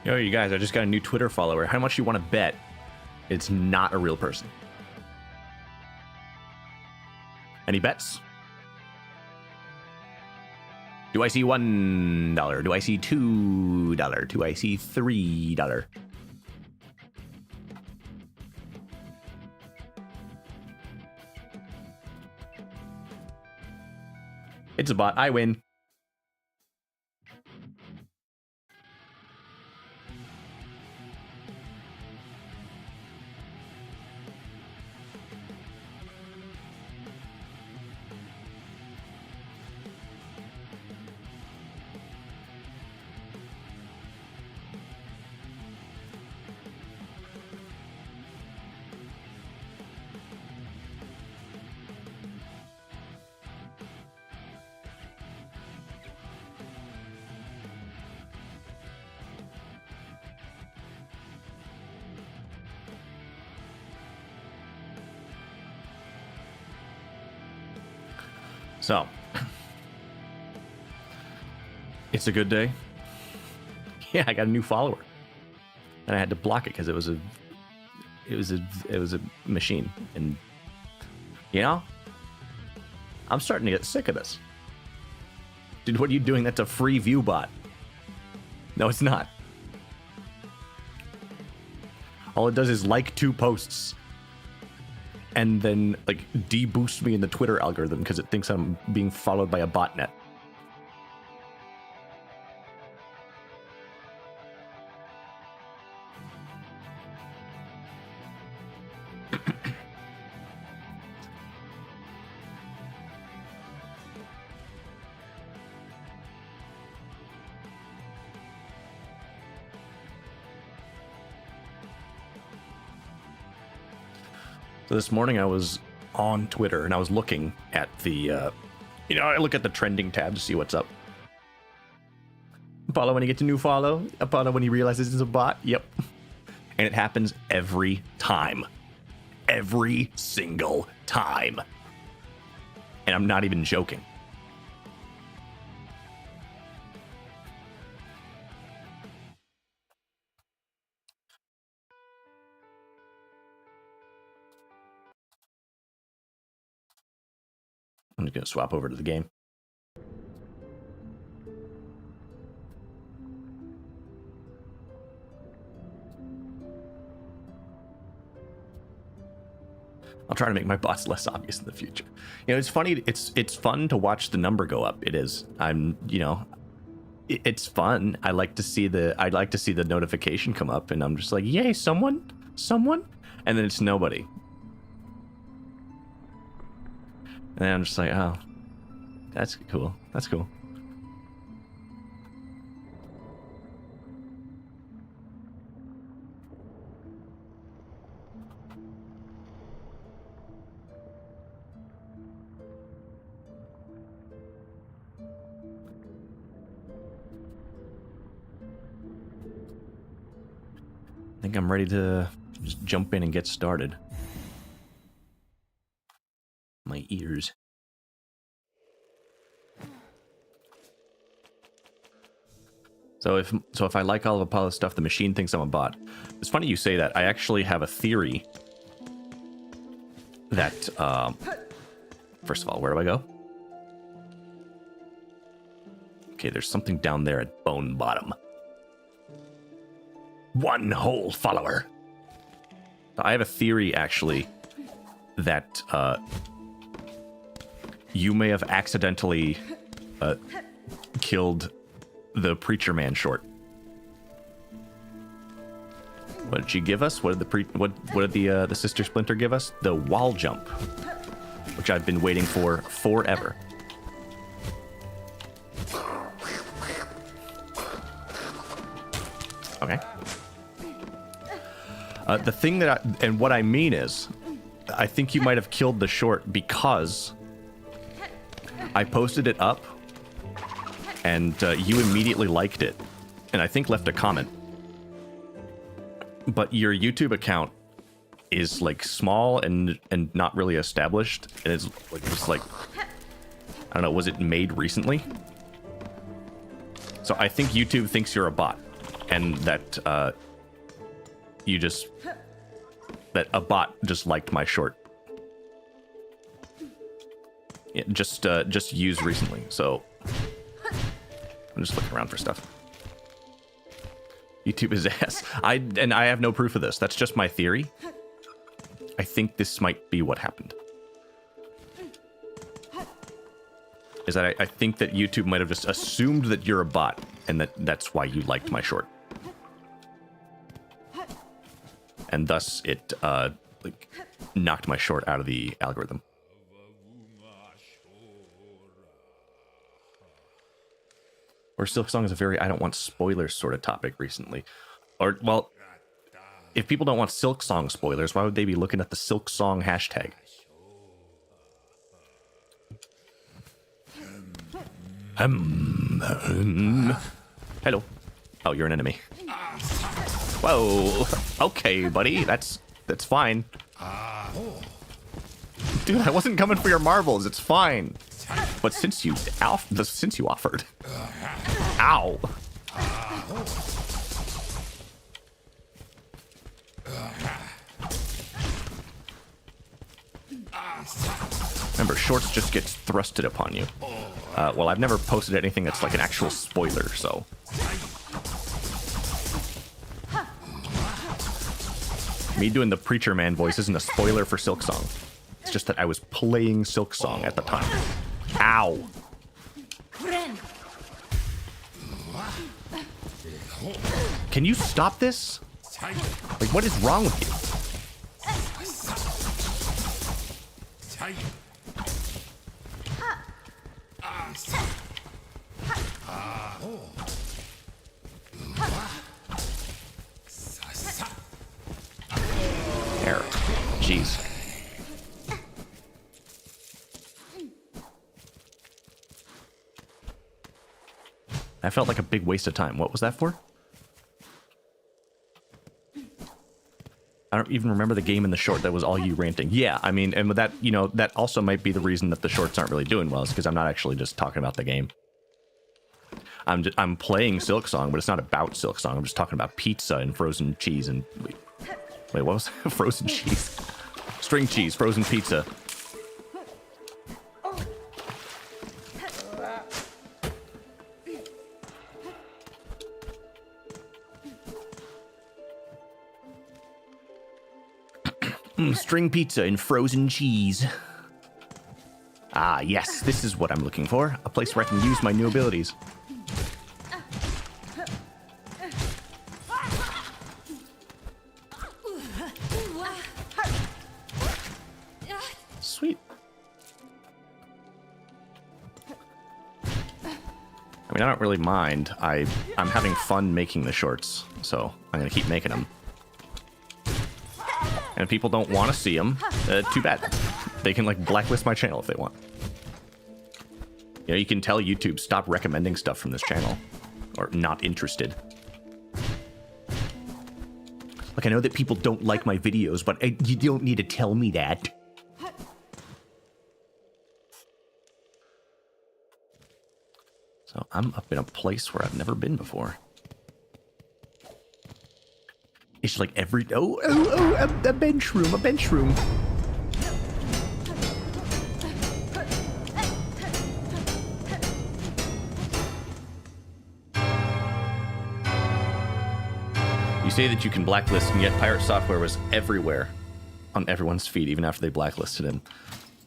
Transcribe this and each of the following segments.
Yo, you guys, I just got a new Twitter follower. How much you want to bet it's not a real person? Any bets? Do I see $1? Do I see $2? Do I see $3? It's a bot. I win. So, it's a good day. Yeah, I got a new follower, and I had to block it because it was a machine, and you know, I'm starting to get sick of this. Dude, what are you doing? That's a free view bot. No, it's not. All it does is like 2 posts. And then, like, de-boost me in the Twitter algorithm because it thinks I'm being followed by a botnet. So this morning I was on Twitter and I was looking at the, I look at the trending tab to see what's up. Follow when you get to new follow. Follow when he realizes it's a bot. Yep. And it happens every time. Every single time. And I'm not even joking. I'm just going to swap over to the game. I'll try to make my bots less obvious in the future. You know, it's funny. It's fun to watch the number go up. It is. It's fun. I'd like to see the notification come up, and I'm just like, yay, someone, and then it's nobody. And then I'm just like, oh, that's cool. That's cool. I think I'm ready to just jump in and get started. My ears. So if I like all of Apollo's stuff, the machine thinks I'm a bot. It's funny you say that. I actually have a theory that, first of all, where do I go? Okay, there's something down there at Bone Bottom. One whole follower. I have a theory, actually, that you may have accidentally killed the Preacher Man short. What did she give us? What did the Sister Splinter give us? The wall jump, which I've been waiting for forever. Okay. The thing that and what I mean is, I think you might have killed the short because I posted it up and you immediately liked it and I think left a comment. But your YouTube account is like small and not really established, and it's like just like, I don't know, was it made recently? So I think YouTube thinks you're a bot, and that that a bot just liked my short. Yeah, just used recently. So I'm just looking around for stuff. YouTube is ass. I have no proof of this. That's just my theory. I think this might be what happened. Is that I think that YouTube might have just assumed that you're a bot, and that's why you liked my short. And thus it like knocked my short out of the algorithm. Or Silksong is a very I don't want spoilers sort of topic recently. Or, well, if people don't want Silksong spoilers, why would they be looking at the Silksong hashtag? Hello. Oh, you're an enemy. Whoa. Okay, buddy. That's fine. Dude, I wasn't coming for your marbles. It's fine. But since you offered. Ow. Remember, shorts just get thrusted upon you. Well, I've never posted anything that's like an actual spoiler, so. Me doing the Preacher Man voice isn't a spoiler for Silksong. It's just that I was playing Silksong at the time. Ow. Can you stop this? Like, what is wrong with you? There. Jeez. That felt like a big waste of time. What was that for? I don't even remember the game in the short that was all you ranting. Yeah, I mean, and with that, you know, that also might be the reason that the shorts aren't really doing well, is because I'm not actually just talking about the game. I'm playing Silksong, but it's not about Silksong. I'm just talking about pizza and frozen cheese and... Wait, what was that? Frozen cheese? String cheese, frozen pizza. String pizza and frozen cheese. Ah, yes, this is what I'm looking for. A place where I can use my new abilities. Sweet. I mean, I don't really mind. I'm having fun making the shorts, so I'm gonna keep making them. And if people don't want to see them, too bad. They can, like, blacklist my channel if they want. You know, you can tell YouTube, stop recommending stuff from this channel. Or not interested. Like, I know that people don't like my videos, but you don't need to tell me that. So I'm up in a place where I've never been before. It's just like every a bench room, a bench room. You say that you can blacklist, and yet pirate software was everywhere on everyone's feed, even after they blacklisted him.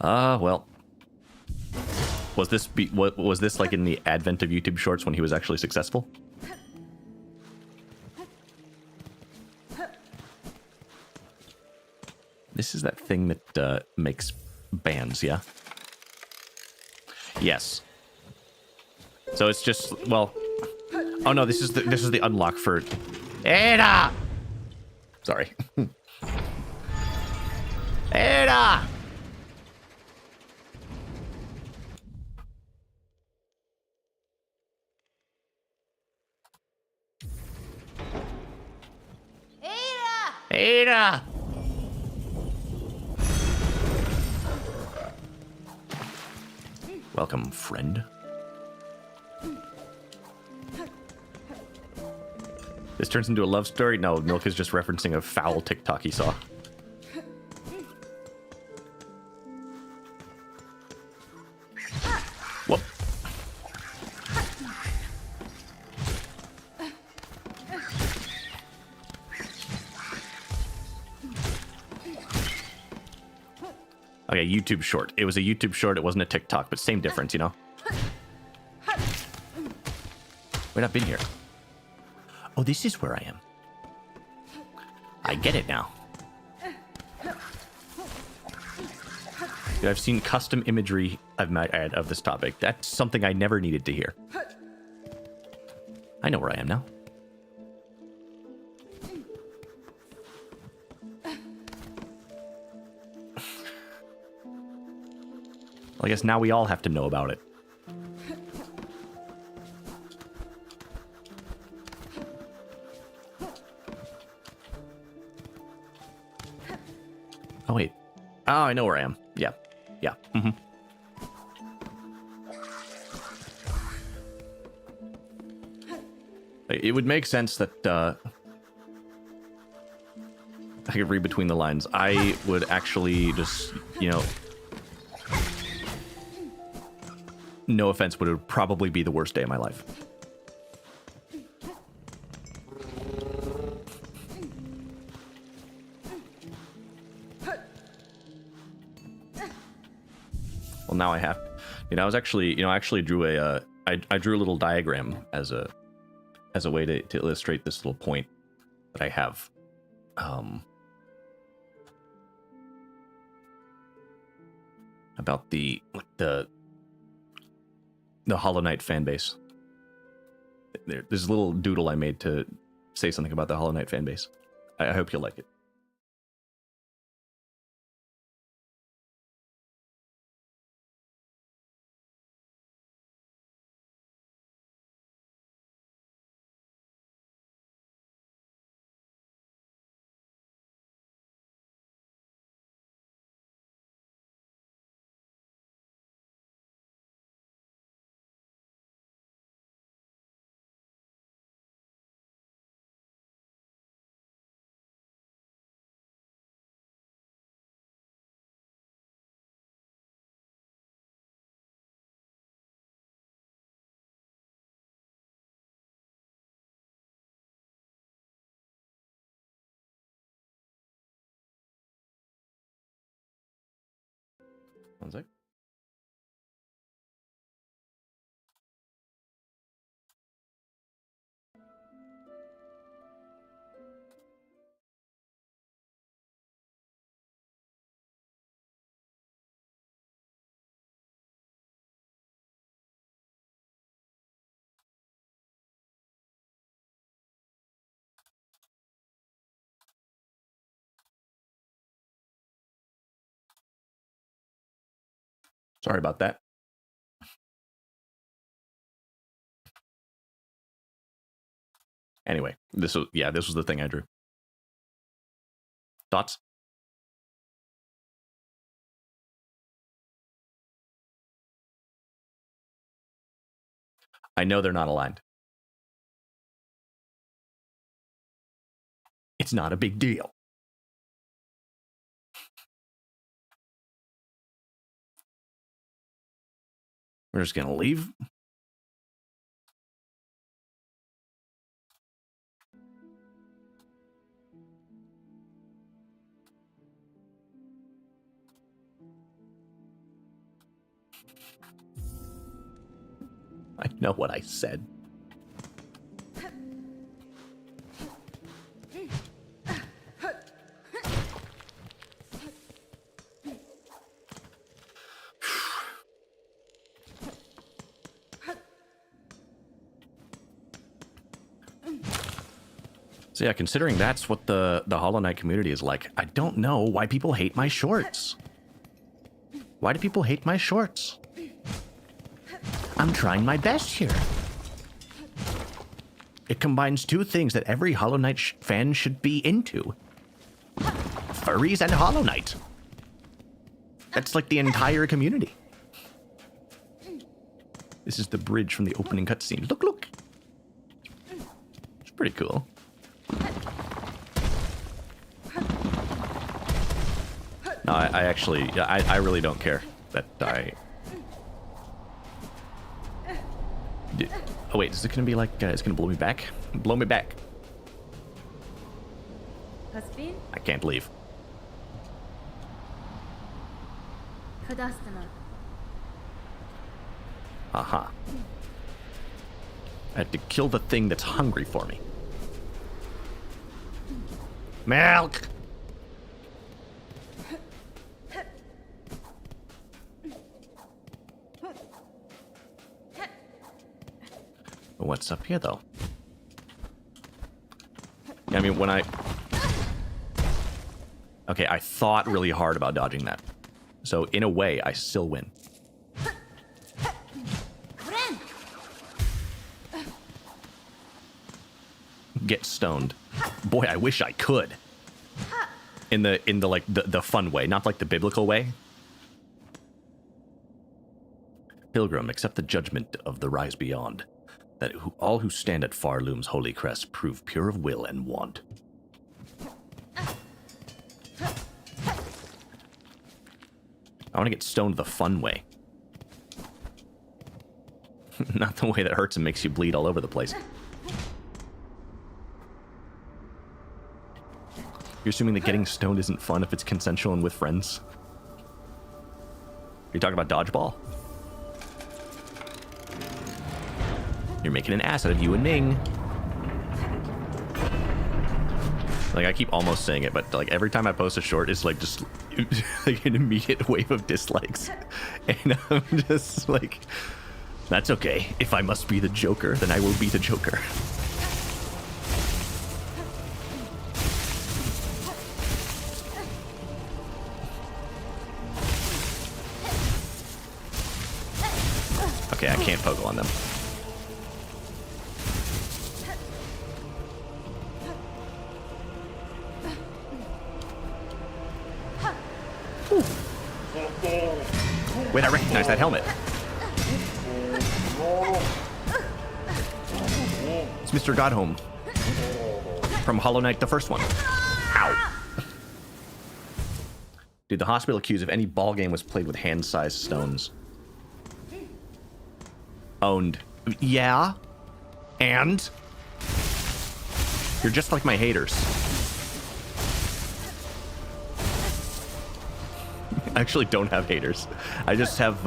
Well. Was this like in the advent of YouTube Shorts when he was actually successful? This is that thing that makes bands, yeah? Yes. So it's just, well, oh no, this is the unlock for Ada. Sorry. Ada. Ada. Welcome, friend. This turns into a love story? No, Milk is just referencing a foul TikTok he saw. Whoop. Okay, YouTube short. It was a YouTube short, it wasn't a TikTok, but same difference, you know? Wait, I've been here. Oh, this is where I am. I get it now. Dude, I've seen custom imagery of this topic. That's something I never needed to hear. I know where I am now. Well, I guess now we all have to know about it. Oh, wait. Oh, I know where I am. Yeah. Yeah. Mm-hmm. It would make sense that I could read between the lines. I would actually just, you know, no offense, but it would probably be the worst day of my life. Well, now I have, you know, I was actually, you know, I actually drew a, I drew a little diagram as a way to illustrate this little point that I have. About the Hollow Knight fan base. There's a little doodle I made to say something about the Hollow Knight fan base. I hope you'll like it. One sec. Sorry about that. Anyway, this was the thing I drew. Thoughts? I know they're not aligned. It's not a big deal. We're just gonna leave. I know what I said. So yeah, considering that's what the Hollow Knight community is like, I don't know why people hate my shorts. Why do people hate my shorts? I'm trying my best here. It combines two things that every Hollow Knight fan should be into. Furries and Hollow Knight. That's like the entire community. This is the bridge from the opening cutscene. Look, look. It's pretty cool. No, I actually, I really don't care that I... Oh wait, is it gonna be like, it's gonna blow me back? Blow me back. I can't leave. Aha. I have to kill the thing that's hungry for me. Milk! What's up here, though? I mean, when I... Okay, I thought really hard about dodging that. So, in a way, I still win. Get stoned. Boy, I wish I could. In the like the fun way, not like the biblical way. Pilgrim, accept the judgment of the rise beyond. That all who stand at Farloom's holy crest prove pure of will and want. I want to get stoned the fun way. Not the way that hurts and makes you bleed all over the place. You're assuming that getting stoned isn't fun if it's consensual and with friends? Are you talking about dodgeball? You're making an ass out of you and Ming. Like, I keep almost saying it, but like every time I post a short, it's like just like an immediate wave of dislikes. And I'm just like, that's okay. If I must be the Joker, then I will be the Joker. Okay, I can't pogo on them. Wait, I recognize that helmet. It's Mr. Godhome from Hollow Knight, the first one. Ow. Dude, the hospital accused if any ball game was played with hand-sized stones. Owned. Yeah? And? You're just like my haters. I actually don't have haters. I just have,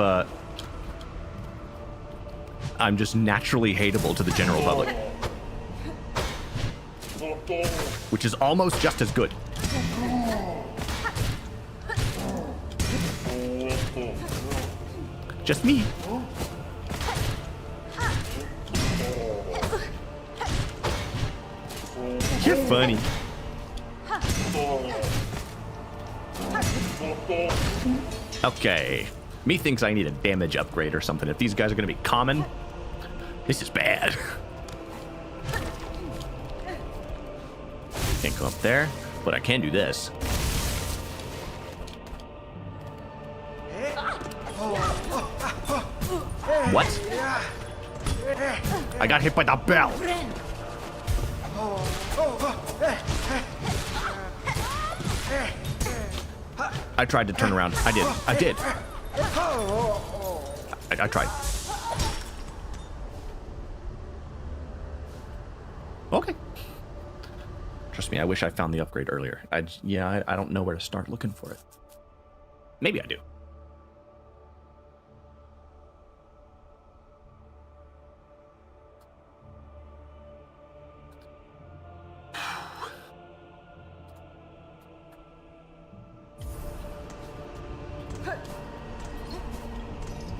I'm just naturally hateable to the general public. Which is almost just as good. Just me. You're funny. Okay. Me thinks I need a damage upgrade or something. If these guys are going to be common, this is bad. Can't go up there, but I can do this. What? I got hit by the bell. I tried to turn around. I did. I did. I tried. Okay. Trust me, I wish I found the upgrade earlier. I don't know where to start looking for it. Maybe I do.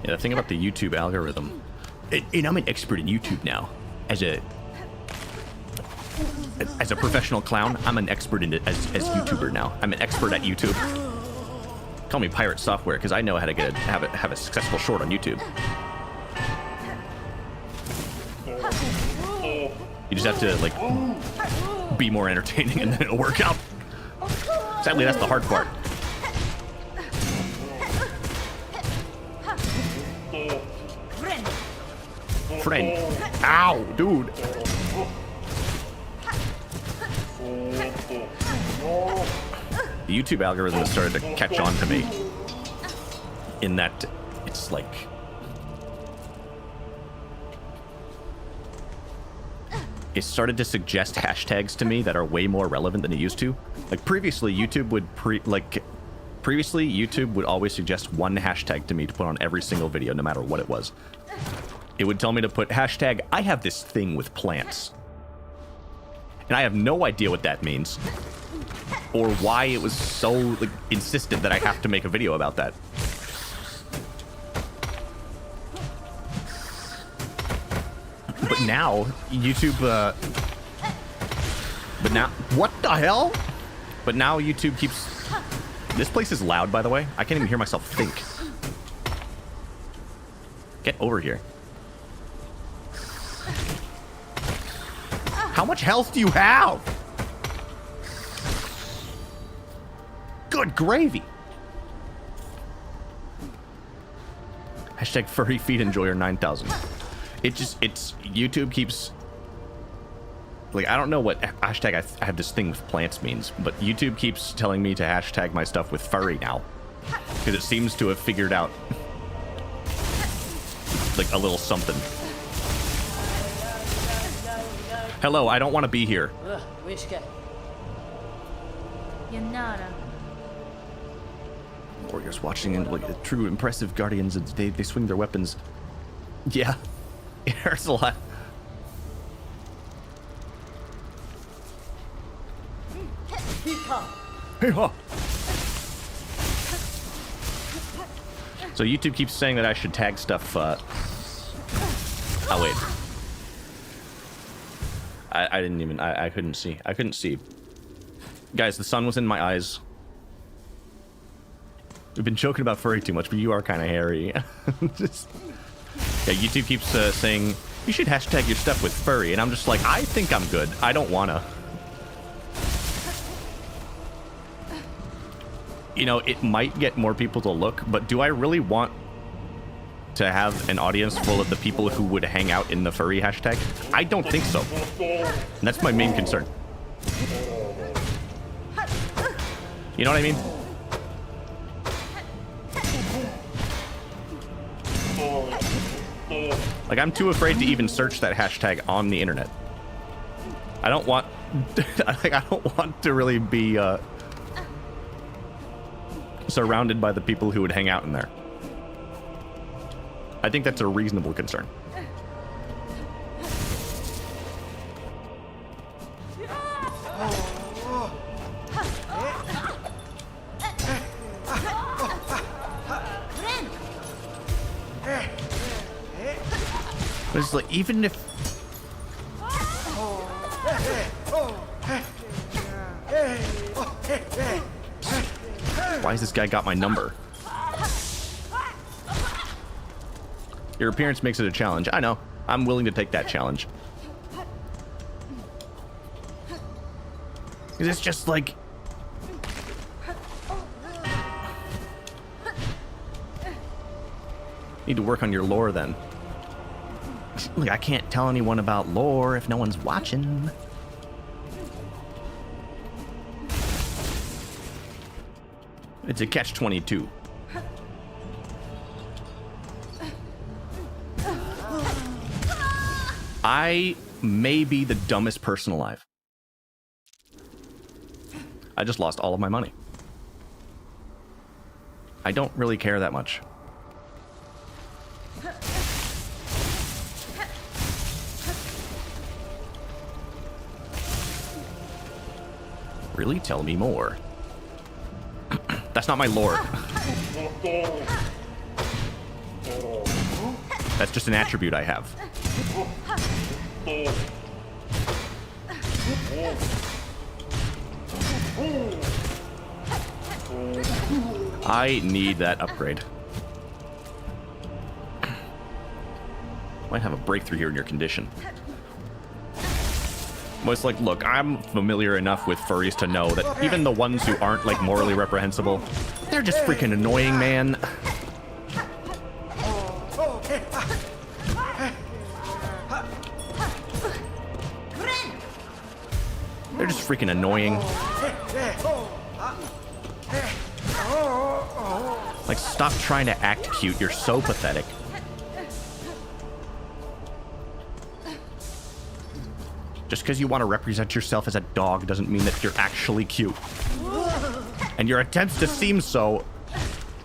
Yeah, the thing about the YouTube algorithm, and I'm an expert in YouTube now. As a professional clown, I'm an expert in it as YouTuber now. I'm an expert at YouTube. Call me Pirate Software because I know how to have a successful short on YouTube. You just have to like be more entertaining and then it'll work out. Sadly, that's the hard part. Friend. Ow, dude. The YouTube algorithm has started to catch on to me in that it's like it started to suggest hashtags to me that are way more relevant than it used to. Like previously YouTube would always suggest one hashtag to me to put on every single video no matter what it was. It would tell me to put hashtag I have this thing with plants. And I have no idea what that means. Or why it was so like, insistent that I have to make a video about that. But now, YouTube, but now, what the hell? But now YouTube keeps, this place is loud, by the way. I can't even hear myself think. Get over here. How much health do you have? Good gravy. Hashtag furry feet enjoyer 9000. It's YouTube keeps like, I don't know what hashtag I have this thing with plants means, but YouTube keeps telling me to hashtag my stuff with furry now because it seems to have figured out like a little something. Hello, I don't want to be here. Warriors watching and like true impressive guardians, and they swing their weapons. Yeah, it hurts a lot. So YouTube keeps saying that I should tag stuff. Oh wait. I didn't even, I couldn't see. I couldn't see. Guys, the sun was in my eyes. We've been joking about furry too much, but you are kind of hairy. Just, yeah, YouTube keeps saying, you should hashtag your stuff with furry. And I'm just like, I think I'm good. I don't want to. You know, it might get more people to look, but do I really want to have an audience full of the people who would hang out in the furry hashtag? I don't think so. And that's my main concern. You know what I mean? Like, I'm too afraid to even search that hashtag on the internet. I don't want... like, I don't want to really be surrounded by the people who would hang out in there. I think that's a reasonable concern. But it's like, even if... Why has this guy got my number? Your appearance makes it a challenge. I know. I'm willing to take that challenge. Because it's just like... Need to work on your lore then. Look, I can't tell anyone about lore if no one's watching. It's a catch-22. I may be the dumbest person alive. I just lost all of my money. I don't really care that much. Really? Tell me more. That's not my lore. That's just an attribute I have. I need that upgrade. Might have a breakthrough here in your condition. Well, it's like, look, I'm familiar enough with furries to know that even the ones who aren't, like, morally reprehensible, they're just freaking annoying, man. They're just freaking annoying. Like, stop trying to act cute. You're so pathetic. Just because you want to represent yourself as a dog doesn't mean that you're actually cute. And your attempts to seem so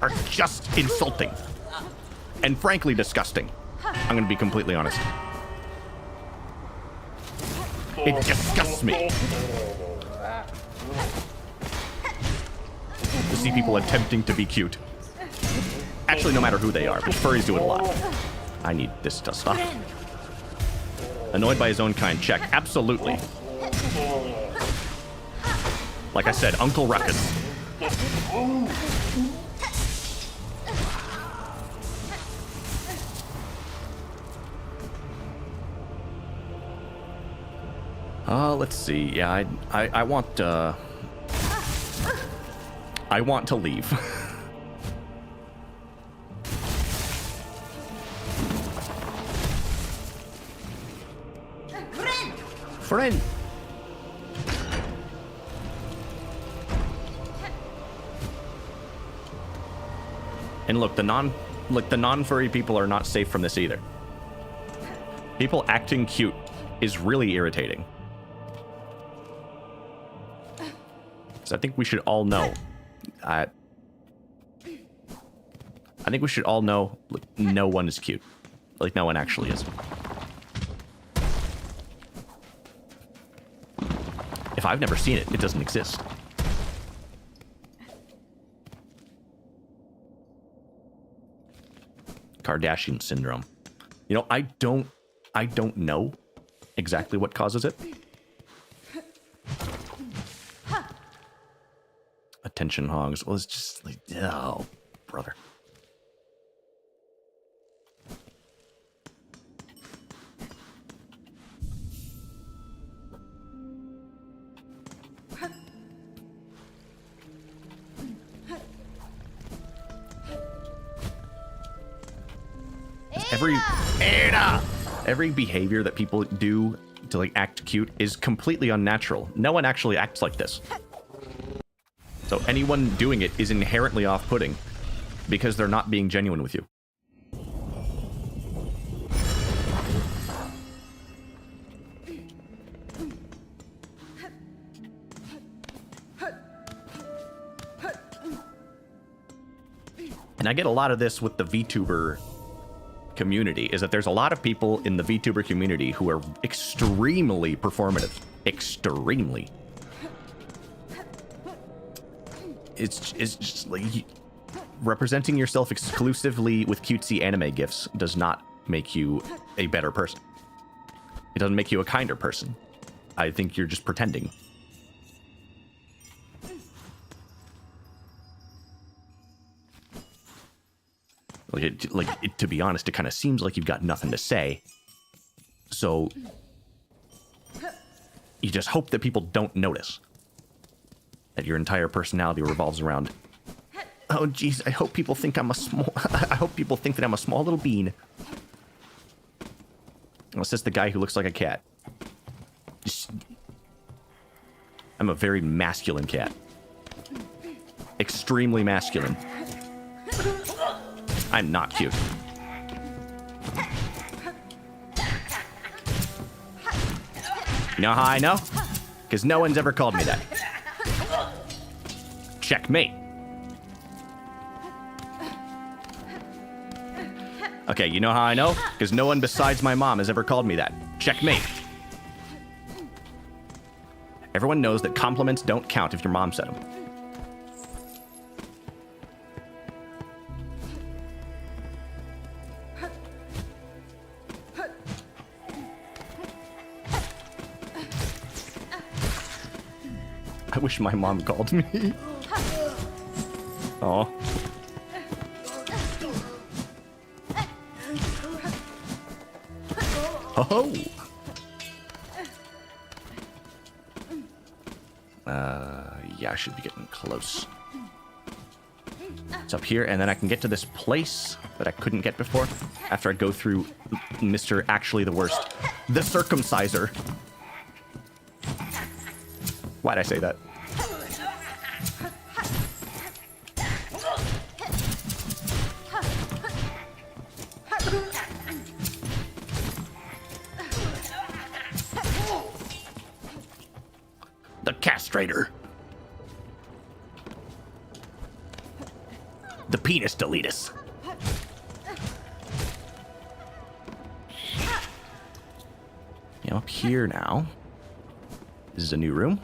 are just insulting. And frankly, disgusting. I'm going to be completely honest. It disgusts me to see people attempting to be cute. Actually, no matter who they are, but furries do it a lot. I need this to stop. Annoyed by his own kind. Check. Absolutely. Like I said, Uncle Ruckus. Let's see. Yeah, I want I want to leave. Friend. And look, the non-furry people are not safe from this either. People acting cute is really irritating. So I think we should all know. I think we should all know no one is cute. Like, no one actually is. If I've never seen it, it doesn't exist. Kardashian syndrome. You know, I don't know exactly what causes it. Attention hogs. Well, it's just like, oh, brother. Every behavior that people do to like act cute is completely unnatural. No one actually acts like this. So anyone doing it is inherently off-putting because they're not being genuine with you. And I get a lot of this with the VTuber community, is that there's a lot of people in the VTuber community who are extremely performative. Extremely. It's just like representing yourself exclusively with cutesy anime gifs does not make you a better person. It doesn't make you a kinder person. I think you're just pretending. To be honest, it kind of seems like you've got nothing to say. So you just hope that people don't notice that your entire personality revolves around, oh geez, I hope people think I'm a small I hope people think that I'm a small little bean. Well, says the guy who looks like a cat. I'm a very masculine cat. Extremely masculine. I'm not cute. You know how I know? Because no one's ever called me that. Checkmate. Okay, you know how I know? Because no one besides my mom has ever called me that. Checkmate. Everyone knows that compliments don't count if your mom said them. I wish my mom called me. Oh. Oh. Yeah, I should be getting close. It's up here, and then I can get to this place that I couldn't get before after I go through Mr. Actually the Worst, the Circumciser. Why'd I say that? The castrator. The penis deletus. Yeah, up here now. This is a new room.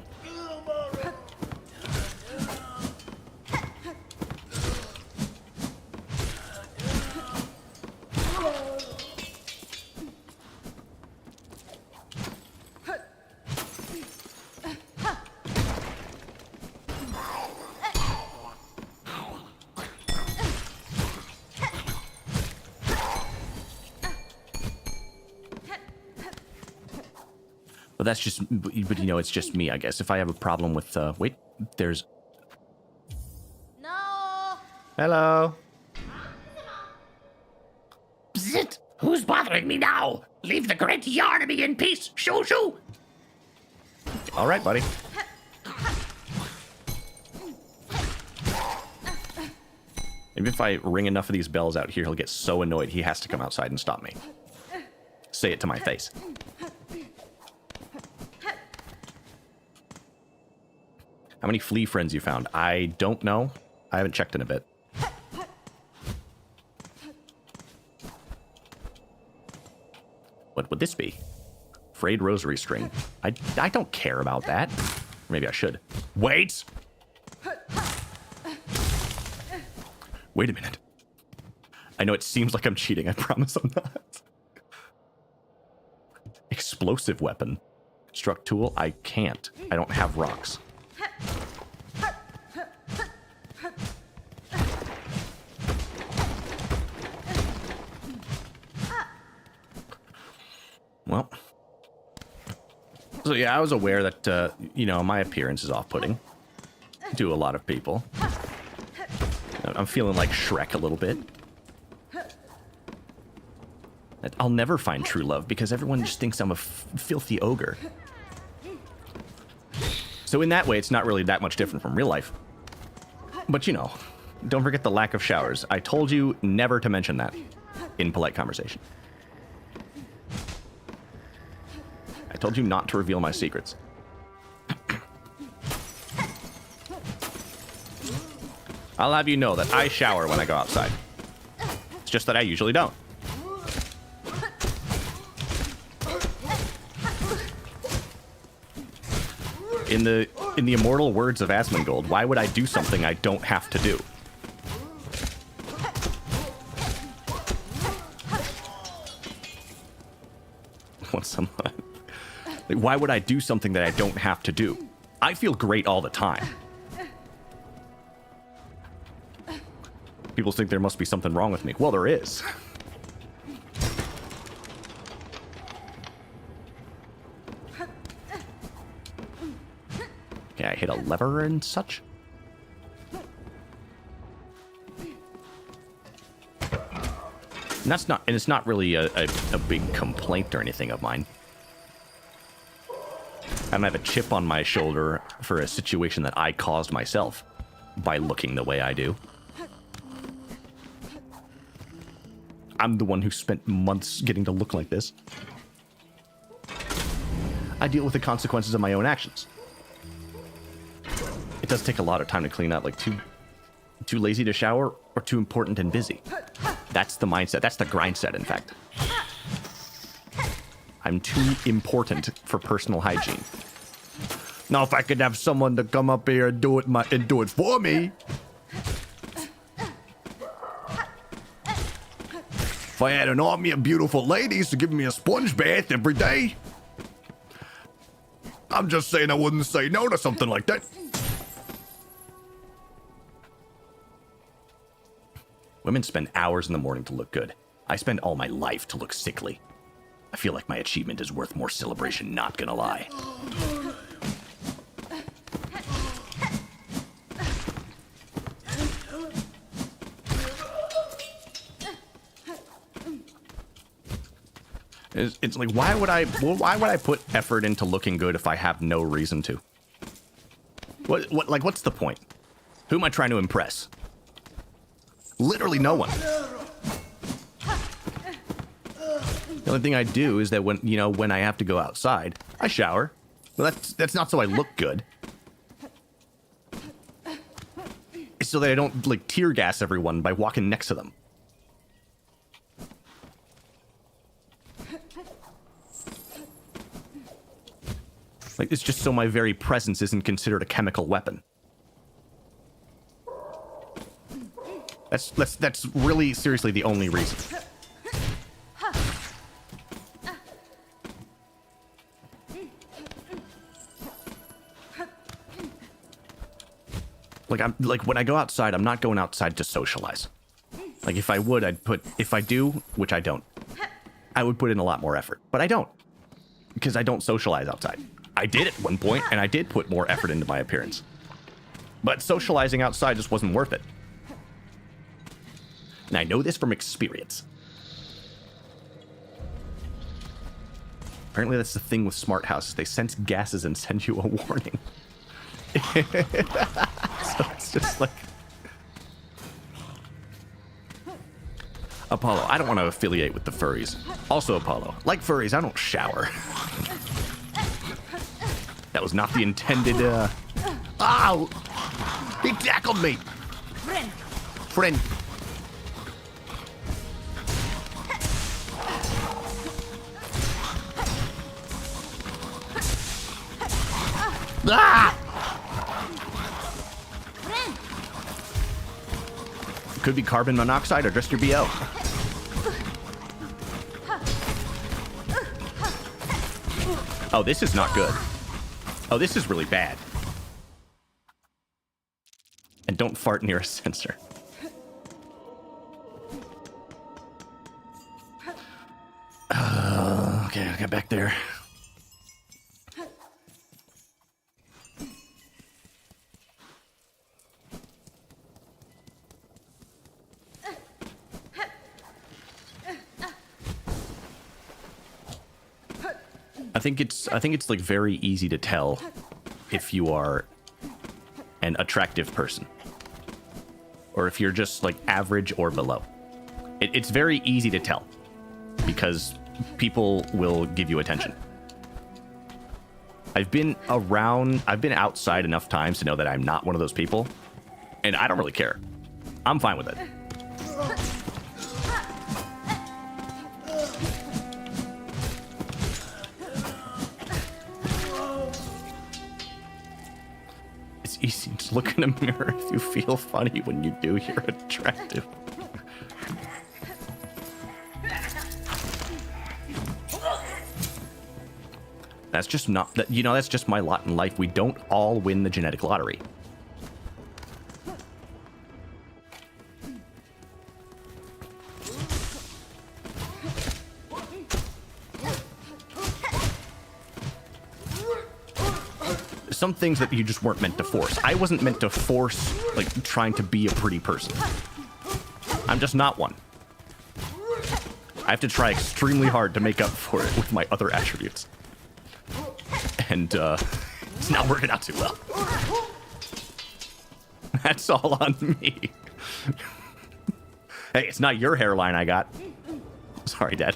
But that's just, but you know, it's just me, I guess. If I have a problem with, wait, there's... No! Hello? Bzzzt! Who's bothering me now? Leave the great Yarnaby in peace, shoo-shoo! All right, buddy. Maybe if I ring enough of these bells out here, he'll get so annoyed he has to come outside and stop me. Say it to my face. How many flea friends you found? I don't know. I haven't checked in a bit. What would this be? Frayed rosary string. I don't care about that. Maybe I should. Wait! Wait a minute. I know it seems like I'm cheating. I promise I'm not. Explosive weapon. Struck tool. I can't. I don't have rocks. Well, so yeah, I was aware that, you know, my appearance is off-putting to a lot of people. I'm feeling like Shrek a little bit. I'll never find true love because everyone just thinks I'm a filthy ogre. So in that way, it's not really that much different from real life. But, you know, don't forget the lack of showers. I told you never to mention that in polite conversation. I told you not to reveal my secrets. I'll have you know that I shower when I go outside. It's just that I usually don't. In the immortal words of Asmongold, why would I do something I don't have to do? What's some? Like, why would I do something that I don't have to do? I feel great all the time. People think there must be something wrong with me. Well, there is. Okay, I hit a lever and such. And that's not, and it's not really a big complaint or anything of mine. I don't have a chip on my shoulder for a situation that I caused myself. by looking the way I do. I'm the one who spent months getting to look like this. I deal with the consequences of my own actions. It does take a lot of time to clean up, like too lazy to shower or too important and busy. That's the mindset. That's the grind set, in fact. I'm too important for personal hygiene. Now, if I could have someone to come up here and do it for me. If I had an army of beautiful ladies to give me a sponge bath every day. I'm just saying I wouldn't say no to something like that. Women spend hours in the morning to look good. I spend all my life to look sickly. I feel like my achievement is worth more celebration, not gonna lie. It's like, why would I put effort into looking good if I have no reason to? What's the point? Who am I trying to impress? Literally no one. The only thing I do is that when I have to go outside, I shower. Well, that's not so I look good. It's so that I don't like tear gas everyone by walking next to them. Like, it's just so my very presence isn't considered a chemical weapon. That's really seriously the only reason. Like when I go outside, I'm not going outside to socialize. Like if I would, if I do, which I don't, I would put in a lot more effort, but I don't, because I don't socialize outside. I did at one point, and I did put more effort into my appearance, but socializing outside just wasn't worth it. And I know this from experience. Apparently that's the thing with smart houses. They sense gases and send you a warning. So it's just like... Apollo, I don't want to affiliate with the furries. Also, Apollo, like furries, I don't shower. That was not the intended, Ow! He tackled me! Friend. Ah! Could be carbon monoxide or just your BO. Oh, this is not good. Oh, this is really bad. And don't fart near a sensor. Okay, I'll get back there. I think it's like very easy to tell if you are an attractive person or if you're just like average or below. It's very easy to tell because people will give you attention. I've been outside enough times to know that I'm not one of those people, and I don't really care. I'm fine with it. Easy to look in a mirror. If you feel funny when you do, you're attractive. That's just not that, that's just my lot in life. We don't all win the genetic lottery. Some things that you just weren't meant to force. I wasn't meant to force, like, trying to be a pretty person. I'm just not one. I have to try extremely hard to make up for it with my other attributes. And, it's not working out too well. That's all on me. Hey, it's not your hairline I got. Sorry, Dad.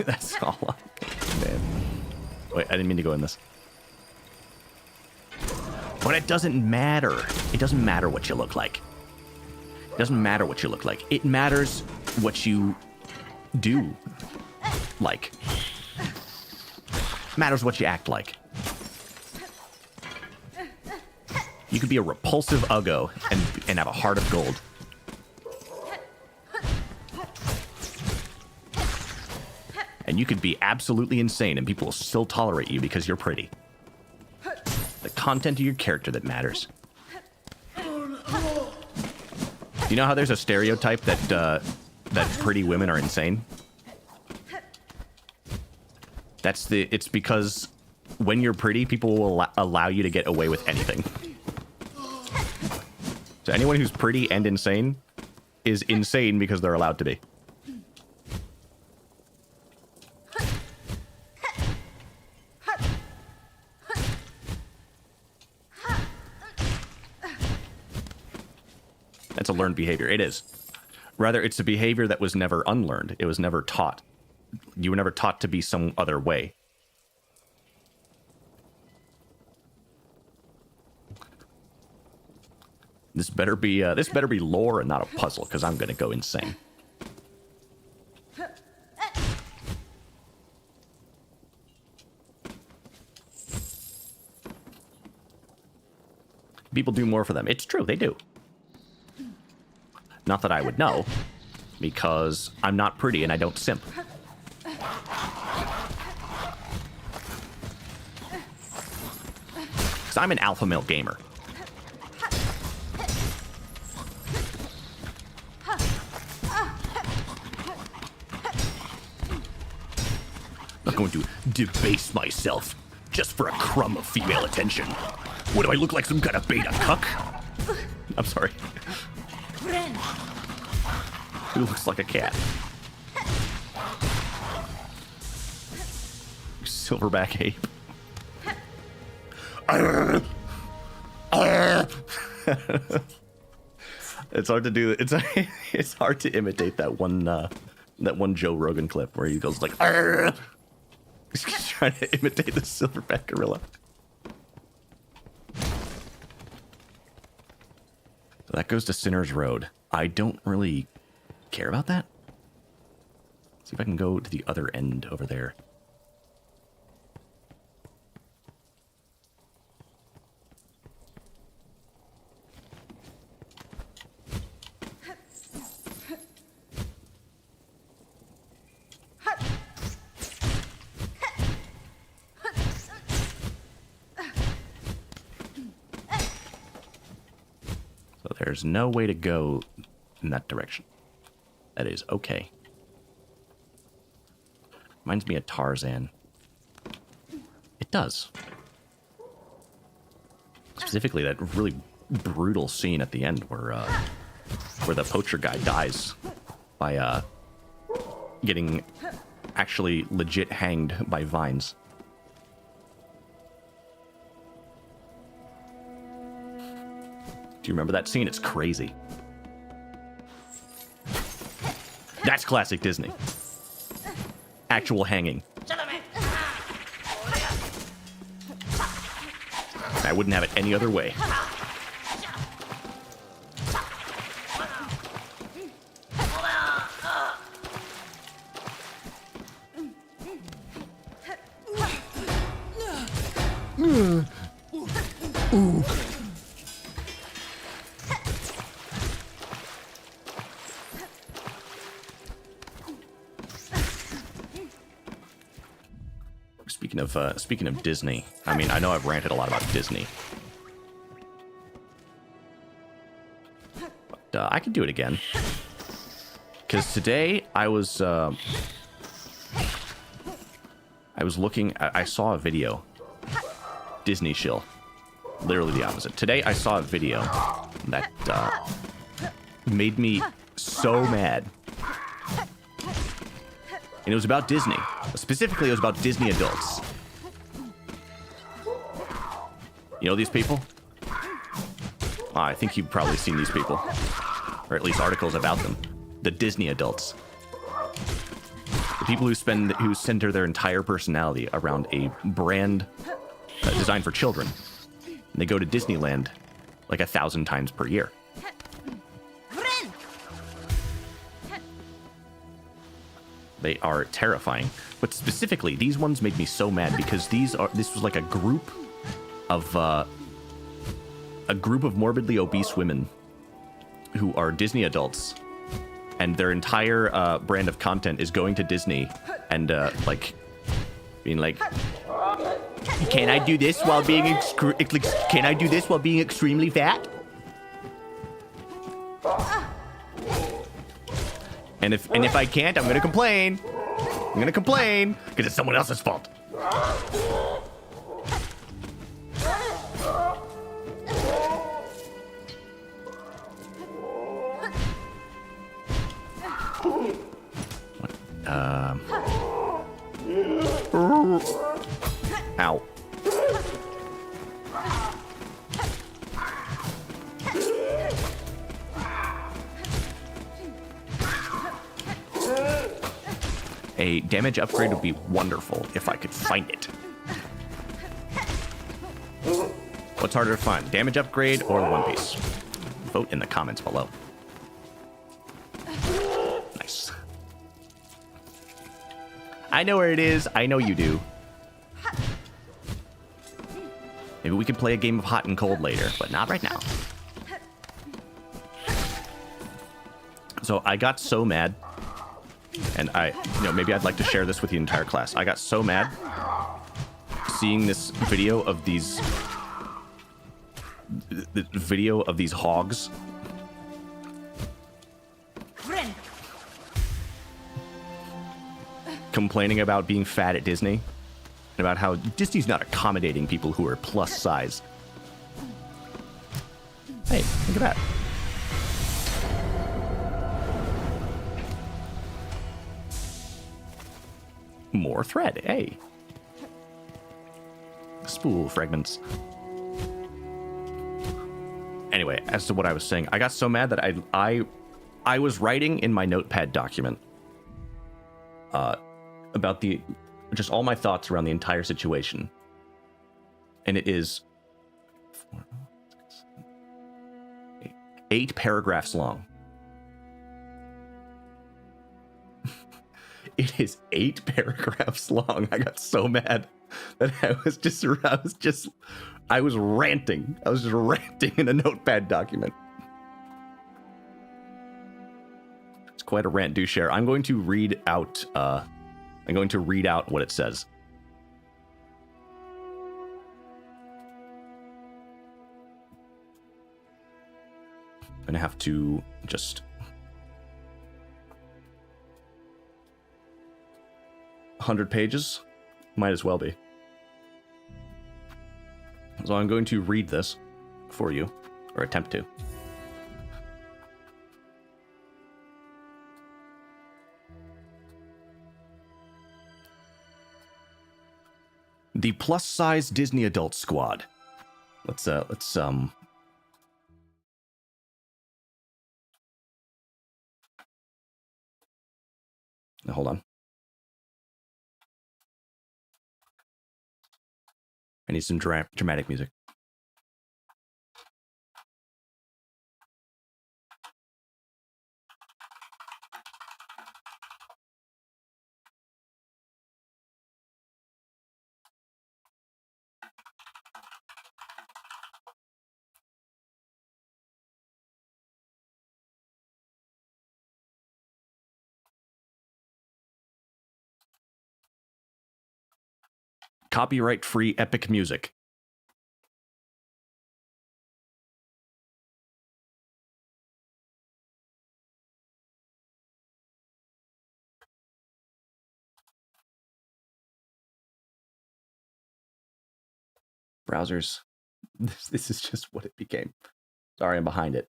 That's all on me, man. Wait, I didn't mean to go in this. But it doesn't matter. It doesn't matter what you look like. It doesn't matter what you look like. It matters what you do like. It matters what you act like. You could be a repulsive uggo and have a heart of gold. And you could be absolutely insane and people will still tolerate you because you're pretty. The content of your character that matters. You know how there's a stereotype that pretty women are insane? It's because when you're pretty, people will allow you to get away with anything. So anyone who's pretty and insane is insane because they're allowed to be. That's a learned behavior. It is. Rather, it's a behavior that was never unlearned. It was never taught. You were never taught to be some other way. This better be lore and not a puzzle, because I'm gonna go insane. People do more for them. It's true, they do. Not that I would know, because I'm not pretty and I don't simp. Because I'm an alpha male gamer. I'm not going to debase myself just for a crumb of female attention. What do I look like, some kind of beta cuck? I'm sorry. Who looks like a cat? Silverback ape. It's hard to do. It's hard to imitate that one Joe Rogan clip where he goes like, he's trying to imitate the silverback gorilla. So that goes to Sinner's Road. I don't really care about that. See if I can go to the other end over there. So there's no way to go in that direction. That is okay. Reminds me of Tarzan. It does. Specifically, that really brutal scene at the end where the poacher guy dies by getting actually legit hanged by vines. Do you remember that scene? It's crazy. That's classic Disney. Actual hanging. I wouldn't have it any other way. Ooh. Speaking of Disney, I mean, I know I've ranted a lot about Disney, but I could do it again. Because today I was looking, I saw a video, Disney shill, Literally the opposite. Today I saw a video that made me so mad. And it was about Disney. Specifically, it was about Disney adults. You know these people? I think you've probably seen these people. Or at least articles about them. The Disney adults. The people who center their entire personality around a brand designed for children. And they go to Disneyland like 1,000 times per year. They are terrifying. But specifically, these ones made me so mad because this was like a group of morbidly obese women who are Disney adults, and their entire brand of content is going to Disney and like being like, can I do this while being extremely fat? And if I can't, I'm gonna complain. I'm gonna complain because it's someone else's fault. Ow. A damage upgrade would be wonderful if I could find it. What's harder to find, damage upgrade or One Piece? Vote in the comments below. Nice. I know where it is. I know you do. Maybe we could play a game of hot and cold later, but not right now. So I got so mad, and maybe I'd like to share this with the entire class. I got so mad seeing this video of these hogs complaining about being fat at Disney and about how Disney's not accommodating people who are plus size. Hey, look at that. More thread, hey. Spool fragments. Anyway, as to what I was saying, I got so mad that I was writing in my notepad document about just all my thoughts around the entire situation. And it is 8 paragraphs long. It is 8 paragraphs long. I got so mad that I was ranting. I was just ranting in a notepad document. It's quite a rant. Do share. I'm going to read out what it says. I'm gonna have to just 100 pages? Might as well be. So I'm going to read this for you, or attempt to. The plus-size Disney adult squad. Let's hold on. I need some dramatic music. Copyright-free epic music. Browsers. This is just what it became. Sorry, I'm behind it.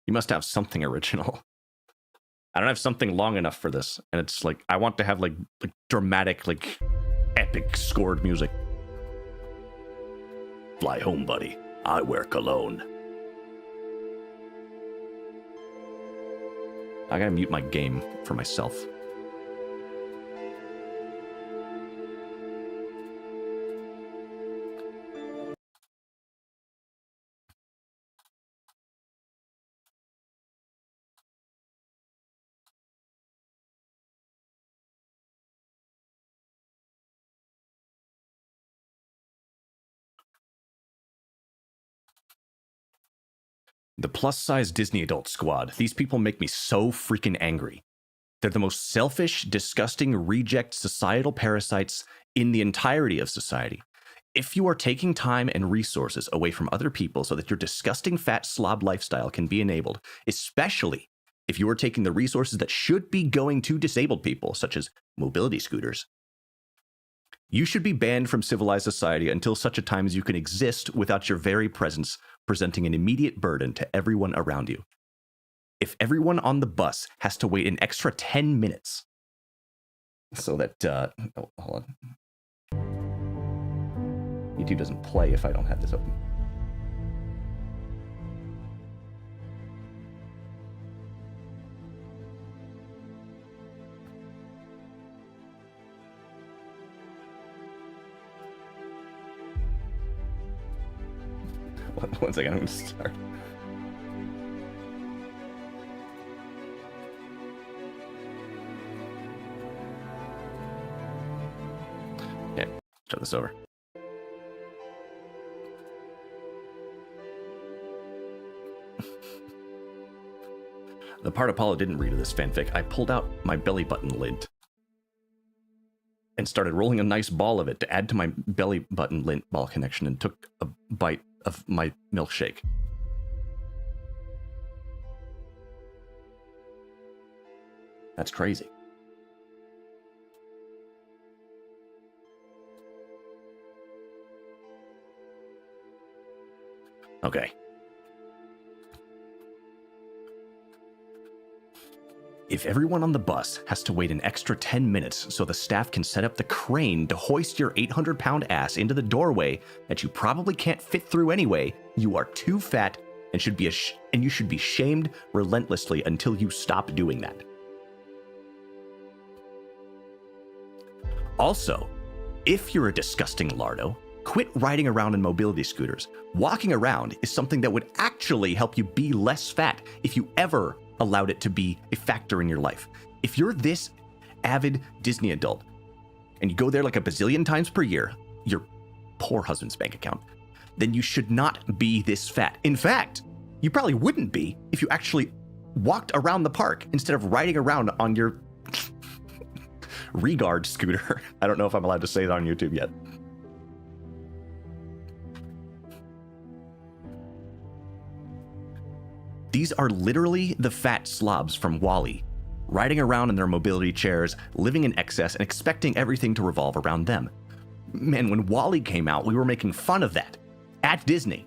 You must have something original. I don't have something long enough for this, and it's like I want to have like dramatic, like epic scored music. Fly home, buddy. I wear cologne. I gotta mute my game for myself. The plus-size Disney adult squad. These people make me so freaking angry. They're the most selfish, disgusting, reject societal parasites in the entirety of society. If you are taking time and resources away from other people so that your disgusting fat slob lifestyle can be enabled, especially if you are taking the resources that should be going to disabled people, such as mobility scooters, you should be banned from civilized society until such a time as you can exist without your very presence presenting an immediate burden to everyone around you. If everyone on the bus has to wait an extra 10 minutes so that, oh, hold on. YouTube doesn't play if I don't have this open. One second, I'm going to start. Yeah, turn this over. The part Apollo didn't read of this fanfic, I pulled out my belly button lint and started rolling a nice ball of it to add to my belly button lint ball connection and took a bite of my milkshake. That's crazy. Okay. If everyone on the bus has to wait an extra 10 minutes so the staff can set up the crane to hoist your 800-pound ass into the doorway that you probably can't fit through anyway, you are too fat and you should be shamed relentlessly until you stop doing that. Also, if you're a disgusting lardo, quit riding around in mobility scooters. Walking around is something that would actually help you be less fat if you ever allowed it to be a factor in your life. If you're this avid Disney adult and you go there like a bazillion times per year, your poor husband's bank account, then you should not be this fat. In fact, you probably wouldn't be if you actually walked around the park instead of riding around on your Regard scooter. I don't know if I'm allowed to say that on YouTube yet. These are literally the fat slobs from WALL-E, riding around in their mobility chairs, living in excess, and expecting everything to revolve around them. Man, when WALL-E came out, we were making fun of that at Disney.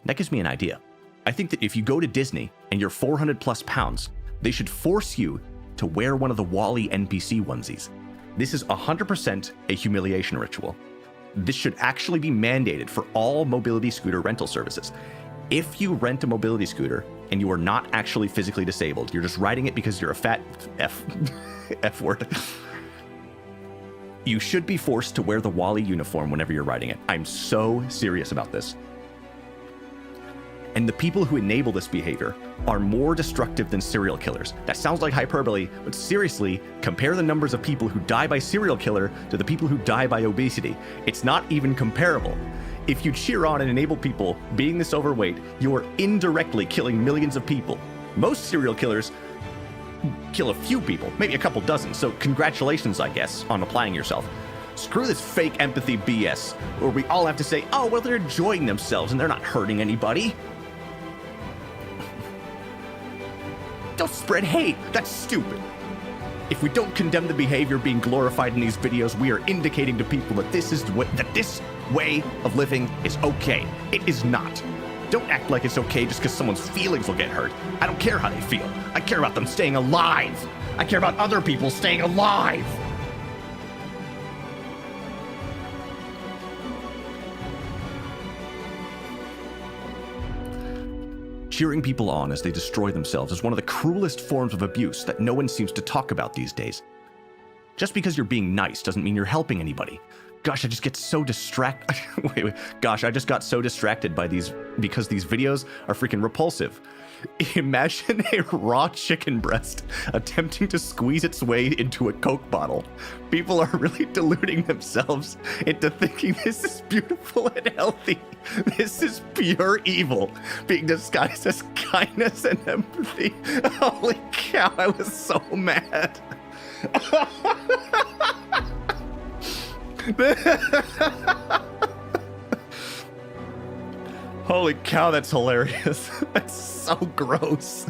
That gives me an idea. I think that if you go to Disney and you're 400 plus pounds, they should force you to wear one of the WALL-E NPC onesies. This is 100% a humiliation ritual. This should actually be mandated for all mobility scooter rental services. If you rent a mobility scooter and you are not actually physically disabled, you're just riding it because you're a fat F word, you should be forced to wear the WALL-E uniform whenever you're riding it. I'm so serious about this. And the people who enable this behavior are more destructive than serial killers. That sounds like hyperbole, but seriously, compare the numbers of people who die by serial killer to the people who die by obesity. It's not even comparable. If you cheer on and enable people being this overweight, you are indirectly killing millions of people. Most serial killers kill a few people, maybe a couple dozen, so congratulations, I guess, on applying yourself. Screw this fake empathy BS, where we all have to say, oh, well, they're enjoying themselves and they're not hurting anybody. Don't spread hate. That's stupid. If we don't condemn the behavior being glorified in these videos, we are indicating to people that this way of living is okay. It is not. Don't act like it's okay just because someone's feelings will get hurt. I don't care how they feel. I care about them staying alive. I care about other people staying alive. Cheering people on as they destroy themselves is one of the cruelest forms of abuse that no one seems to talk about these days. Just because you're being nice doesn't mean you're helping anybody. Gosh, I just get so distracted. Gosh, I just got so distracted by these because these videos are freaking repulsive. Imagine a raw chicken breast attempting to squeeze its way into a Coke bottle. People are really deluding themselves into thinking this is beautiful and healthy. This is pure evil being disguised as kindness and empathy. Holy cow, I was so mad. Holy cow, that's hilarious. That's so gross.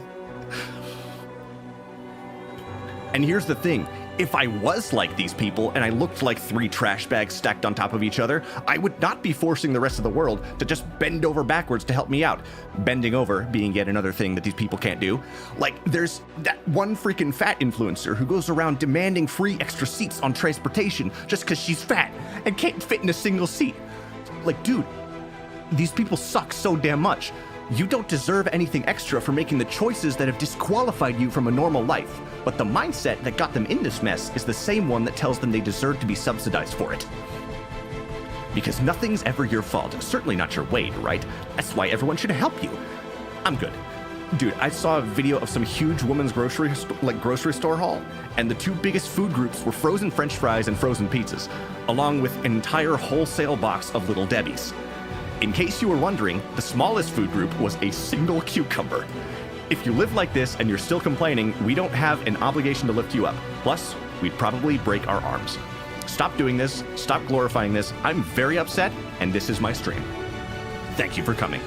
And here's the thing. If I was like these people and I looked like 3 trash bags stacked on top of each other, I would not be forcing the rest of the world to just bend over backwards to help me out. Bending over being yet another thing that these people can't do. Like, there's that one freaking fat influencer who goes around demanding free extra seats on transportation just because she's fat and can't fit in a single seat. Like, dude, these people suck so damn much. You don't deserve anything extra for making the choices that have disqualified you from a normal life. But the mindset that got them in this mess is the same one that tells them they deserve to be subsidized for it. Because nothing's ever your fault. Certainly not your weight, right? That's why everyone should help you. I'm good. Dude, I saw a video of some huge women's grocery store haul, and the 2 biggest food groups were frozen French fries and frozen pizzas, along with an entire wholesale box of Little Debbie's. In case you were wondering, the smallest food group was a single cucumber. If you live like this and you're still complaining, we don't have an obligation to lift you up. Plus, we'd probably break our arms. Stop doing this. Stop glorifying this. I'm very upset, and this is my stream. Thank you for coming.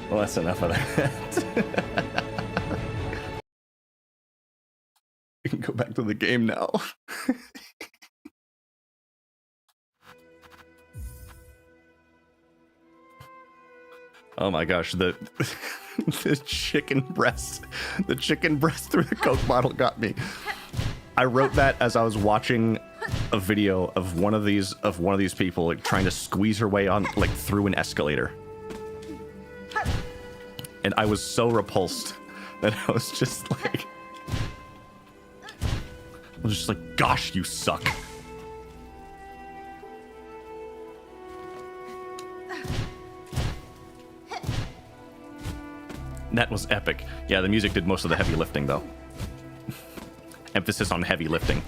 Well, that's enough of that. We can go back to the game now. Oh my gosh, the chicken breast through the Coke bottle got me. I wrote that as I was watching a video of one of these people like trying to squeeze her way on like through an escalator. And I was so repulsed that I was just like gosh, you suck. That was epic. Yeah, the music did most of the heavy lifting though. Emphasis on heavy lifting.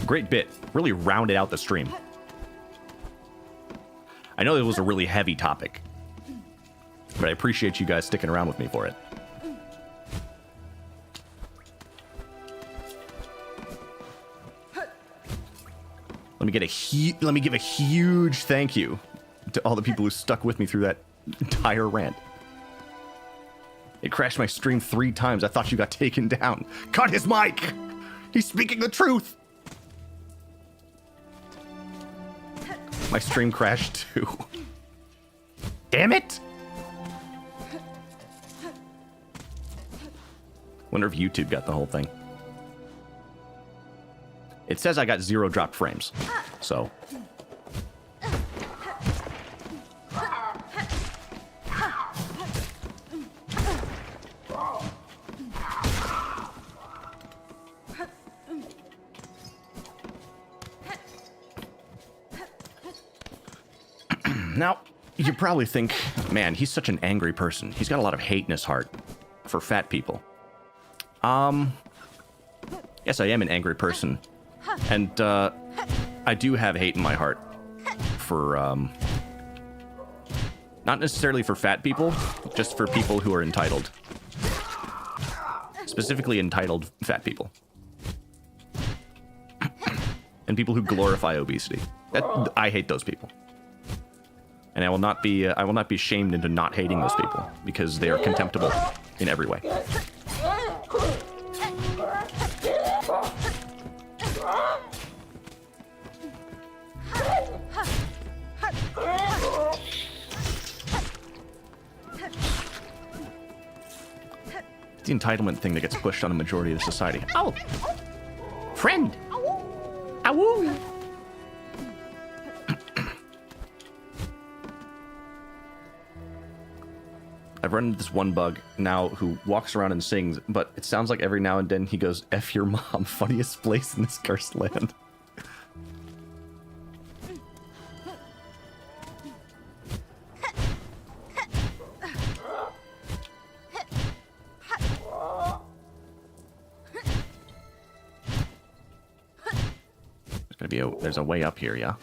Great bit. Really rounded out the stream. I know it was a really heavy topic, but I appreciate you guys sticking around with me for it. Let me give a huge thank you to all the people who stuck with me through that entire rant. It crashed my stream 3 times. I thought you got taken down. Cut his mic! He's speaking the truth! My stream crashed too. Damn it! Wonder if YouTube got the whole thing. It says I got 0 dropped frames, so. Now, You probably think, man, he's such an angry person. He's got a lot of hate in his heart for fat people. Yes, I am an angry person. And, I do have hate in my heart for, not necessarily for fat people, just for people who are entitled. Specifically entitled fat people. And people who glorify obesity. I hate those people. And I will not be shamed into not hating those people, because they are contemptible in every way. It's the entitlement thing that gets pushed on the majority of the society. Oh! Friend! Awoo! I've run into this one bug now who walks around and sings, but it sounds like every now and then he goes, F your mom, funniest place in this cursed land. There's a way up here, yeah?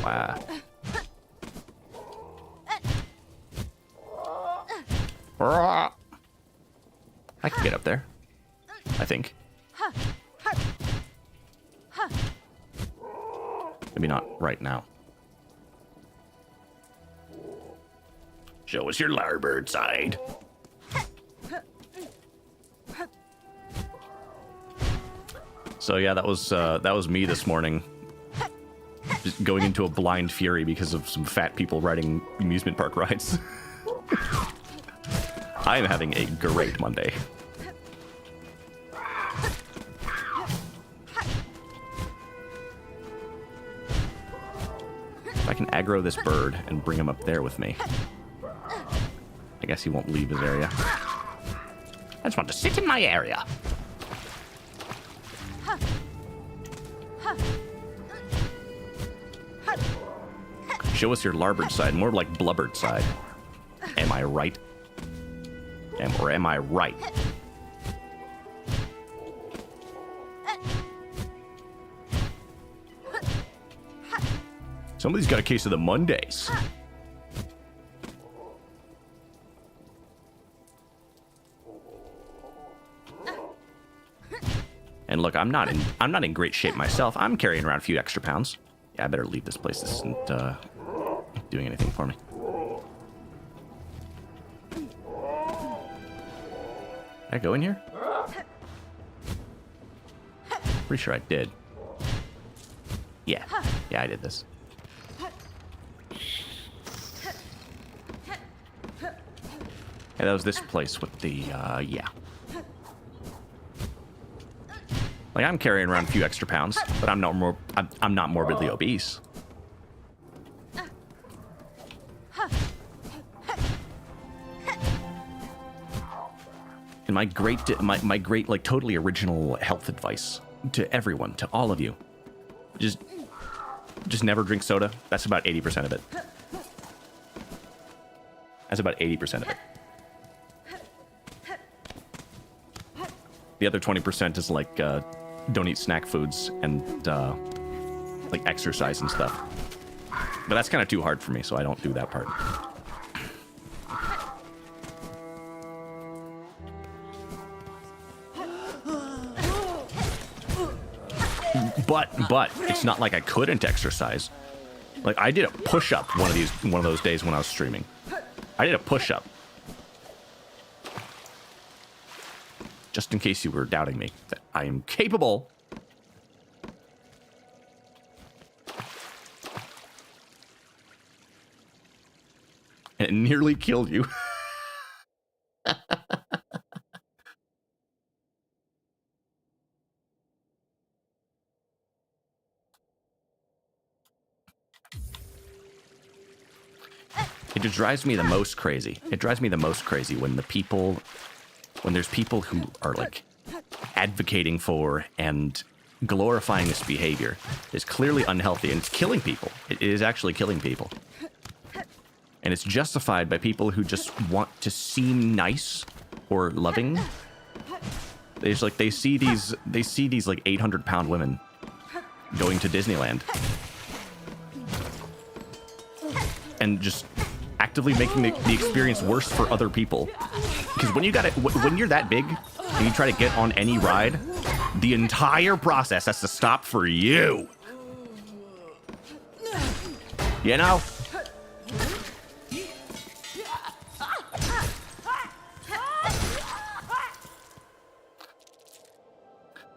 Wow. I can get up there. I think. Maybe not right now. Show us your larboard side. So yeah, that was me this morning. Just going into a blind fury because of some fat people riding amusement park rides. I am having a great Monday. If I can aggro this bird and bring him up there with me, I guess he won't leave his area. I just want to sit in my area. Show us your larboard side, more like blubbered side. Am I right? Or am I right? Somebody's got a case of the Mondays. And look, I'm not in great shape myself. I'm carrying around a few extra pounds. Yeah, I better leave this place. This isn't doing anything for me. Did I go in here? Pretty sure I did. Yeah, I did this. Yeah, that was this place with the, yeah. Like, I'm carrying around a few extra pounds, but I'm not morbidly obese. And my great, like, totally original health advice to everyone, to all of you, just never drink soda. That's about 80% of it. That's about 80% of it. The other 20% is like, don't eat snack foods and, like, exercise and stuff. But that's kind of too hard for me, so I don't do that part. But it's not like I couldn't exercise. Like, I did a push-up one of those days when I was streaming. I did a push-up. Just in case you were doubting me, that I am capable. And it nearly killed you. It just drives me the most crazy. It drives me the most crazy when there's people who are, like, advocating for and glorifying this behavior. It's clearly unhealthy and it's killing people. It is actually killing people. And it's justified by people who just want to seem nice or loving. They just like, they see these like 800-pound women going to Disneyland and just actively making the experience worse for other people. Because when you're that big and you try to get on any ride, the entire process has to stop for you. You know?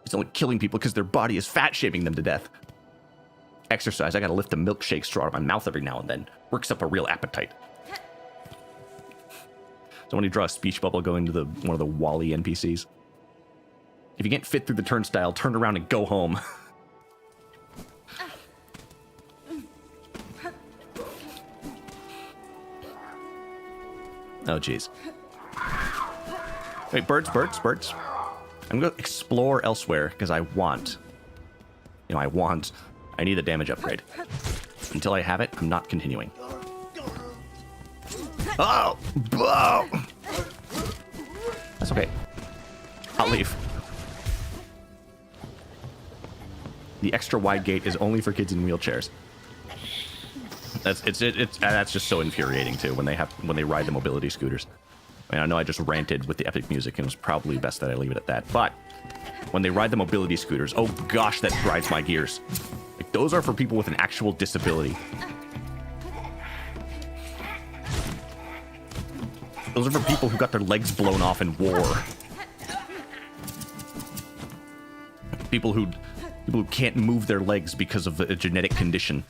It's only killing people because their body is fat shaming them to death. Exercise, I gotta lift a milkshake straw out of my mouth every now and then. Works up a real appetite. So when you draw a speech bubble going to one of the Wall-E NPCs. If you can't fit through the turnstile, turn around and go home. Oh, jeez. Wait, birds. I'm going to explore elsewhere because I want. I need a damage upgrade. Until I have it, I'm not continuing. Oh! Oh! That's okay. I'll leave. The extra wide gate is only for kids in wheelchairs. That's just so infuriating too when they ride the mobility scooters. I mean, I know I just ranted with the epic music and it was probably best that I leave it at that. But when they ride the mobility scooters, oh gosh, that grinds my gears. Like, those are for people with an actual disability. Those are for people who got their legs blown off in war. People who can't move their legs because of a genetic condition.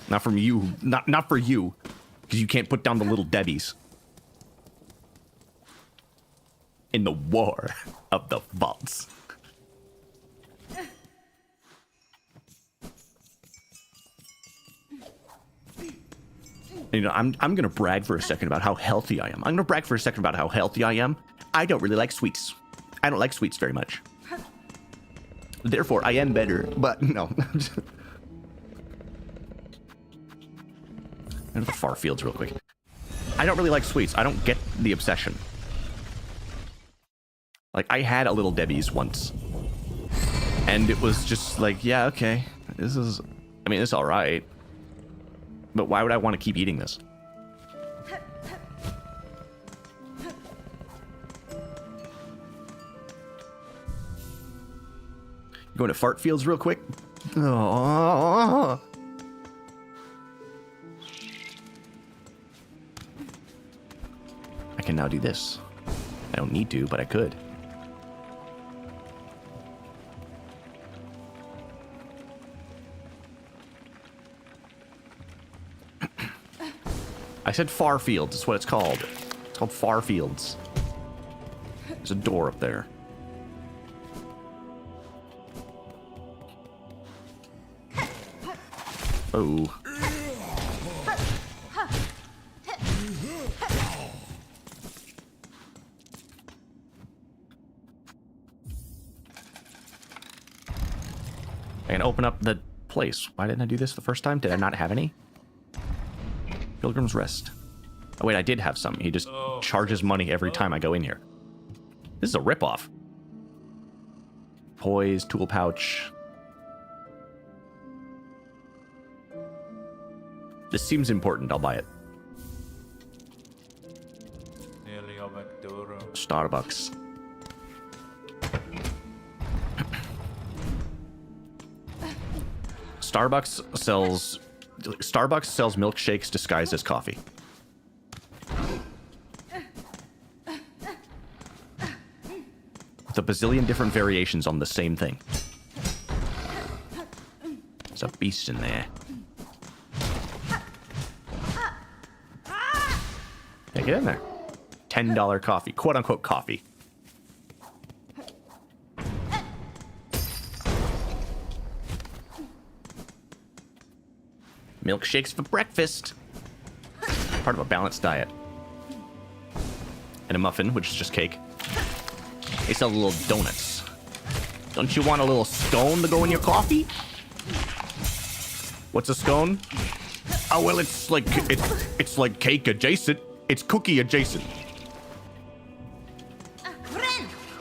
Not from you, not for you, because you can't put down the little Debbies. In the war of the vaults. You know, I'm gonna brag for a second about how healthy I am. I'm gonna brag for a second about how healthy I am. I don't really like sweets. I don't like sweets very much. Therefore, I am better, but no. Into the far fields real quick. I don't really like sweets. I don't get the obsession. Like, I had a Little Debbie's once. And it was just like, yeah, okay. It's alright. But why would I want to keep eating this? Going to fart fields real quick? Oh. I can now do this. I don't need to, but I could. I said far fields. That's what it's called. It's called far fields. There's a door up there. Oh. I can open up the place. Why didn't I do this the first time? Did I not have any? Pilgrim's Rest. Oh wait, I did have some. He just charges money every time I go in here. This is a ripoff. Poise, tool pouch. This seems important. I'll buy it. Starbucks. Starbucks sells milkshakes disguised as coffee. With a bazillion different variations on the same thing. There's a beast in there. Hey, get in there. $10 coffee. Quote unquote coffee. Milkshakes for breakfast. Part of a balanced diet. And a muffin, which is just cake. They sell little donuts. Don't you want a little scone to go in your coffee? What's a scone? Oh well, it's like cake adjacent. It's cookie adjacent.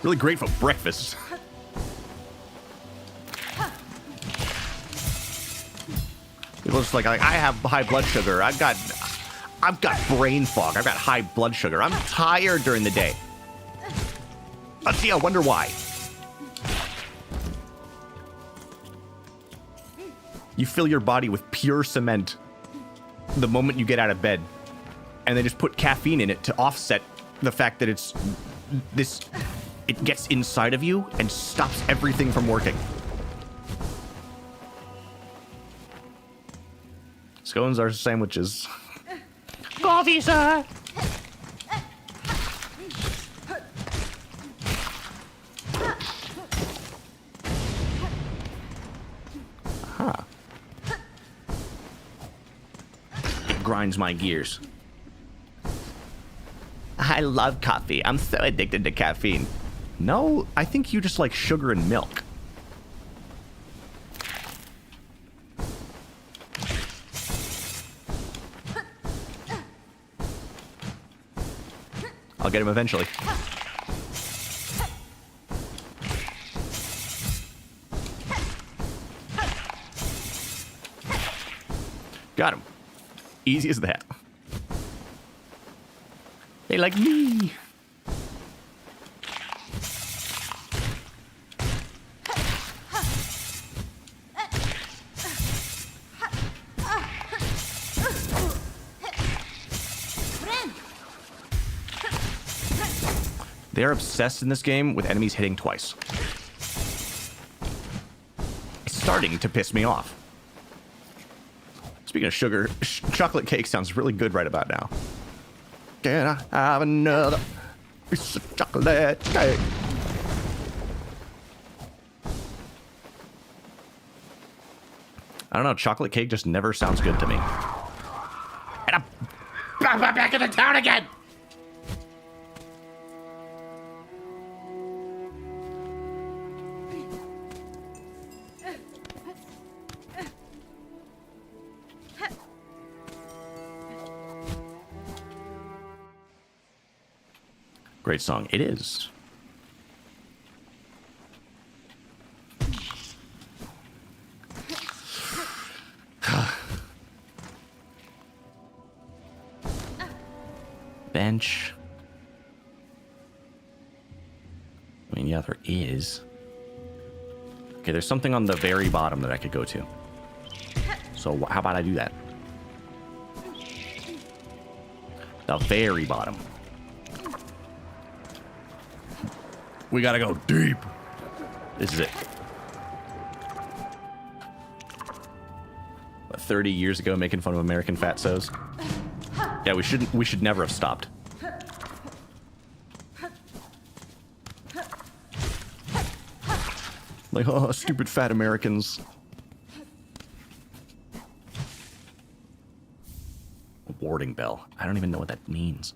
Really great for breakfast. People just like I have high blood sugar. I've got brain fog. I've got high blood sugar. I'm tired during the day. Let's see. I wonder why. You fill your body with pure cement the moment you get out of bed, and they just put caffeine in it to offset the fact that it gets inside of you and stops everything from working. Scones are sandwiches. Coffee, sir. Huh. It grinds my gears. I love coffee. I'm so addicted to caffeine. No, I think you just like sugar and milk. I'll get him eventually. Got him. Easy as that. They like me. They're obsessed in this game with enemies hitting twice. It's starting to piss me off. Speaking of sugar, chocolate cake sounds really good right about now. Can I have another piece of chocolate cake? I don't know, chocolate cake just never sounds good to me. And I'm back in the town again. Great song. It is. Bench. I mean, yeah, there is. Okay, there's something on the very bottom that I could go to. So how about I do that? The very bottom. We gotta go deep. This is it. What, 30 years ago, making fun of American fatsos. Yeah, we should never have stopped. Like, oh, stupid fat Americans. Warding bell. I don't even know what that means.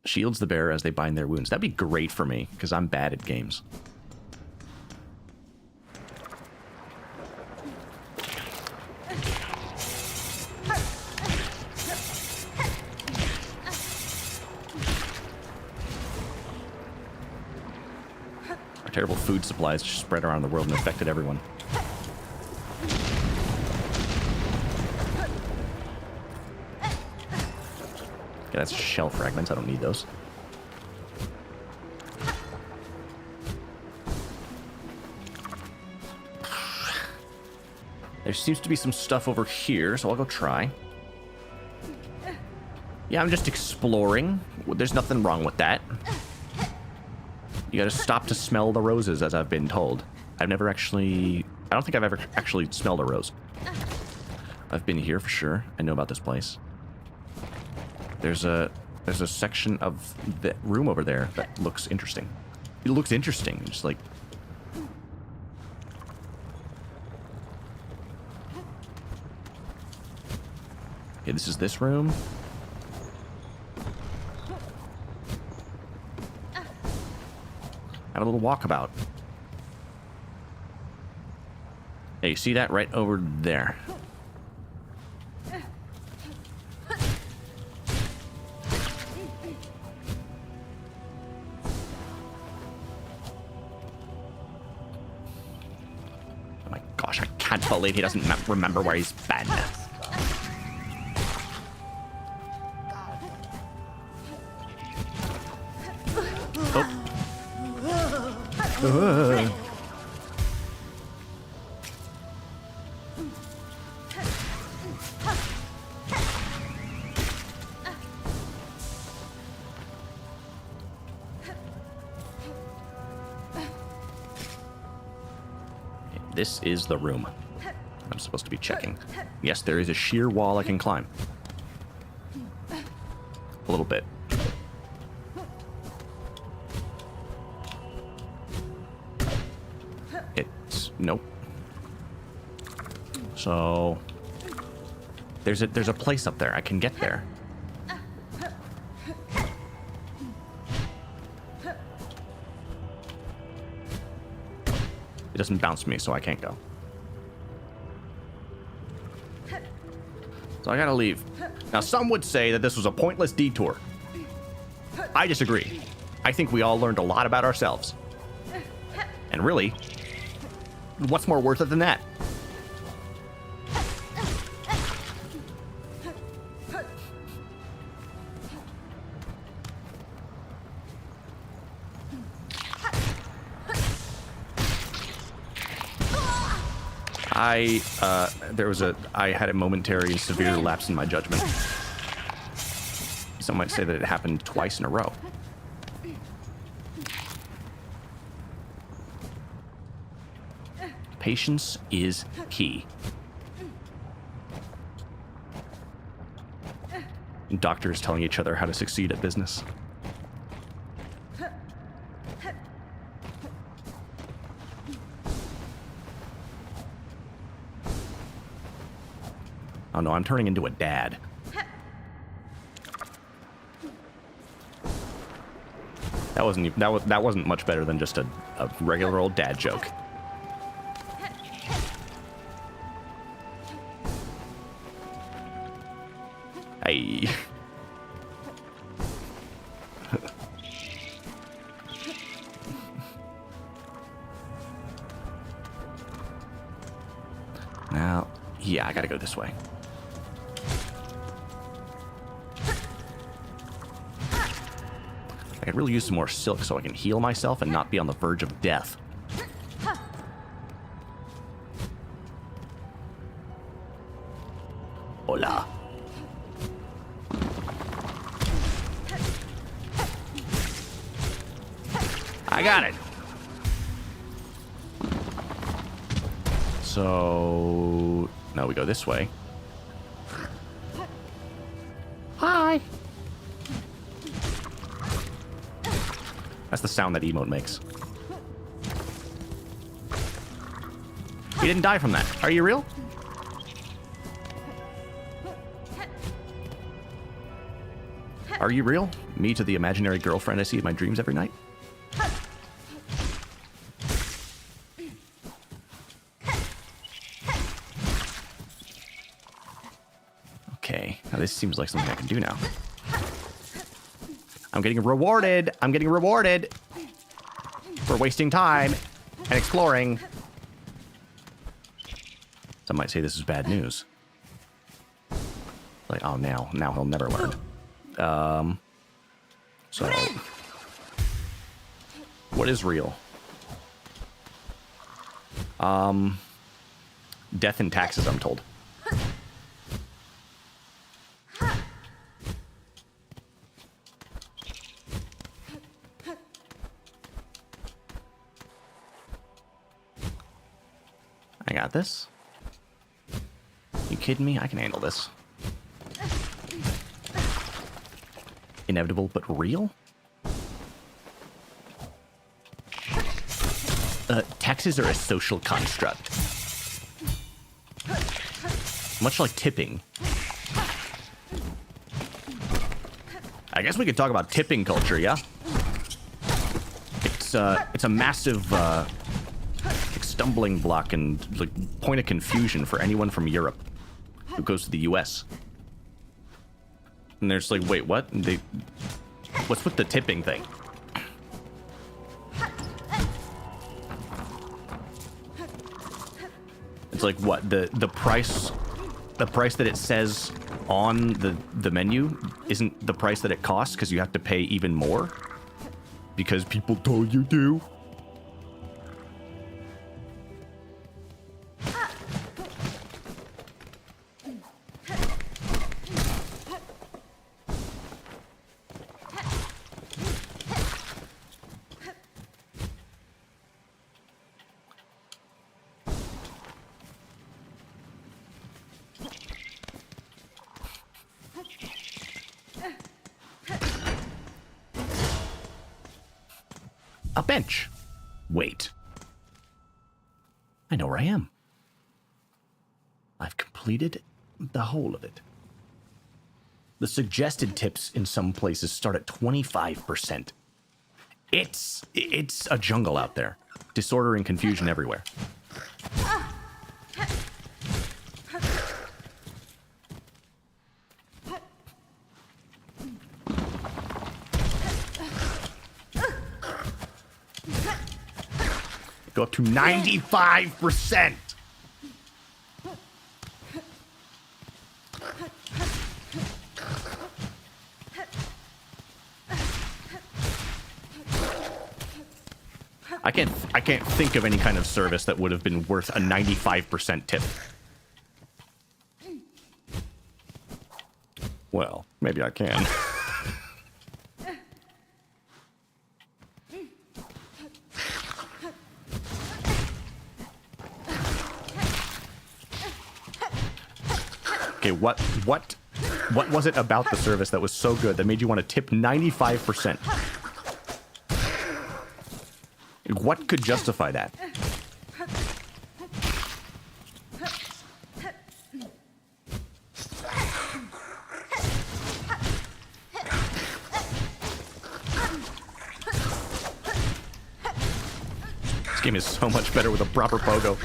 Shields the bearer as they bind their wounds. That'd be great for me, because I'm bad at games. Our terrible food supplies just spread around the world and affected everyone. Okay, that's shell fragments. I don't need those. There seems to be some stuff over here, so I'll go try. Yeah, I'm just exploring. There's nothing wrong with that. You gotta stop to smell the roses, as I've been told. I've never actually... I don't think I've ever actually smelled a rose. I've been here for sure. I know about this place. There's a section of the room over there that looks interesting. It looks interesting. Just like... Okay, this is this room. Have a little walkabout. Hey, you see that right over there? Oh my gosh, I can't believe he doesn't remember where he's been. This is the room I'm supposed to be checking. Yes, there is a sheer wall I can climb. A little bit. It's... nope. So... There's a place up there. I can get there. It doesn't bounce me, so I can't go. So I gotta leave. Now, some would say that this was a pointless detour. I disagree. I think we all learned a lot about ourselves. And really, what's more worth it than that? I had a momentary and severe lapse in my judgment. Some might say that it happened twice in a row. Patience is key. Doctors telling each other how to succeed at business. Oh no, I'm turning into a dad. That wasn't much better than just a regular old dad joke. Hey. Now, yeah, I gotta go this way. I could really use some more silk so I can heal myself and not be on the verge of death. Hola. I got it. So, now we go this way. Hi. That's the sound that emote makes. He didn't die from that. Are you real? Are you real? Me to the imaginary girlfriend I see in my dreams every night? Okay, now this seems like something I can do now. I'm getting rewarded. I'm getting rewarded for wasting time and exploring. Some might say this is bad news. Like, oh, now he'll never learn. So, what is real? Death and taxes, I'm told. I got this. You kidding me? I can handle this. Inevitable but real? Taxes are a social construct. Much like tipping. I guess we could talk about tipping culture, yeah? It's a massive stumbling block and like point of confusion for anyone from Europe who goes to the US. And there's like, wait, what? What's with the tipping thing? It's like what the price that it says on the menu isn't the price that it costs because you have to pay even more because people told you to. A bench. Wait. I know where I am. I've completed the whole of it. The suggested tips in some places start at 25%. It's a jungle out there. Disorder and confusion everywhere. Go up to 95%. I can't think of any kind of service that would have been worth a 95% tip. Well, maybe I can. Okay, what was it about the service that was so good that made you want to tip 95%? What could justify that? This game is so much better with a proper pogo.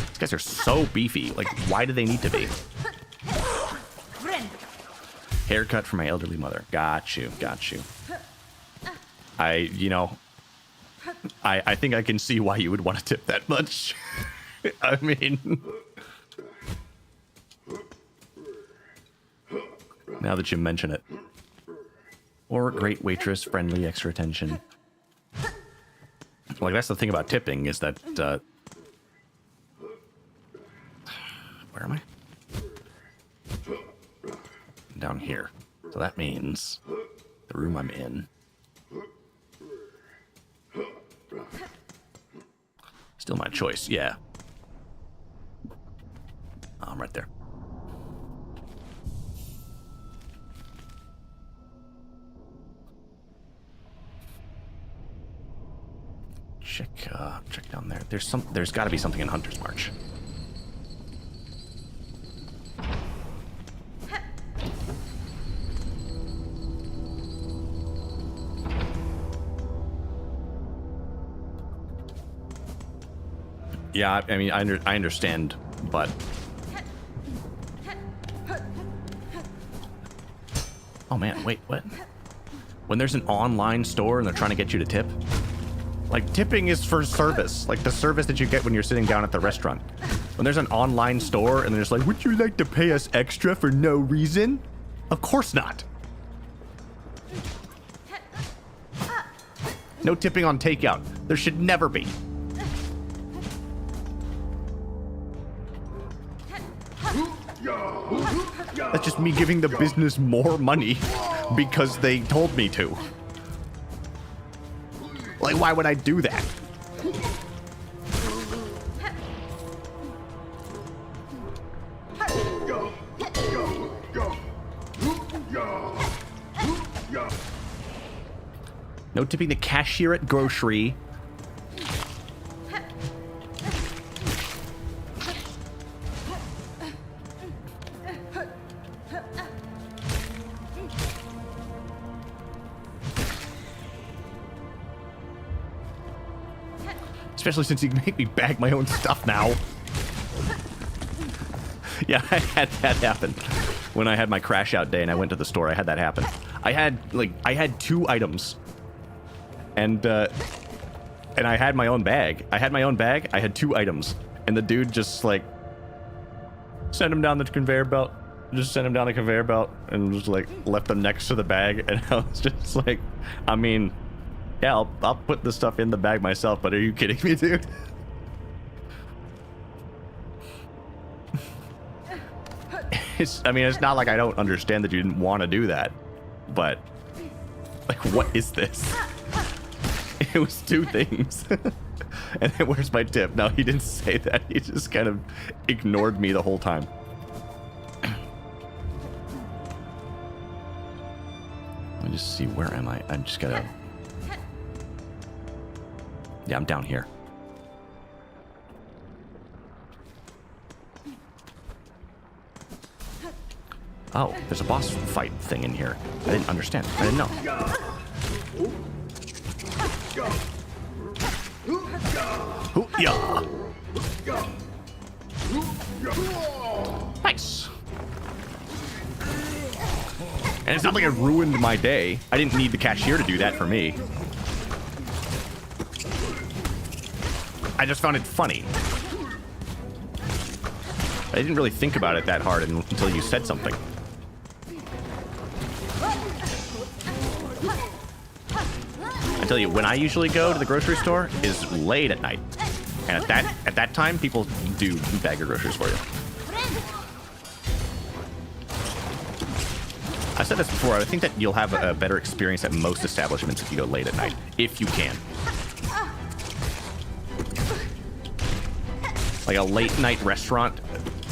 These guys are so beefy. Like, why do they need to be? Haircut for my elderly mother. Got you. I think I can see why you would want to tip that much. I mean... Now that you mention it. Or great waitress, friendly, extra attention. Like, that's the thing about tipping, is that, where am I? Down here. So that means the room I'm in. Still my choice, yeah. I'm right there. Check down there. There's got to be something in Hunter's March. Yeah, I mean, I understand, but... Oh man, wait, what? When there's an online store and they're trying to get you to tip? Like, tipping is for service. Like, the service that you get when you're sitting down at the restaurant. When there's an online store and they're just like, would you like to pay us extra for no reason? Of course not. No tipping on takeout. There should never be. That's just me giving the business more money because they told me to. Like, why would I do that? No tipping the cashier at grocery. Especially since you can make me bag my own stuff now. Yeah, I had that happen. When I had my crash out day and I went to the store, I had that happen. I had 2 items. And I had my own bag. I had 2 items. And the dude just like sent him down the conveyor belt. Just sent him down the conveyor belt and just like left them next to the bag. And I was just like, I mean, yeah, I'll put the stuff in the bag myself, but are you kidding me, dude? I mean, it's not like I don't understand that you didn't want to do that, but like, what is this? It was 2 things. And then where's my tip? No, he didn't say that. He just kind of ignored me the whole time. Let me just see, where am I? I'm just gotta... Yeah, I'm down here. Oh, there's a boss fight thing in here. I didn't understand. I didn't know. Hoo-yah! Nice. And it's not like it ruined my day. I didn't need the cashier to do that for me. I just found it funny. I didn't really think about it that hard until you said something. I tell you, when I usually go to the grocery store is late at night. And at that time, people do bag your groceries for you. I said this before, I think that you'll have a better experience at most establishments if you go late at night, if you can. Like a late night restaurant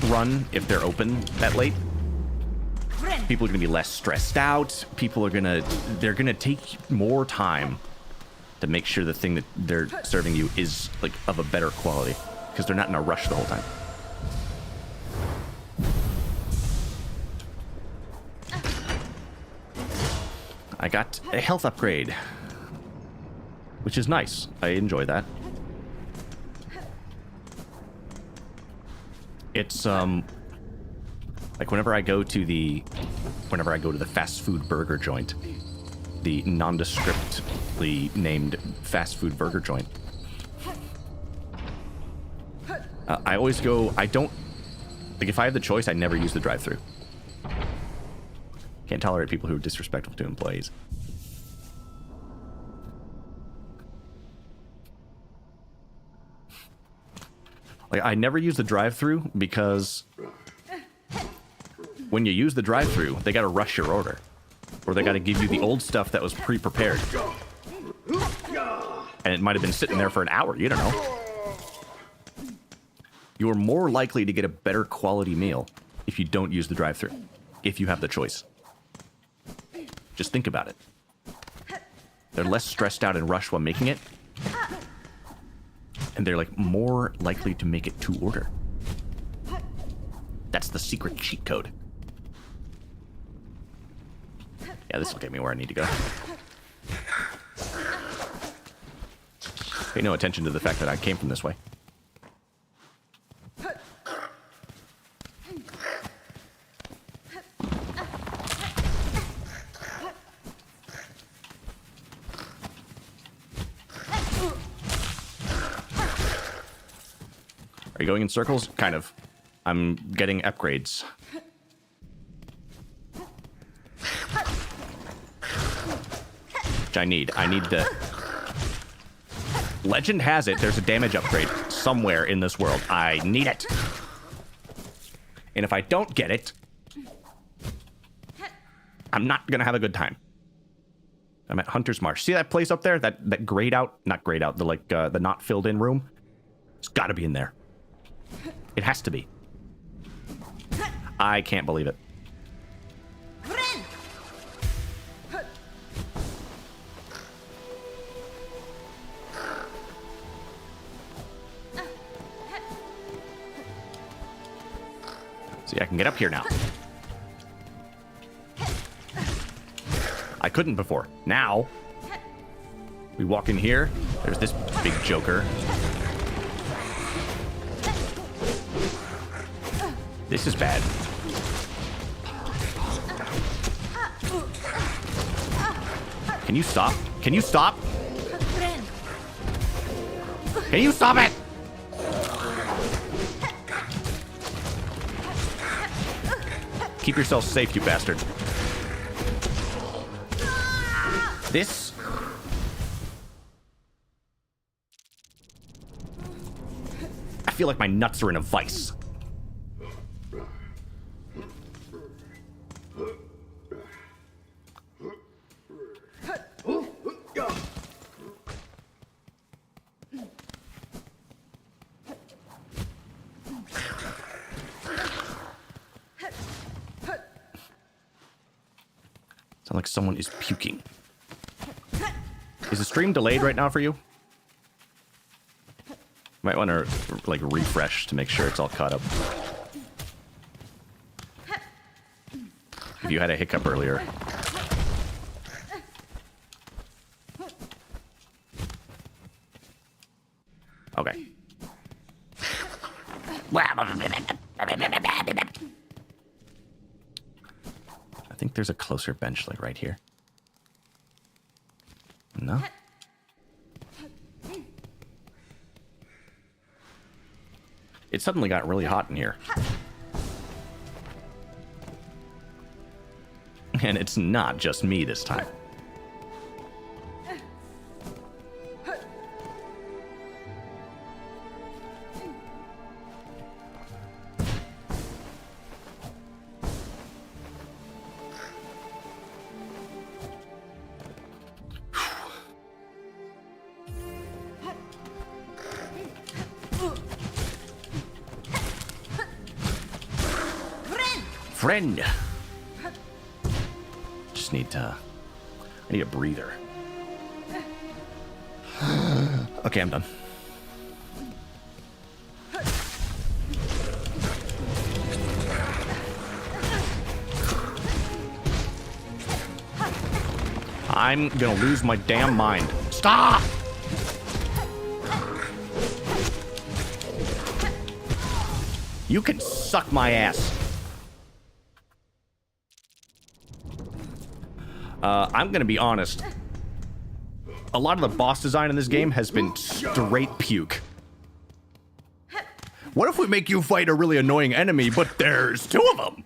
run, if they're open that late, people are gonna be less stressed out. They're gonna take more time to make sure the thing that they're serving you is like of a better quality, because they're not in a rush the whole time. I got a health upgrade, which is nice. I enjoy that. It's like whenever I go to the fast food burger joint, the nondescriptly named fast food burger joint, I always go. I don't like, if I have the choice, I never use the drive-thru. Can't tolerate people who are disrespectful to employees. Like, I never use the drive-thru because when you use the drive-thru, they gotta rush your order. Or they gotta give you the old stuff that was pre-prepared. And it might have been sitting there for an hour, you don't know. You're more likely to get a better quality meal if you don't use the drive-thru, if you have the choice. Just think about it. They're less stressed out and rushed while making it. And they're like more likely to make it to order. That's the secret cheat code. Yeah, this will get me where I need to go. Pay no attention to the fact that I came from this way. Are you going in circles? Kind of. I'm getting upgrades. Which I need. I need the... Legend has it there's a damage upgrade somewhere in this world. I need it. And if I don't get it, I'm not going to have a good time. I'm at Hunter's Marsh. See that place up there? That grayed out? Not grayed out. The not filled in room? It's got to be in there. It has to be. I can't believe it. See, I can get up here now. I couldn't before. Now, we walk in here. There's this big joker. This is bad. Can you stop? Can you stop? Can you stop it? Keep yourself safe, you bastard. This... I feel like my nuts are in a vice. Sounds like someone is puking. Is the stream delayed right now for you? Might want to like refresh to make sure it's all caught up. If you had a hiccup earlier. Okay. I think there's a closer bench like right here. No? It suddenly got really hot in here. And it's not just me this time. Friend. Just need to... I need a breather. Okay, I'm done. I'm gonna lose my damn mind. Stop! You can suck my ass. I'm gonna be honest. A lot of the boss design in this game has been straight puke. What if we make you fight a really annoying enemy, but there's two of them?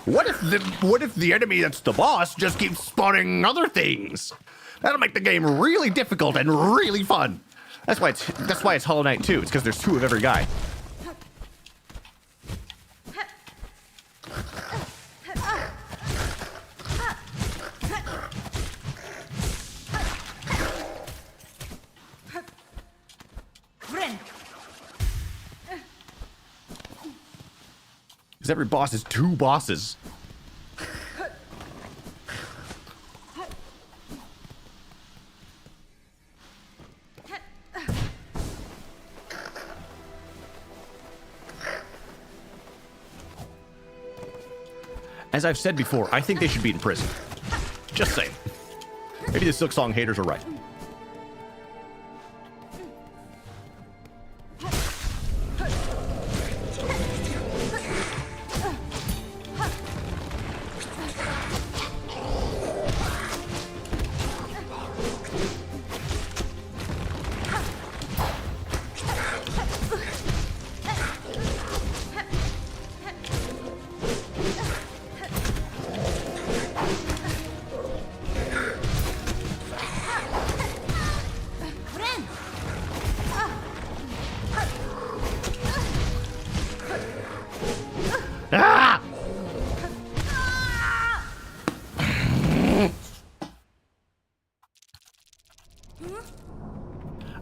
What if the enemy that's the boss just keeps spawning other things? That'll make the game really difficult and really fun. That's why it's Hollow Knight 2. It's because there's two of every guy. Because every boss is two bosses. As I've said before, I think they should be in prison. Just saying. Maybe the Silksong haters are right.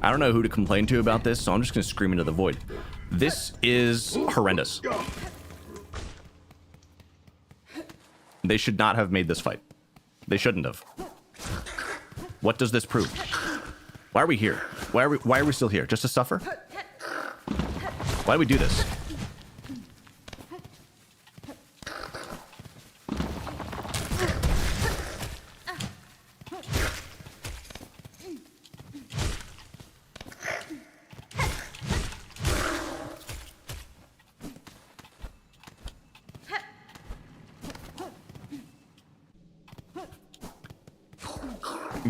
I don't know who to complain to about this, so I'm just going to scream into the void. This is horrendous. They should not have made this fight. They shouldn't have. What does this prove? Why are we here? Why are we still here? Just to suffer? Why do we do this?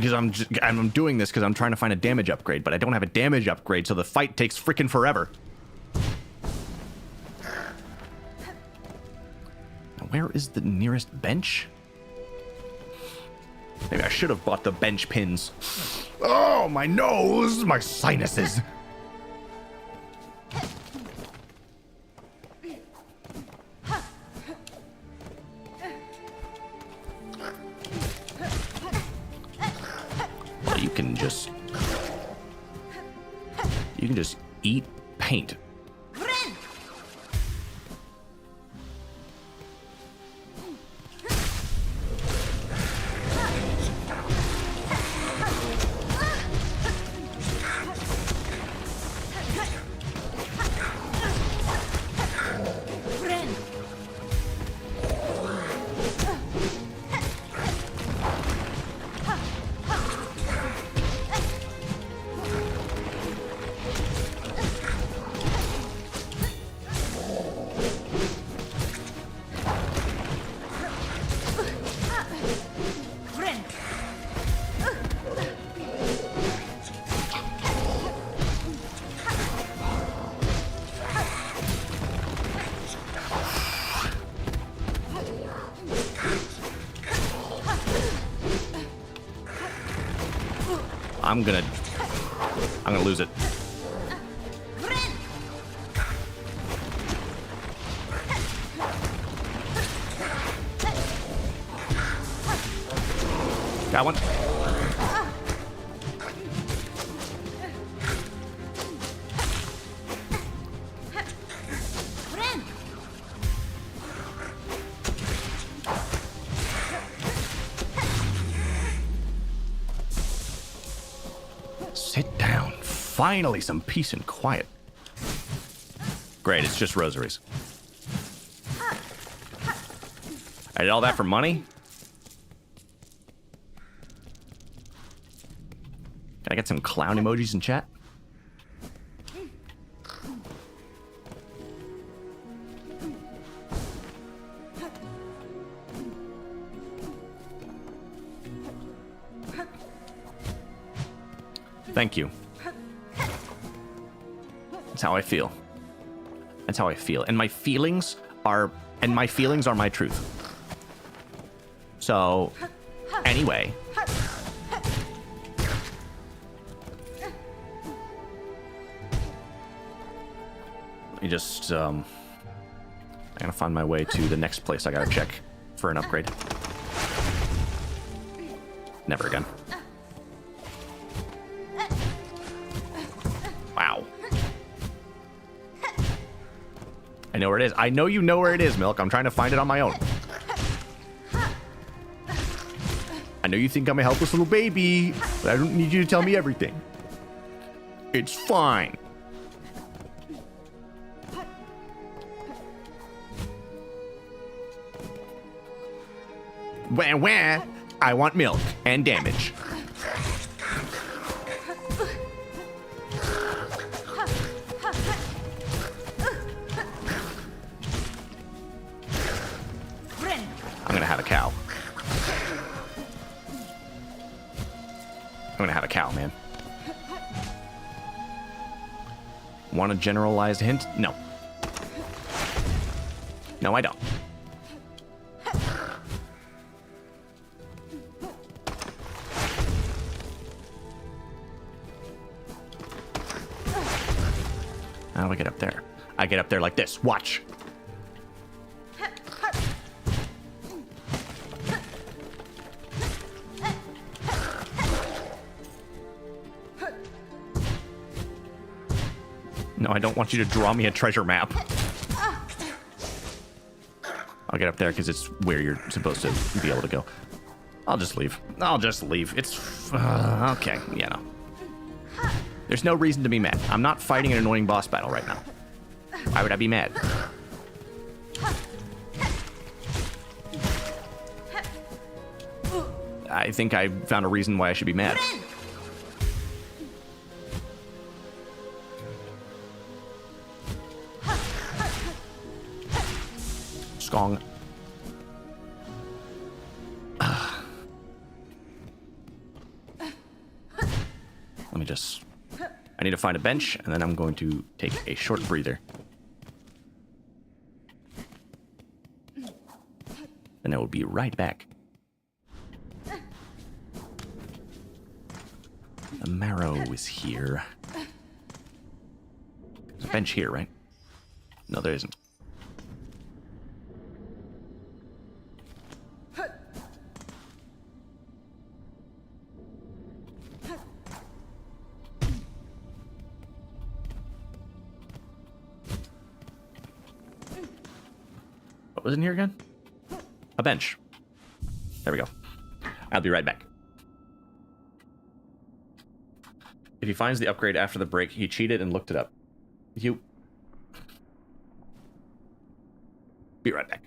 Because I'm doing this because I'm trying to find a damage upgrade, but I don't have a damage upgrade, so the fight takes freaking forever. Now, where is the nearest bench? Maybe I should have bought the bench pins. Oh, my nose, my sinuses. You can just eat paint. I'm gonna lose it. Got one. Sit down. Finally, some peace and quiet. Great, it's just rosaries. I did all that for money? Can I get some clown emojis in chat? Thank you. That's how I feel. That's how I feel. And my feelings are my truth. So, anyway. Let me just, I gotta find my way to the next place I gotta check for an upgrade. Never again. Wow. I know where it is. I know you know where it is, Milk. I'm trying to find it on my own. I know you think I'm a helpless little baby, but I don't need you to tell me everything. It's fine. Wah, wah. I want milk and damage. I'm gonna have a cow. I'm gonna have a cow, man. Want a generalized hint? No. No, I don't. How do I get up there? I get up there like this. Watch. No, I don't want you to draw me a treasure map. I'll get up there because it's where you're supposed to be able to go. I'll just leave. I'll just leave. It's... okay, yeah, no. There's no reason to be mad. I'm not fighting an annoying boss battle right now. Why would I be mad? I think I found a reason why I should be mad. Skong. Let me just... I need to find a bench, and then I'm going to take a short breather. And I will be right back. The marrow is here. There's a bench here, right? No, there isn't. What was in here again? A bench. There we go. I'll be right back. If he finds the upgrade after the break, he cheated and looked it up. You... Be right back.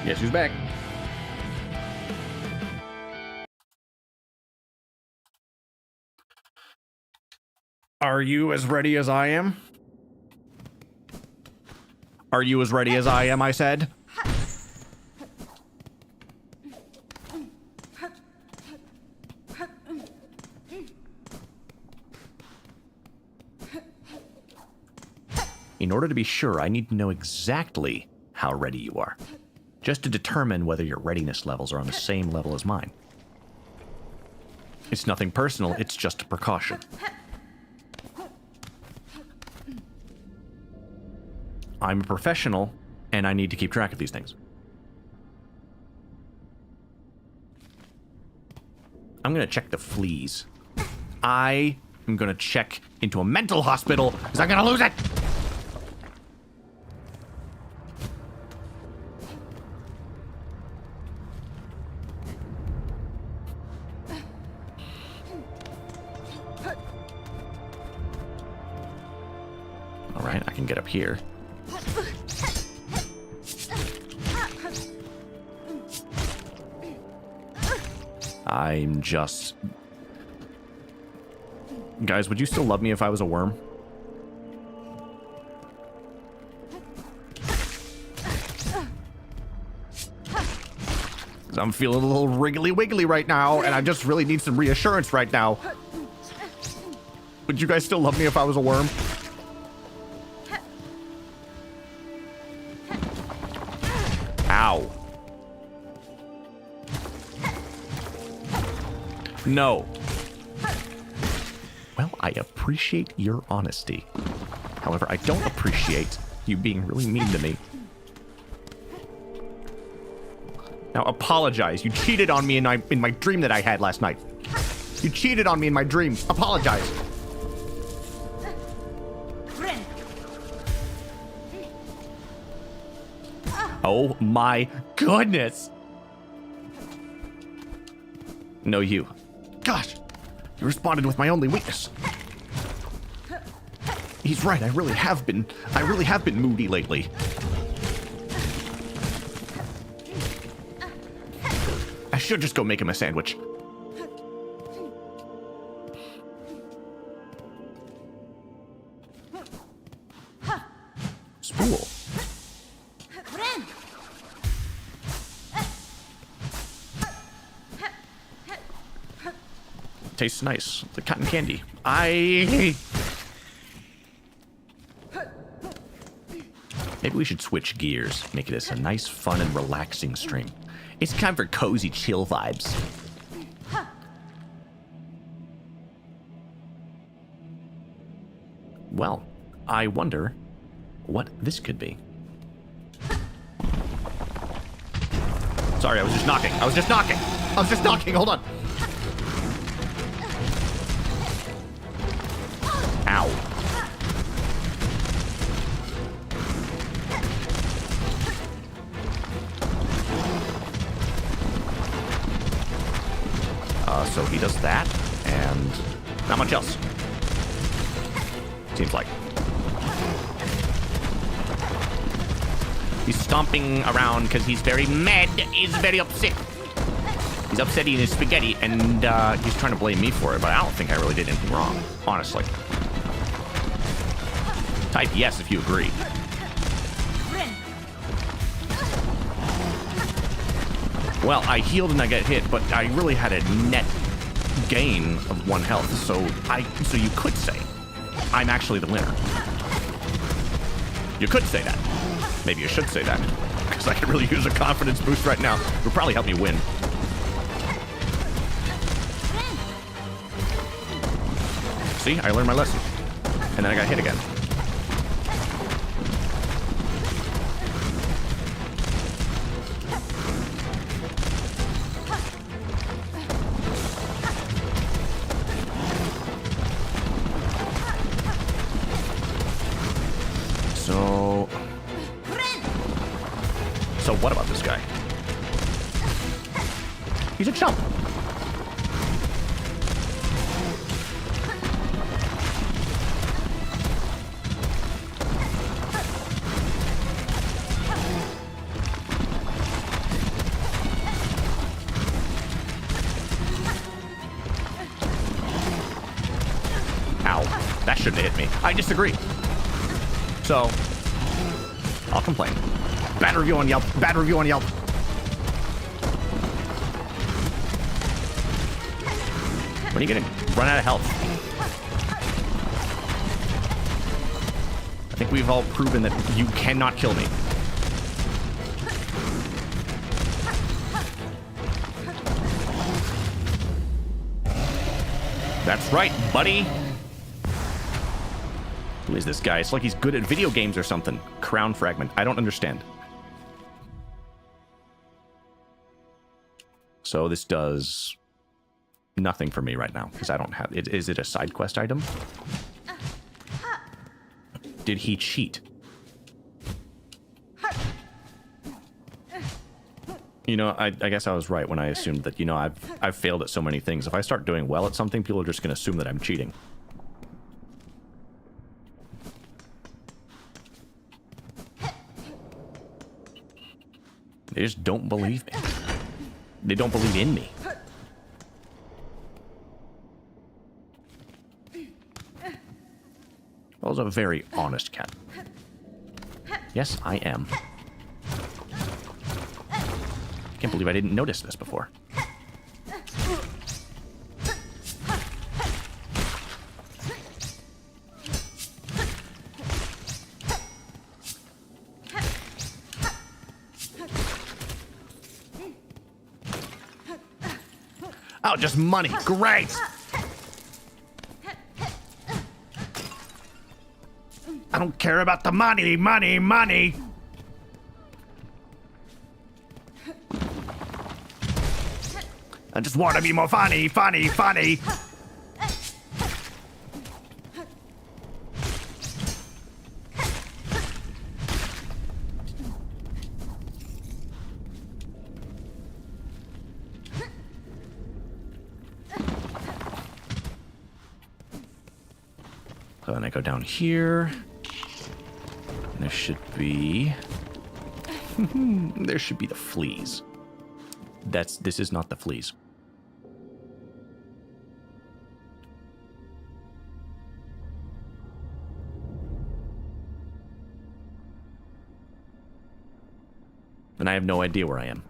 Guess who's back? Are you as ready as I am? Are you as ready as I am, I said? In order to be sure, I need to know exactly how ready you are, just to determine whether your readiness levels are on the same level as mine. It's nothing personal, it's just a precaution. I'm a professional, and I need to keep track of these things. I'm gonna check the fleas. I am gonna check into a mental hospital, because I'm gonna lose it! Alright, I can get up here. I'm just... Guys, would you still love me if I was a worm? 'Cause I'm feeling a little wriggly wiggly right now, and I just really need some reassurance right now. Would you guys still love me if I was a worm? Ow. No. Well, I appreciate your honesty. However, I don't appreciate you being really mean to me. Now apologize. You cheated on me in my dream that I had last night. You cheated on me in my dream. Apologize. Oh my goodness. No, you. Gosh, you responded with my only weakness. He's right. I really have been moody lately. I should just go make him a sandwich. Spool. Tastes nice. The cotton candy. Maybe we should switch gears. Make this a nice, fun, and relaxing stream. It's time for cozy, chill vibes. Well, I wonder what this could be. Sorry, I was just knocking. Hold on. Ow. So he does that, and not much else. Seems like. He's stomping around because he's very mad. He's very upset. He's upset eating his spaghetti, and he's trying to blame me for it, but I don't think I really did anything wrong, honestly. Type yes if you agree. Well, I healed and I got hit, but I really had a net gain of 1 health, so you could say I'm actually the winner. You could say that. Maybe you should say that, because I could really use a confidence boost right now. It would probably help me win. See, I learned my lesson, and then I got hit again. So what about this guy? He's a chump. Ow, that shouldn't have hit me. I disagree. So, I'll complain. Bad review on Yelp. Bad review on Yelp. When are you gonna run out of health? I think we've all proven that you cannot kill me. That's right, buddy. Who is this guy? It's like he's good at video games or something. Crown fragment. I don't understand. So this does nothing for me right now because I don't have it. Is it a side quest item? Did he cheat? You know, I guess I was right when I assumed that, you know, I've failed at so many things. If I start doing well at something, people are just going to assume that I'm cheating. They just don't believe me. They don't believe in me. Bell's a very honest cat. Yes, I am. Can't believe I didn't notice this before. Oh, just money. Great. I don't care about the money, money, money. I just want to be more funny, funny, funny. So then I go down here. And there should be... there should be the fleas. This is not the fleas. And I have no idea where I am.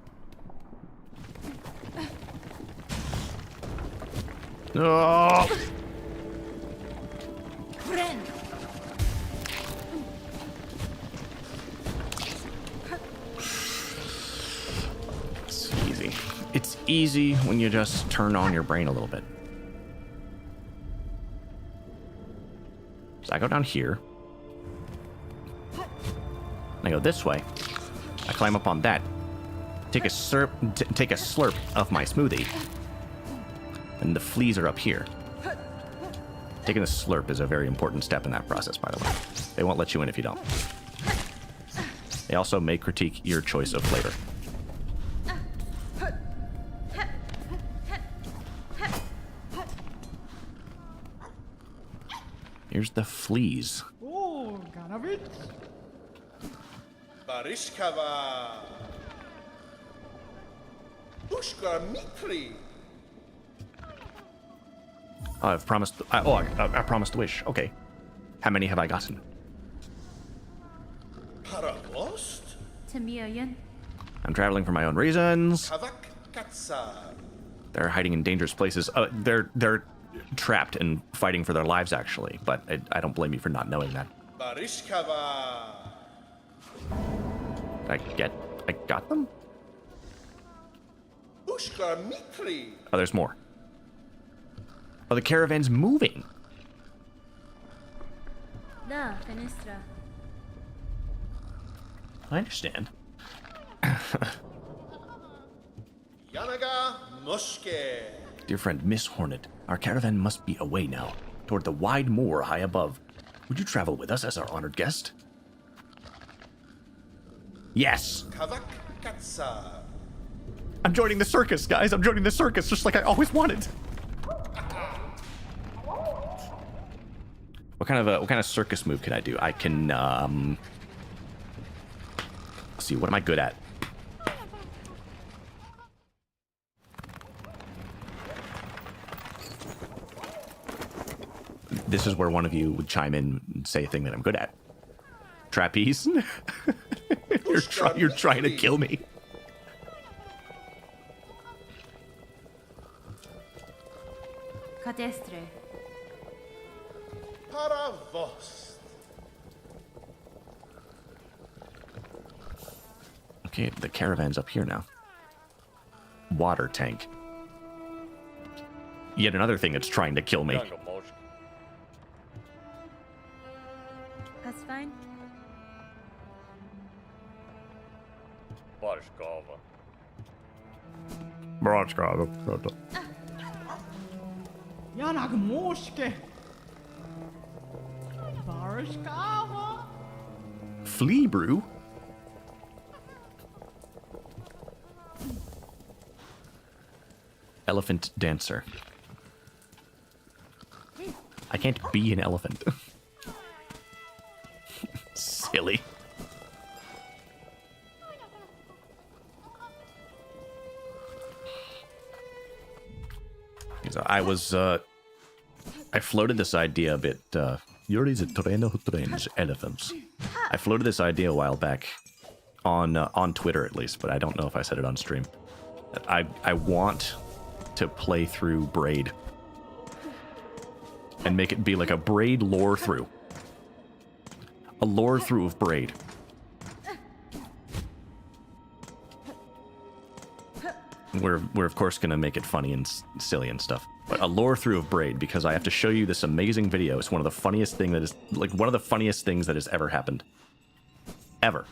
Oh! It's easy. It's easy when you just turn on your brain a little bit. So I go down here. And I go this way. I climb up on that. Take a slurp of my smoothie. And the fleas are up here. Taking a slurp is a very important step in that process, by the way. They won't let you in if you don't. They also may critique your choice of flavor. Here's the fleas. Oh, Ganavit. Barishkava. Ushka Mitri. Oh, I've promised. I promised a wish. Okay. How many have I gotten? Paravost. I'm traveling for my own reasons. Kavak Katsa. They're hiding in dangerous places. They're trapped and fighting for their lives, actually. But I don't blame you for not knowing that. Barishkava. I got them? Ushka Mitri. Oh, there's more. Oh, the caravan's moving. Da, Fenestra. I understand. Yanaga Mushke. Dear friend, Miss Hornet, our caravan must be away now, toward the wide moor high above. Would you travel with us as our honored guest? Yes. Kavak Katsa. I'm joining the circus, guys. I'm joining the circus, just like I always wanted. What kind of circus move can I do? I can let's see, what am I good at? This is where one of you would chime in and say a thing that I'm good at. Trapeze. You're trying to kill me. Cadestre. Paravost. Okay, the caravan's up here now. Water tank. Yet another thing that's trying to kill me. That's fine. Yanag Moshke. Barishkava. Flea brew? Elephant dancer. I can't be an elephant. Silly. So I floated this idea a bit Yuri's a trainer who trains elephants. I floated this idea a while back on Twitter at least, but I don't know if I said it on stream. I want to play through Braid and make it be like a Braid lore through. A lore through of Braid. We're of course gonna make it funny and silly and stuff, but a lore through of Braid, because I have to show you this amazing video. It's one of the funniest thing that is like one of the funniest things that has ever happened, ever.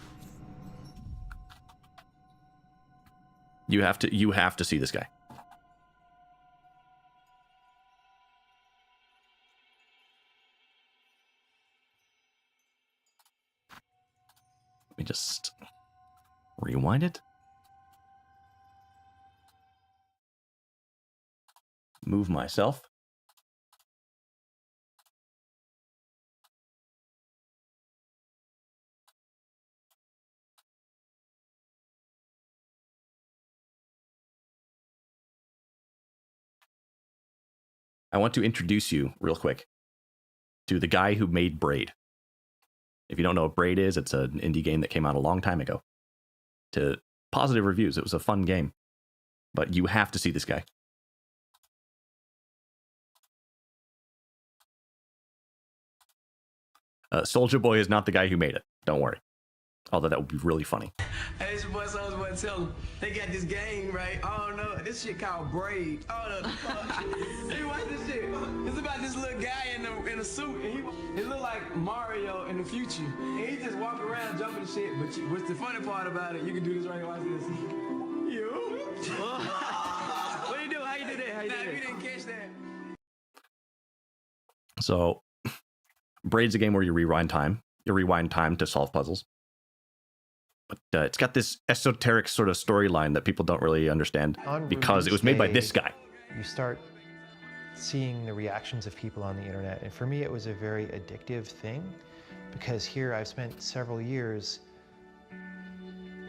You have to see this guy. Let me just rewind it. Move myself. I want to introduce you real quick to the guy who made Braid. If you don't know what Braid is, it's an indie game that came out a long time ago. To positive reviews, it was a fun game. But you have to see this guy. Soulja Boy is not the guy who made it. Don't worry. Although that would be really funny. Hey, it's your boy Soulja Boy. Tell them they got this game, right? Oh no, this shit called Braid. Oh no, hey, watch this shit. It's about this little guy in a suit, and he look like Mario in the future, and he just walk around jumping shit. But what's the funny part about it? You can do this right here. Watch this. You? What you do? How you do that? How you do that? You didn't catch that. So, Braid's a game where you rewind time. You rewind time to solve puzzles. But it's got this esoteric sort of storyline that people don't really understand because it was made by this guy. You start seeing the reactions of people on the internet. And for me, it was a very addictive thing because here I've spent several years,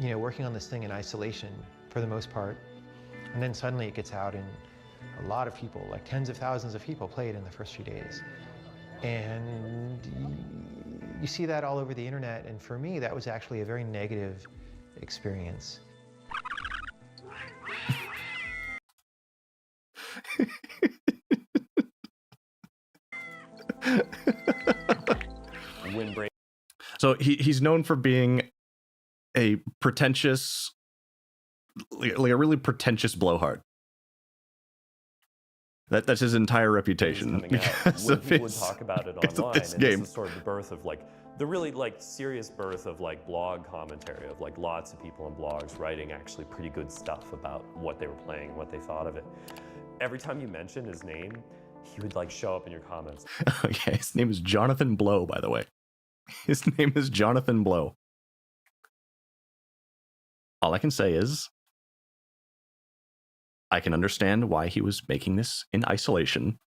you know, working on this thing in isolation for the most part. And then suddenly it gets out and a lot of people, like tens of thousands of people play it in the first few days. And you see that all over the internet, and for me, that was actually a very negative experience. So he's known for being a pretentious, like a really pretentious blowhard. That's his entire reputation. Because he would talk about it online, and this is sort of the birth of like the really like serious birth of like blog commentary of like lots of people in blogs writing actually pretty good stuff about what they were playing, what they thought of it. Every time you mention his name, he would like show up in your comments. Oh yeah, his name is Jonathan Blow, by the way. His name is Jonathan Blow. All I can say is I can understand why he was making this in isolation,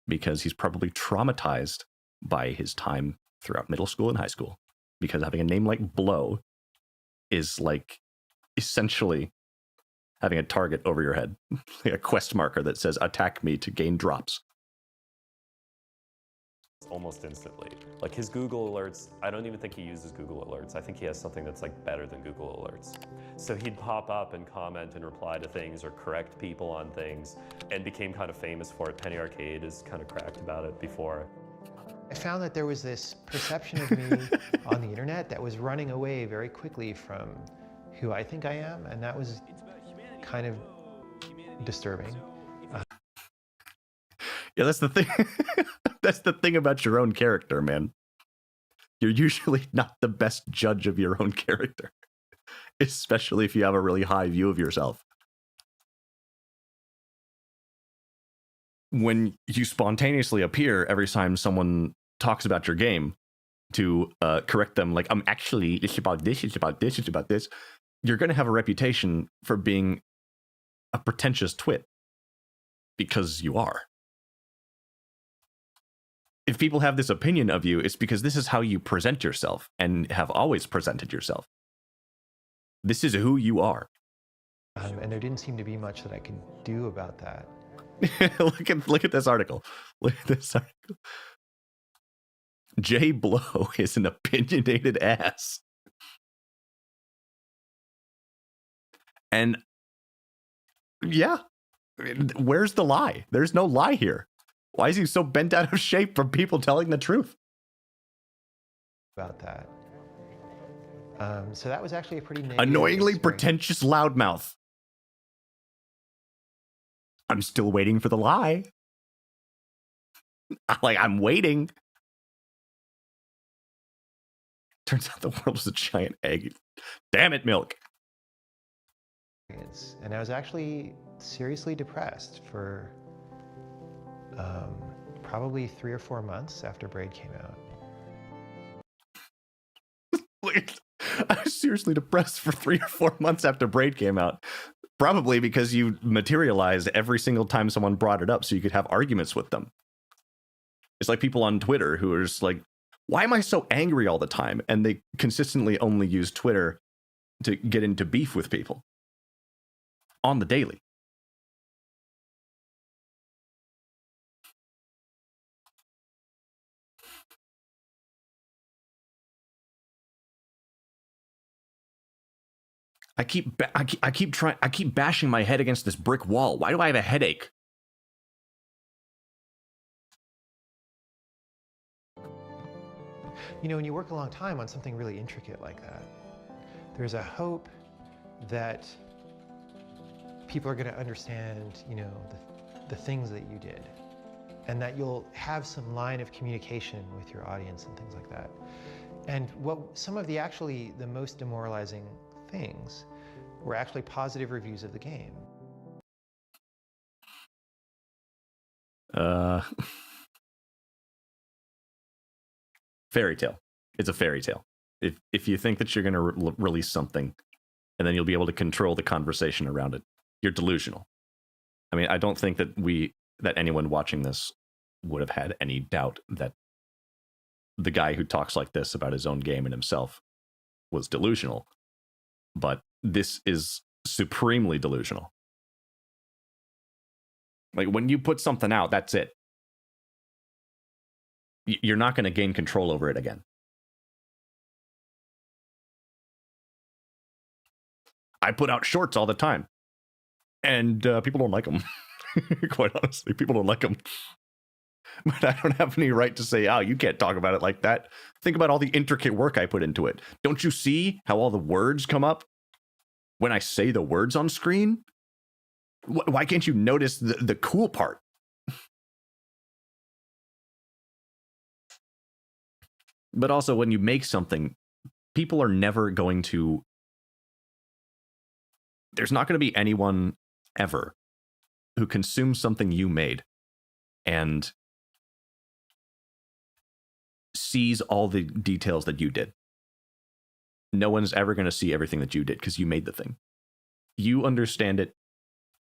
because he's probably traumatized by his time throughout middle school and high school, because having a name like Blow is like essentially having a target over your head, like a quest marker that says attack me to gain drops. Almost instantly. Like his Google alerts, I don't even think he uses Google alerts. I think he has something that's like better than Google alerts. So he'd pop up and comment and reply to things or correct people on things, and became kind of famous for it. Penny Arcade has kind of cracked about it before. I found that there was this perception of me on the internet that was running away very quickly from who I think I am, and that was kind of disturbing. Yeah, that's the thing. That's the thing about your own character, man. You're usually not the best judge of your own character, especially if you have a really high view of yourself. When you spontaneously appear every time someone talks about your game to correct them, like, actually, it's about this, it's about this, it's about this, you're going to have a reputation for being a pretentious twit, because you are. If people have this opinion of you, it's because this is how you present yourself and have always presented yourself. This is who you are. And there didn't seem to be much that I could do about that. Look at this article. Look at this article. Jay Blow is an opinionated ass. And yeah, where's the lie? There's no lie here. Why is he so bent out of shape from people telling the truth? About that. So that was actually a pretty annoyingly experience. Pretentious loudmouth. I'm still waiting for the lie. Like, I'm waiting. Turns out the world is a giant egg. Damn it, milk. And I was actually seriously depressed for probably 3 or 4 months after Braid came out. I was seriously depressed for 3 or 4 months after Braid came out. Probably because you materialized every single time someone brought it up so you could have arguments with them. It's like people on Twitter who are just like, why am I so angry all the time? And they consistently only use Twitter to get into beef with people on the daily. I keep bashing my head against this brick wall. Why do I have a headache? You know, when you work a long time on something really intricate like that, there's a hope that people are going to understand, you know, the things that you did, and that you'll have some line of communication with your audience and things like that. And what some of the most demoralizing things were actually positive reviews of the game. Fairy tale. It's a fairy tale. If you think that you're going to release something and then you'll be able to control the conversation around it, you're delusional. I mean, I don't think that anyone watching this would have had any doubt that the guy who talks like this about his own game and himself was delusional. But this is supremely delusional. Like, when you put something out, that's it. You're not going to gain control over it again. I put out shorts all the time, and people don't like them. Quite honestly, people don't like them. But I don't have any right to say, oh, you can't talk about it like that. Think about all the intricate work I put into it. Don't you see how all the words come up when I say the words on screen? Why can't you notice the cool part? But also, when you make something, people are never going to... There's not going to be anyone ever who consumes something you made and sees all the details that you did. No one's ever going to see everything that you did because you made the thing. You understand it,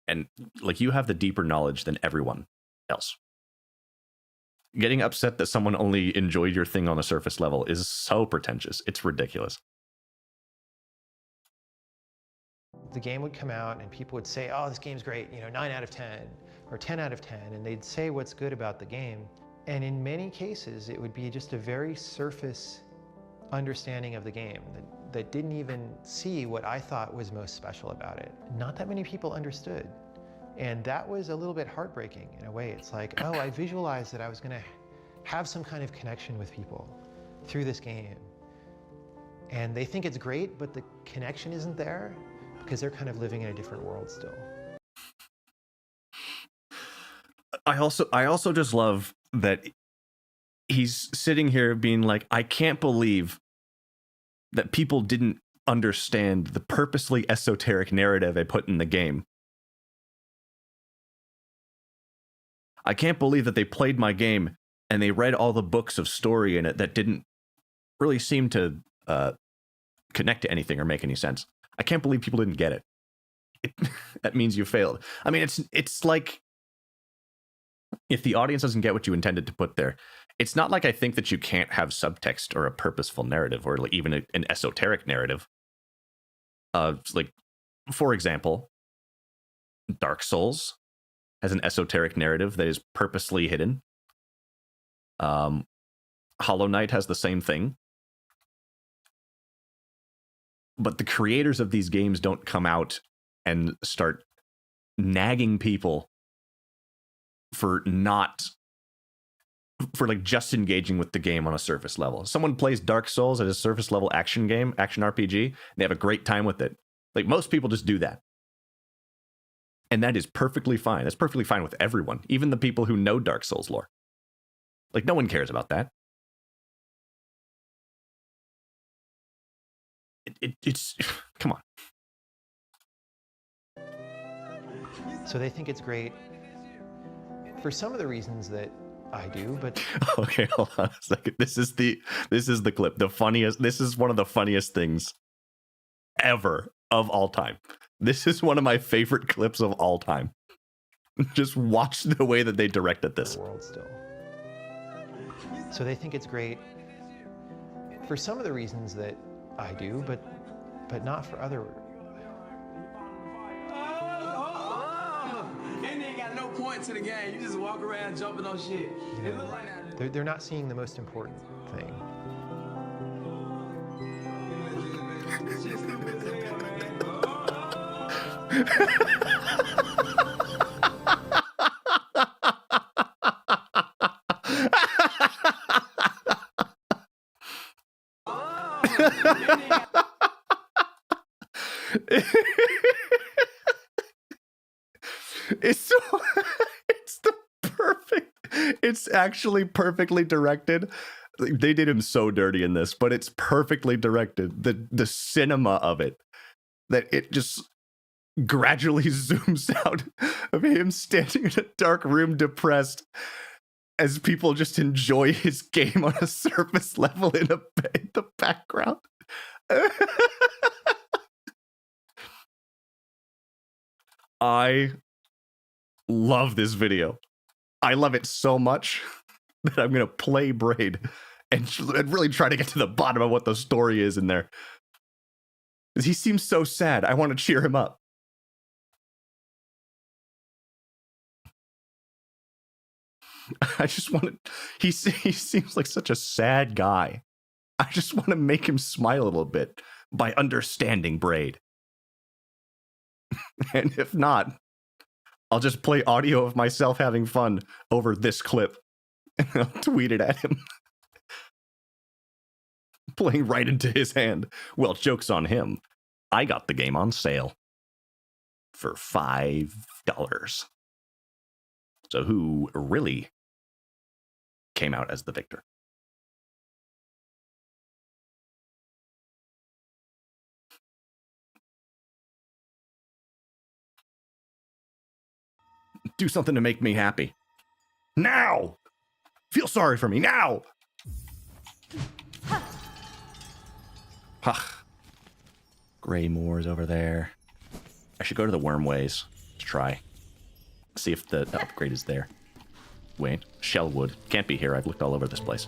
and like, you have the deeper knowledge than everyone else. Getting upset that someone only enjoyed your thing on a surface level is so pretentious. It's ridiculous. The game would come out and people would say, oh, this game's great, you know, 9 out of 10 or 10 out of 10, and they'd say what's good about the game. And in many cases, it would be just a very surface understanding of the game that didn't even see what I thought was most special about it. Not that many people understood. And that was a little bit heartbreaking in a way. It's like, oh, I visualized that I was going to have some kind of connection with people through this game. And they think it's great, but the connection isn't there because they're kind of living in a different world still. I also just love that he's sitting here being like, I can't believe that people didn't understand the purposely esoteric narrative I put in the game. I can't believe that they played my game and they read all the books of story in it that didn't really seem to connect to anything or make any sense. I can't believe people didn't get it. That means you failed. I mean, it's like, if the audience doesn't get what you intended to put there, it's not like I think that you can't have subtext or a purposeful narrative or like even an esoteric narrative. Like, for example, Dark Souls has an esoteric narrative that is purposely hidden. Hollow Knight has the same thing. But the creators of these games don't come out and start nagging people for like just engaging with the game on a surface level. Someone plays Dark Souls as a surface level action game, action RPG, and they have a great time with it. Like, most people just do that. And that is perfectly fine. That's perfectly fine with everyone, even the people who know Dark Souls lore. Like, no one cares about that. It's come on. So they think it's great for some of the reasons that I do, but okay, hold on a second. This is the clip. This is one of the funniest things ever of all time. This is one of my favorite clips of all time. Just watch the way that they directed this. World still. So they think it's great for some of the reasons that I do, but not for other. And they ain't got no point to the game. You just walk around jumping on shit. It look like They're not seeing the most important thing. It's actually perfectly directed. They did him so dirty in this, but it's perfectly directed. The cinema of it, that it just gradually zooms out of him standing in a dark room depressed as people just enjoy his game on a surface level in the background. I love this video. I love it so much that I'm going to play Braid and really try to get to the bottom of what the story is in there. He seems so sad. I want to cheer him up. I just want to... He seems like such a sad guy. I just want to make him smile a little bit by understanding Braid. And if not, I'll just play audio of myself having fun over this clip, and I'll tweet it at him. Playing right into his hand. Well, joke's on him. I got the game on sale for $5. So who really came out as the victor? Do something to make me happy. Now! Feel sorry for me, now! Ha. Gray moors over there. I should go to the Wormways to try. See if the upgrade is there. Wait, Shellwood. Can't be here, I've looked all over this place.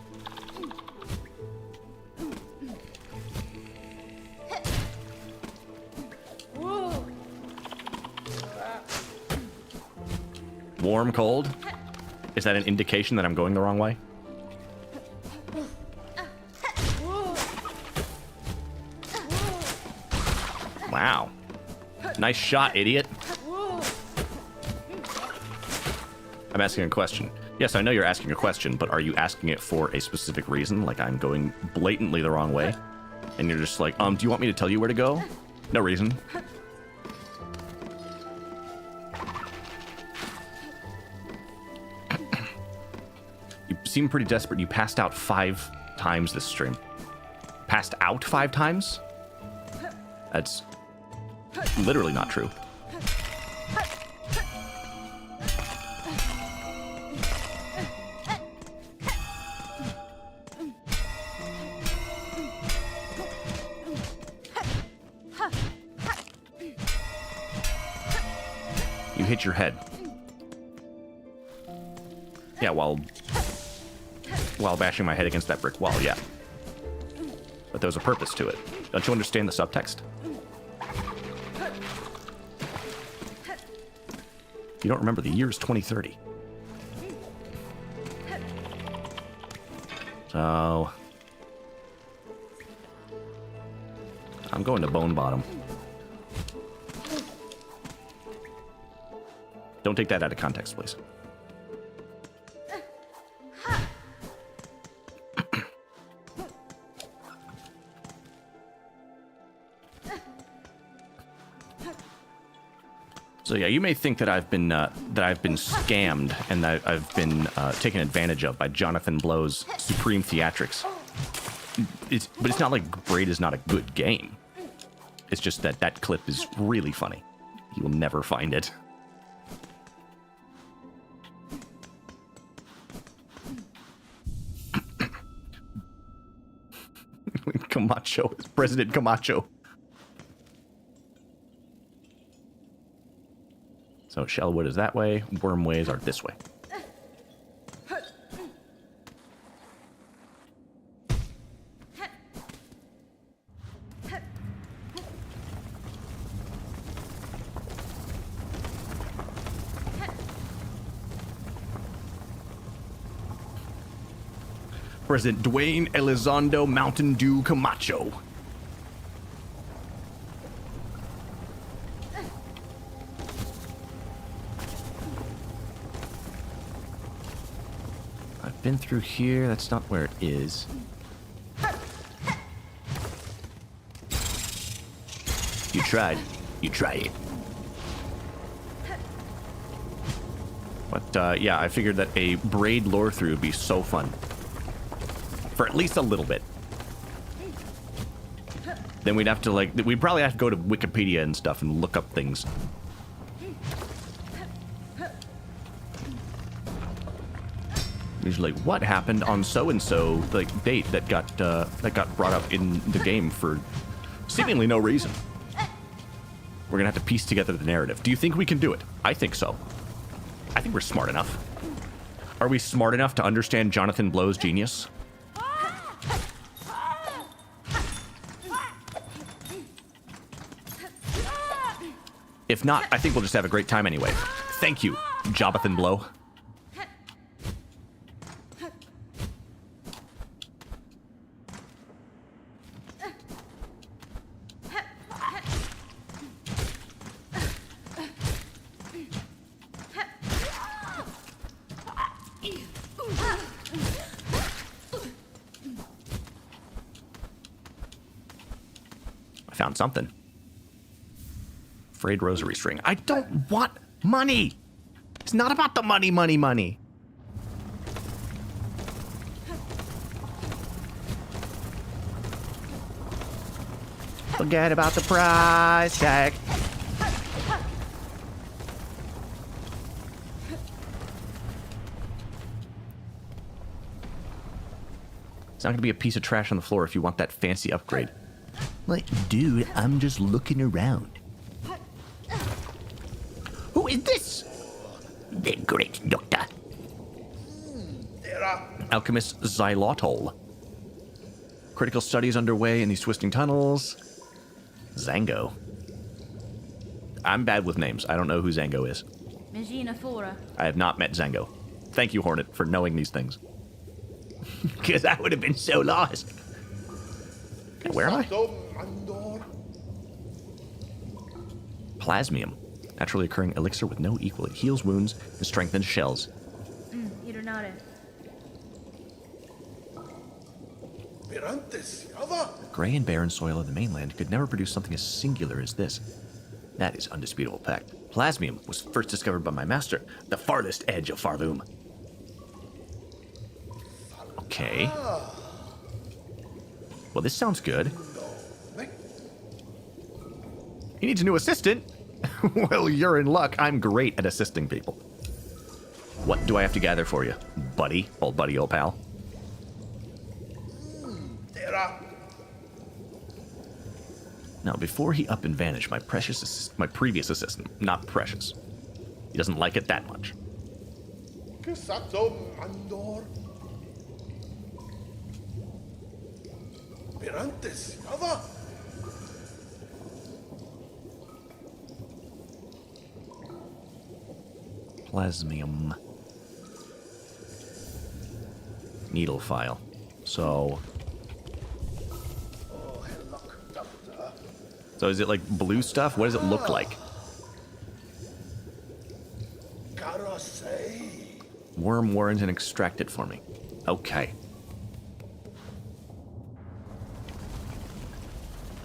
Warm, cold? Is that an indication that I'm going the wrong way? Wow. Nice shot, idiot. I'm asking a question. Yes, I know you're asking a question, but are you asking it for a specific reason? Like I'm going blatantly the wrong way? And you're just like, do you want me to tell you where to go? No reason. You seem pretty desperate. You passed out 5 times this stream. Passed out 5 times? That's literally not true. You hit your head. Yeah, while bashing my head against that brick wall, yeah. But there was a purpose to it. Don't you understand the subtext? You don't remember the year is 2030. So I'm going to Bone Bottom. Don't take that out of context, please. So yeah, you may think that I've been scammed and that I've been taken advantage of by Jonathan Blow's supreme theatrics. But it's not like Braid is not a good game. It's just that that clip is really funny. You will never find it. Camacho, President Camacho. So Shellwood is that way, Wormways are this way. President Dwayne Elizondo Mountain Dew Camacho. I've been through here. That's not where it is. You tried. You try it. But yeah, I figured that a Braid lore through would be so fun. For at least a little bit. Then we'd have to we'd probably have to go to Wikipedia and stuff and look up things. Usually, what happened on so-and-so date that got brought up in the game for seemingly no reason. We're gonna have to piece together the narrative. Do you think we can do it? I think so. I think we're smart enough. Are we smart enough to understand Jonathan Blow's genius? If not, I think we'll just have a great time anyway. Thank you, Jonathan Blow. I found something. Frayed rosary string. I don't want money. It's not about the money, money, money. Forget about the price tag. It's not going to be a piece of trash on the floor if you want that fancy upgrade. Like, dude, I'm just looking around. Who is this? The great doctor. Alchemist Xylotl. Critical studies underway in these twisting tunnels. Zango. I'm bad with names. I don't know who Zango is. Megina Fora. I have not met Zango. Thank you, Hornet, for knowing these things. Because I would have been so lost. Okay, where am I? Plasmium. Naturally occurring elixir with no equal. It heals wounds and strengthens shells. Ironare. Gray and barren soil of the mainland could never produce something as singular as this. That is undisputable fact. Plasmium was first discovered by my master, the farthest edge of Farloom. Okay. Well, this sounds good. He needs a new assistant? Well, you're in luck. I'm great at assisting people. What do I have to gather for you, buddy? Old buddy, old pal. Now, before he up and vanished, my previous assistant, not precious. He doesn't like it that much. Plasmium. Needle file. So... Oh, hello, doctor. So is it like blue stuff? What does it look like? Gotta say. Worm warrens and extract it for me. Okay.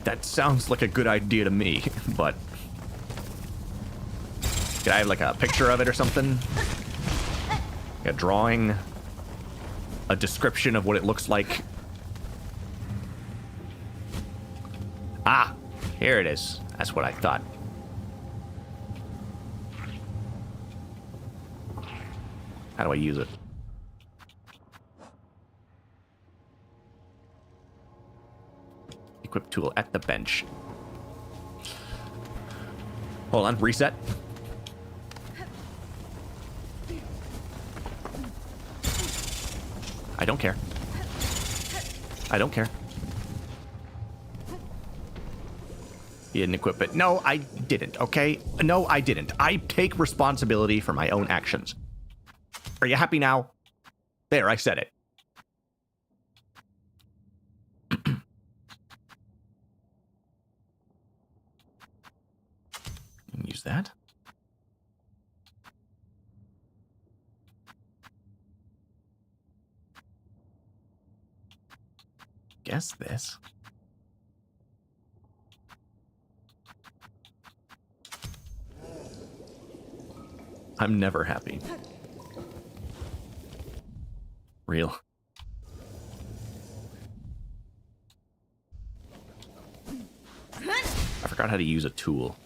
That sounds like a good idea to me, but... Can I have like a picture of it or something? A drawing? A description of what it looks like? Ah! Here it is. That's what I thought. How do I use it? Equip tool at the bench. Hold on, reset. I don't care. I don't care. You didn't equip it. No, I didn't, okay? No, I didn't. I take responsibility for my own actions. Are you happy now? There, I said it. Use that. Guess this. I'm never happy. Real. I forgot how to use a tool.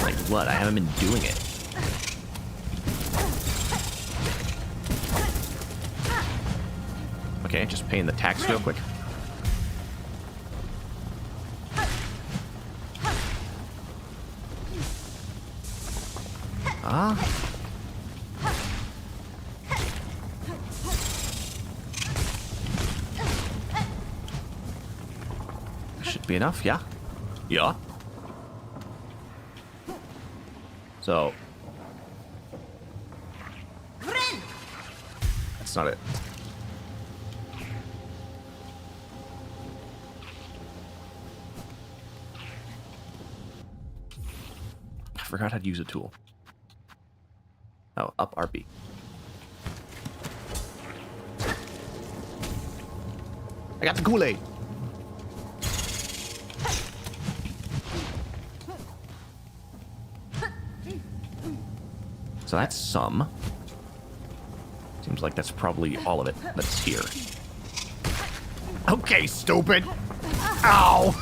Like what? I haven't been doing it. Okay, just paying the tax real quick. Ah. Should be enough, yeah? Yeah. So. That's not it. I forgot how to use a tool. Oh, up RB. I got the Kool-Aid. So that's some. Seems like that's probably all of it that's here. Okay, stupid. Ow.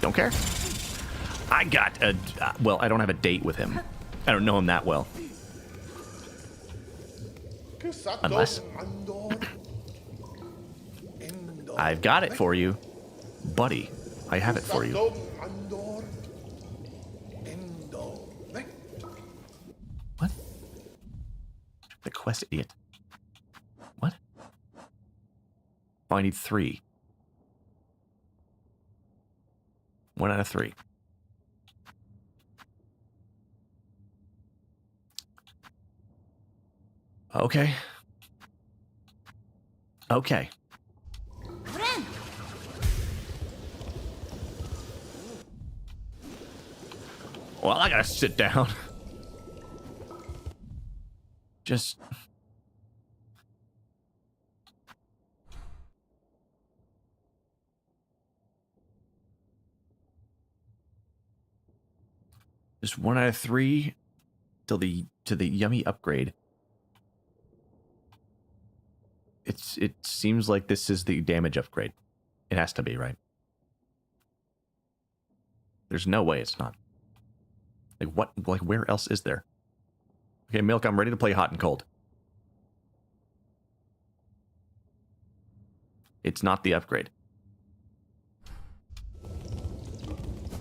Don't care. I got a... well, I don't have a date with him. I don't know him that well. Unless... I've got it for you. Buddy, I have it for you. What? The quest idiot. What? Oh, I need 3. 1 out of 3. Okay. Okay. Well, I gotta sit down. Just... Just 1 out of 3 till to the yummy upgrade. It seems like this is the damage upgrade. It has to be, right? There's no way it's not. Like what? Like where else is there? Okay, Milk, I'm ready to play hot and cold. It's not the upgrade.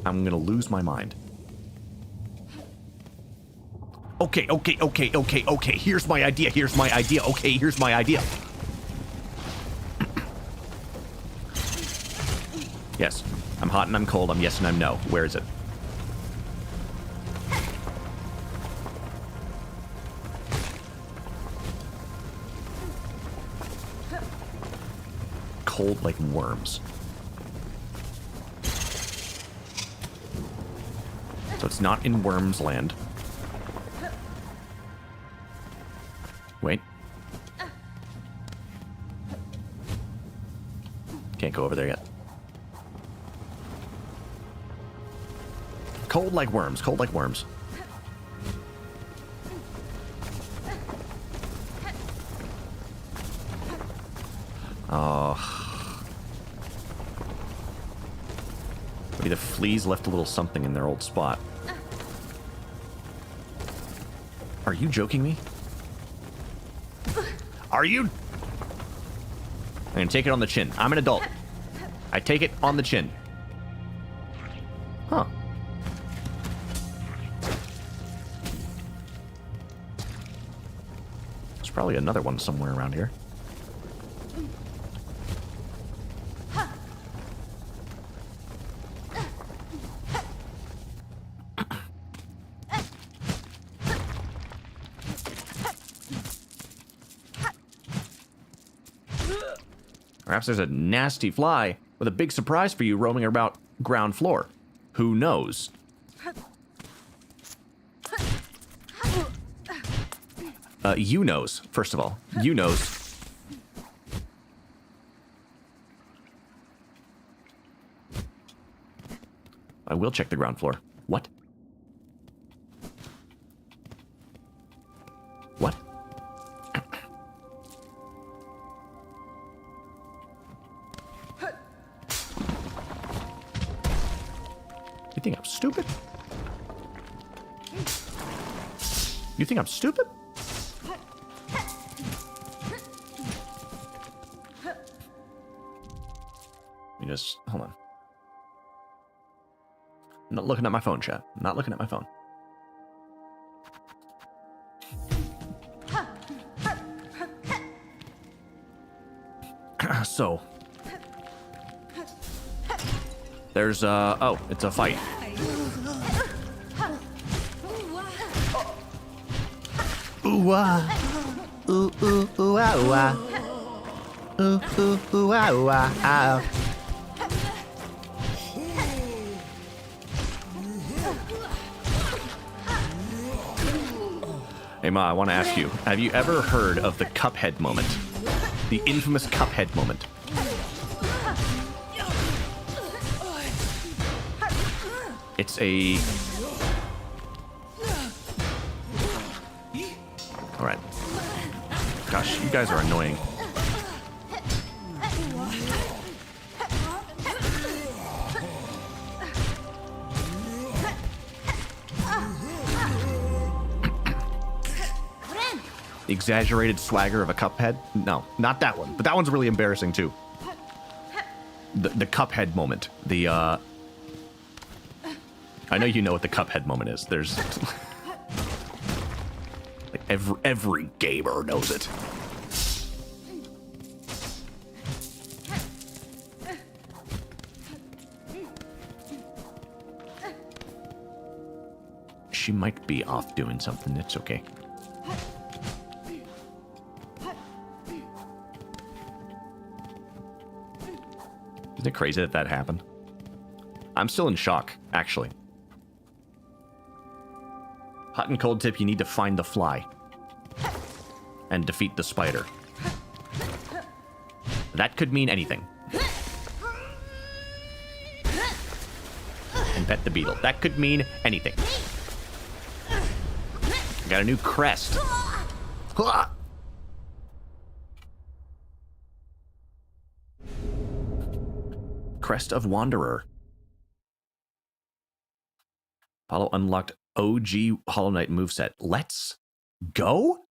I'm gonna lose my mind. Okay. Here's my idea. Okay, here's my idea. Yes. I'm hot and I'm cold. I'm yes and I'm no. Where is it? Cold like worms. So it's not in Worms Land. Wait. Can't go over there yet. Cold like worms. Cold like worms. Oh. Maybe the fleas left a little something in their old spot. Are you joking me? Are you? I'm gonna take it on the chin. I'm an adult. I take it on the chin. Huh. There's probably another one somewhere around here. Perhaps there's a nasty fly with a big surprise for you roaming about ground floor. Who knows? You knows, first of all. You knows. I will check the ground floor. What? What? You think I'm stupid? You think I'm stupid? You just, hold on. I'm not looking at my phone, chat. I'm not looking at my phone. So. There's, oh, it's a fight. Ooh, ah. Ooh, ooh, ooh, ah, ooh, ah. Ooh, ooh, ooh, ah, ooh, ah, ah. Hey, Ma, I want to ask you, have you ever heard of the Cuphead moment? The infamous Cuphead moment. It's a... Alright. Gosh, you guys are annoying. The exaggerated swagger of a Cuphead? No, not that one. But that one's really embarrassing, too. The Cuphead moment. The, I know you know what the Cuphead moment is. There's... like, every gamer knows it. She might be off doing something. It's okay. Isn't it crazy that that happened? I'm still in shock, actually. Hot and cold tip, you need to find the fly. And defeat the spider. That could mean anything. And pet the beetle. That could mean anything. Got a new crest. Crest of Wanderer. Apollo unlocked OG Hollow Knight moveset. Let's go?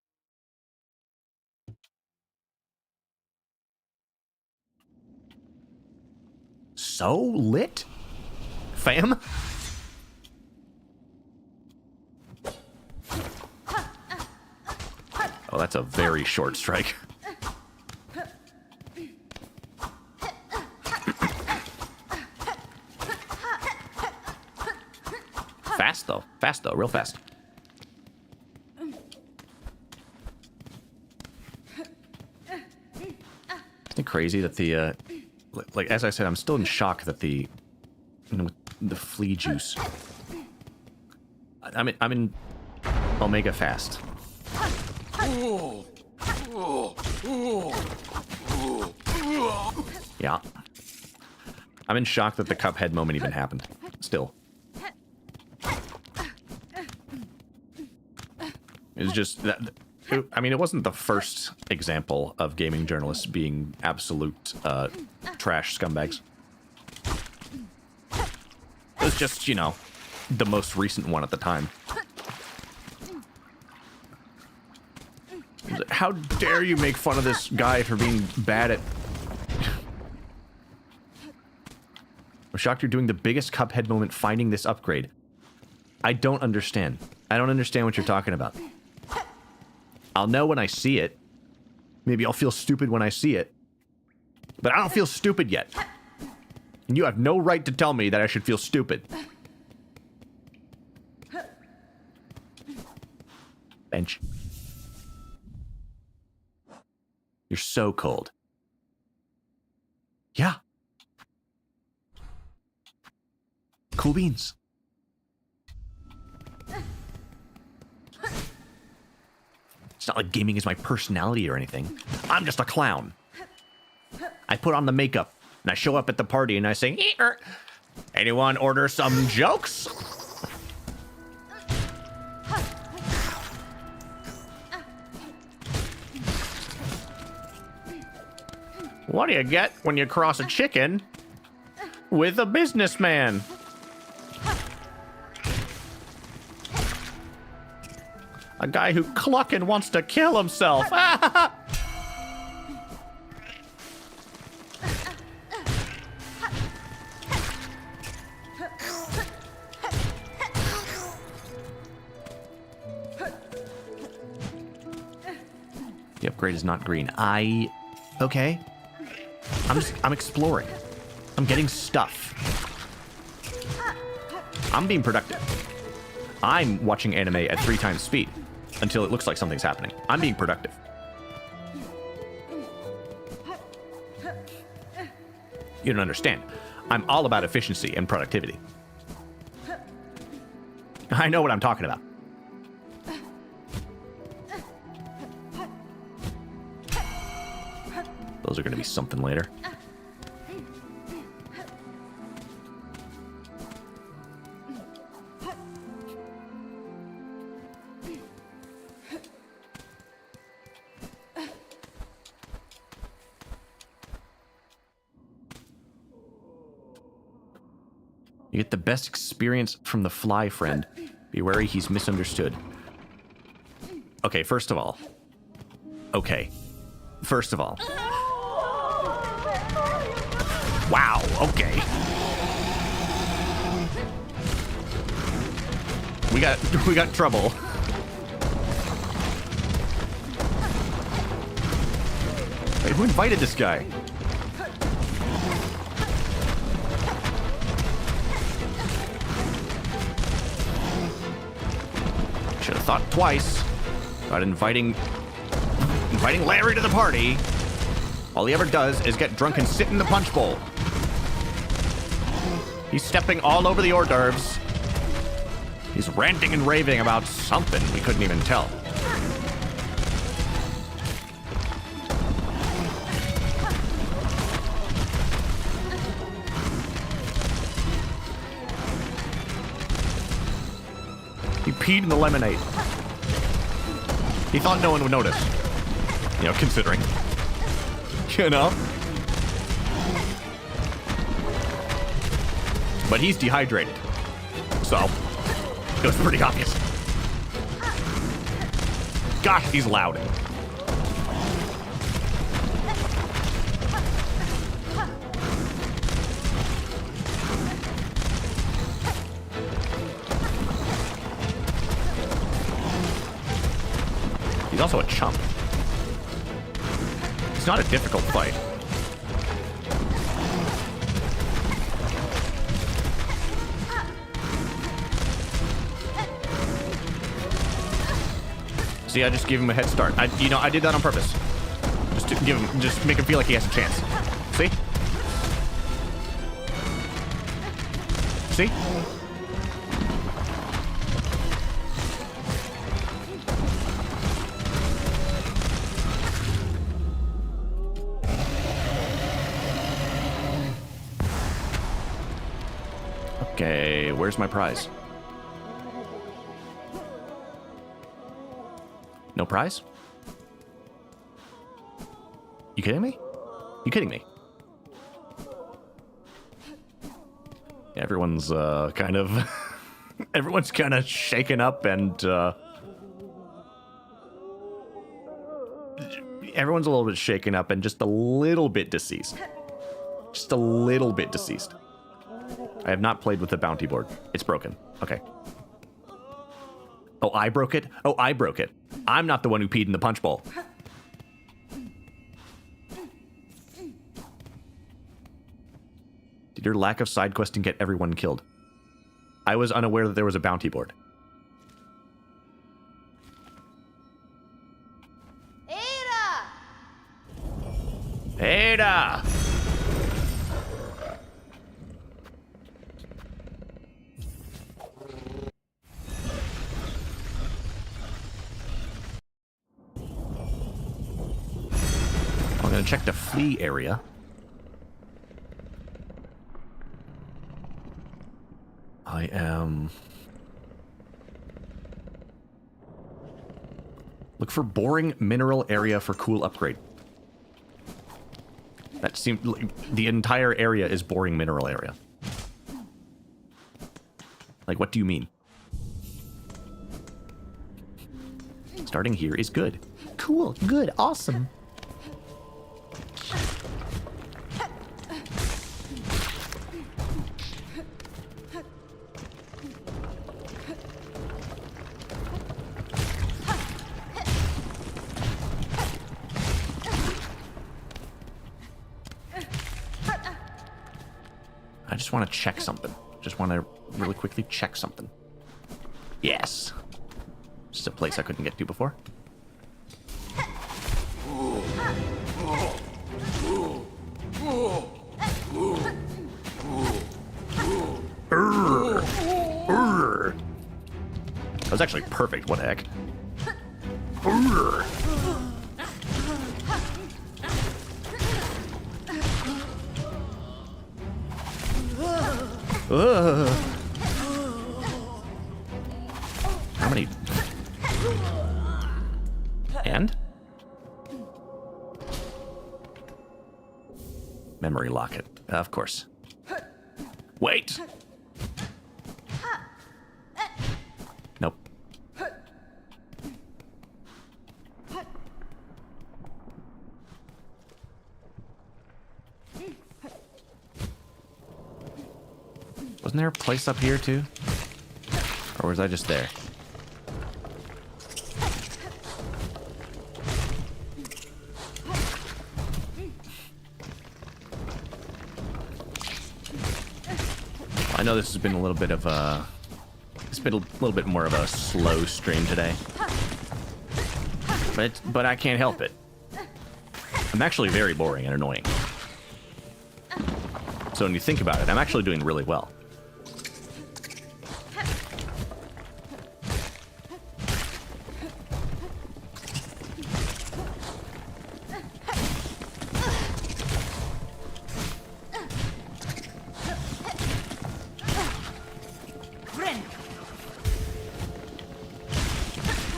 so lit, fam. Oh, that's a very short strike. Fast though, real fast. Isn't it crazy that the, like, as I said, I'm still in shock that the, you know, the flea juice. I'm in Omega fast. Yeah. I'm in shock that the Cuphead moment even happened. Still. It's just that, I mean, it wasn't the first example of gaming journalists being absolute trash scumbags. It was just, you know, the most recent one at the time. How dare you make fun of this guy for being bad at... I'm shocked you're doing the biggest Cuphead moment finding this upgrade. I don't understand. I don't understand what you're talking about. I'll know when I see it. Maybe I'll feel stupid when I see it. But I don't feel stupid yet. And you have no right to tell me that I should feel stupid. Bench. You're so cold. Yeah. Cool beans. It's not like gaming is my personality or anything. I'm just a clown. I put on the makeup, and I show up at the party, and I say, anyone order some jokes? What do you get when you cross a chicken with a businessman? A guy who clucking wants to kill himself. The upgrade is not green. Okay. I'm exploring. I'm getting stuff. I'm being productive. I'm watching anime at 3 times speed until it looks like something's happening. I'm being productive. You don't understand. I'm all about efficiency and productivity. I know what I'm talking about. Those are going to be something later. You get the best experience from the fly friend. Be wary, he's misunderstood. Okay, first of all. Wow, okay. We got trouble. Wait, who invited this guy? Should have thought twice about inviting Larry to the party. All he ever does is get drunk and sit in the punch bowl. He's stepping all over the hors d'oeuvres. He's ranting and raving about something we couldn't even tell. He peed in the lemonade. He thought no one would notice. You know, considering. You know? But he's dehydrated. So, it was pretty obvious. Gosh, he's loud. He's also a chump. It's not a difficult fight. See, I just gave him a head start. I did that on purpose. Just make him feel like he has a chance. See? See? Okay, where's my prize? No prize? You kidding me? You kidding me? Yeah, everyone's kind of everyone's kind of shaken up and everyone's a little bit shaken up and just a little bit deceased. Just a little bit deceased. I have not played with the bounty board. It's broken. Okay. Oh, I broke it? Oh, I broke it. I'm not the one who peed in the punch bowl. Did your lack of side questing get everyone killed? I was unaware that there was a bounty board. Ada! Ada! I'm gonna check the flea area. I am... Look for boring mineral area for cool upgrade. That seemed like the entire area is boring mineral area. Like, what do you mean? Starting here is good. Cool, good, awesome. I just want to check something. Just want to really quickly check something. Yes. Just a place I couldn't get to before. That was actually perfect. What the heck? How many? And? Memory locket. Of course. Wait! Nope. Wasn't there a place up here too? Or was I just there? I know this has been a little bit of a... It's been a little bit more of a slow stream today. But I can't help it. I'm actually very boring and annoying. So when you think about it, I'm actually doing really well.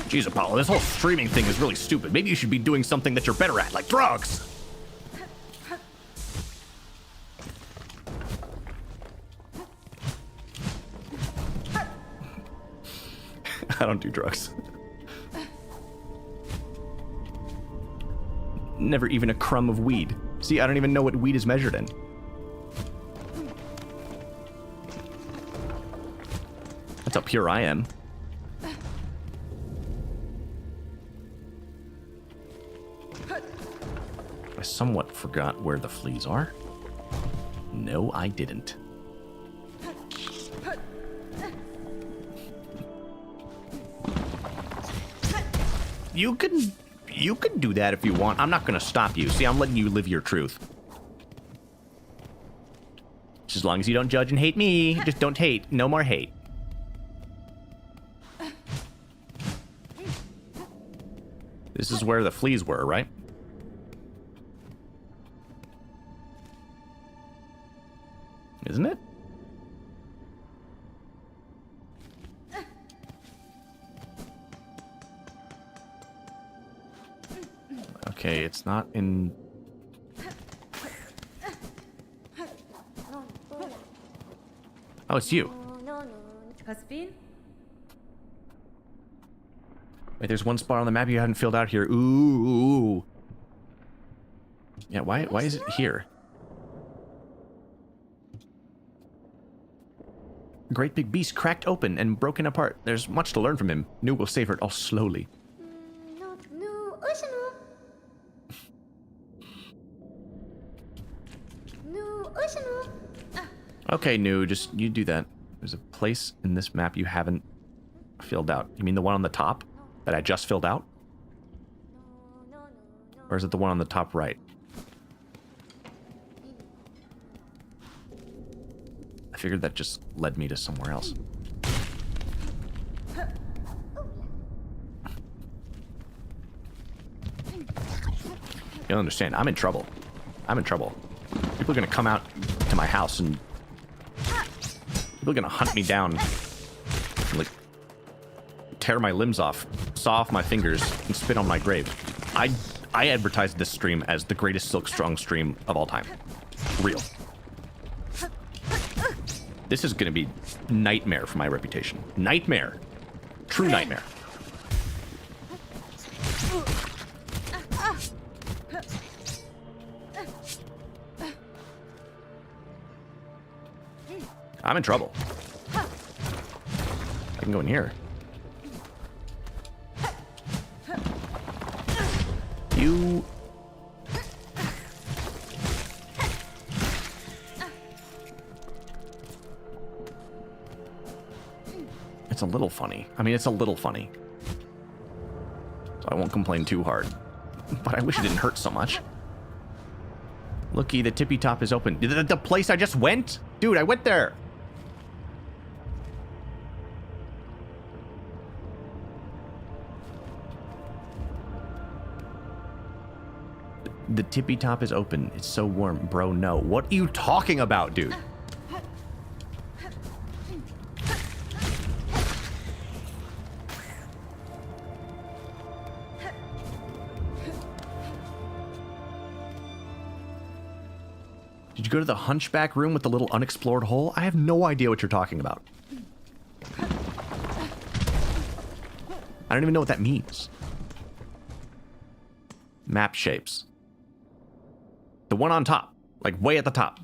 Jeez, Apollo, this whole streaming thing is really stupid. Maybe you should be doing something that you're better at, like drugs. I don't do drugs. Never even a crumb of weed. See, I don't even know what weed is measured in. That's how pure I am. I somewhat forgot where the fleas are. No, I didn't. You can do that if you want. I'm not gonna stop you. See, I'm letting you live your truth. Just as long as you don't judge and hate me. Just don't hate. No more hate. This is where the fleas were, right? Isn't it? Okay, it's not in... Oh, it's you. Wait, there's one spot on the map you haven't filled out here. Ooh. Yeah, why is it here? Great big beast cracked open and broken apart. There's much to learn from him. Nu will savor it all slowly. Okay, Nu, just you do that. There's a place in this map you haven't filled out. You mean the one on the top that I just filled out? Or is it the one on the top right? I figured that just led me to somewhere else. You don't understand. I'm in trouble. I'm in trouble. People are going to come out to my house and... People are going to hunt me down. And, like, tear my limbs off, saw off my fingers, and spit on my grave. I advertised this stream as the greatest Silk Strong stream of all time. Real. This is going to be nightmare for my reputation. Nightmare. True nightmare. I'm in trouble. I can go in here. You... It's a little funny. I mean, it's a little funny. So I won't complain too hard. But I wish it didn't hurt so much. Looky, the tippy top is open. The place I just went? Dude, I went there. The tippy top is open. It's so warm. Bro, no. What are you talking about, dude? Did you go to the hunchback room with the little unexplored hole? I have no idea what you're talking about. I don't even know what that means. Map shapes. The one on top. Like, way at the top.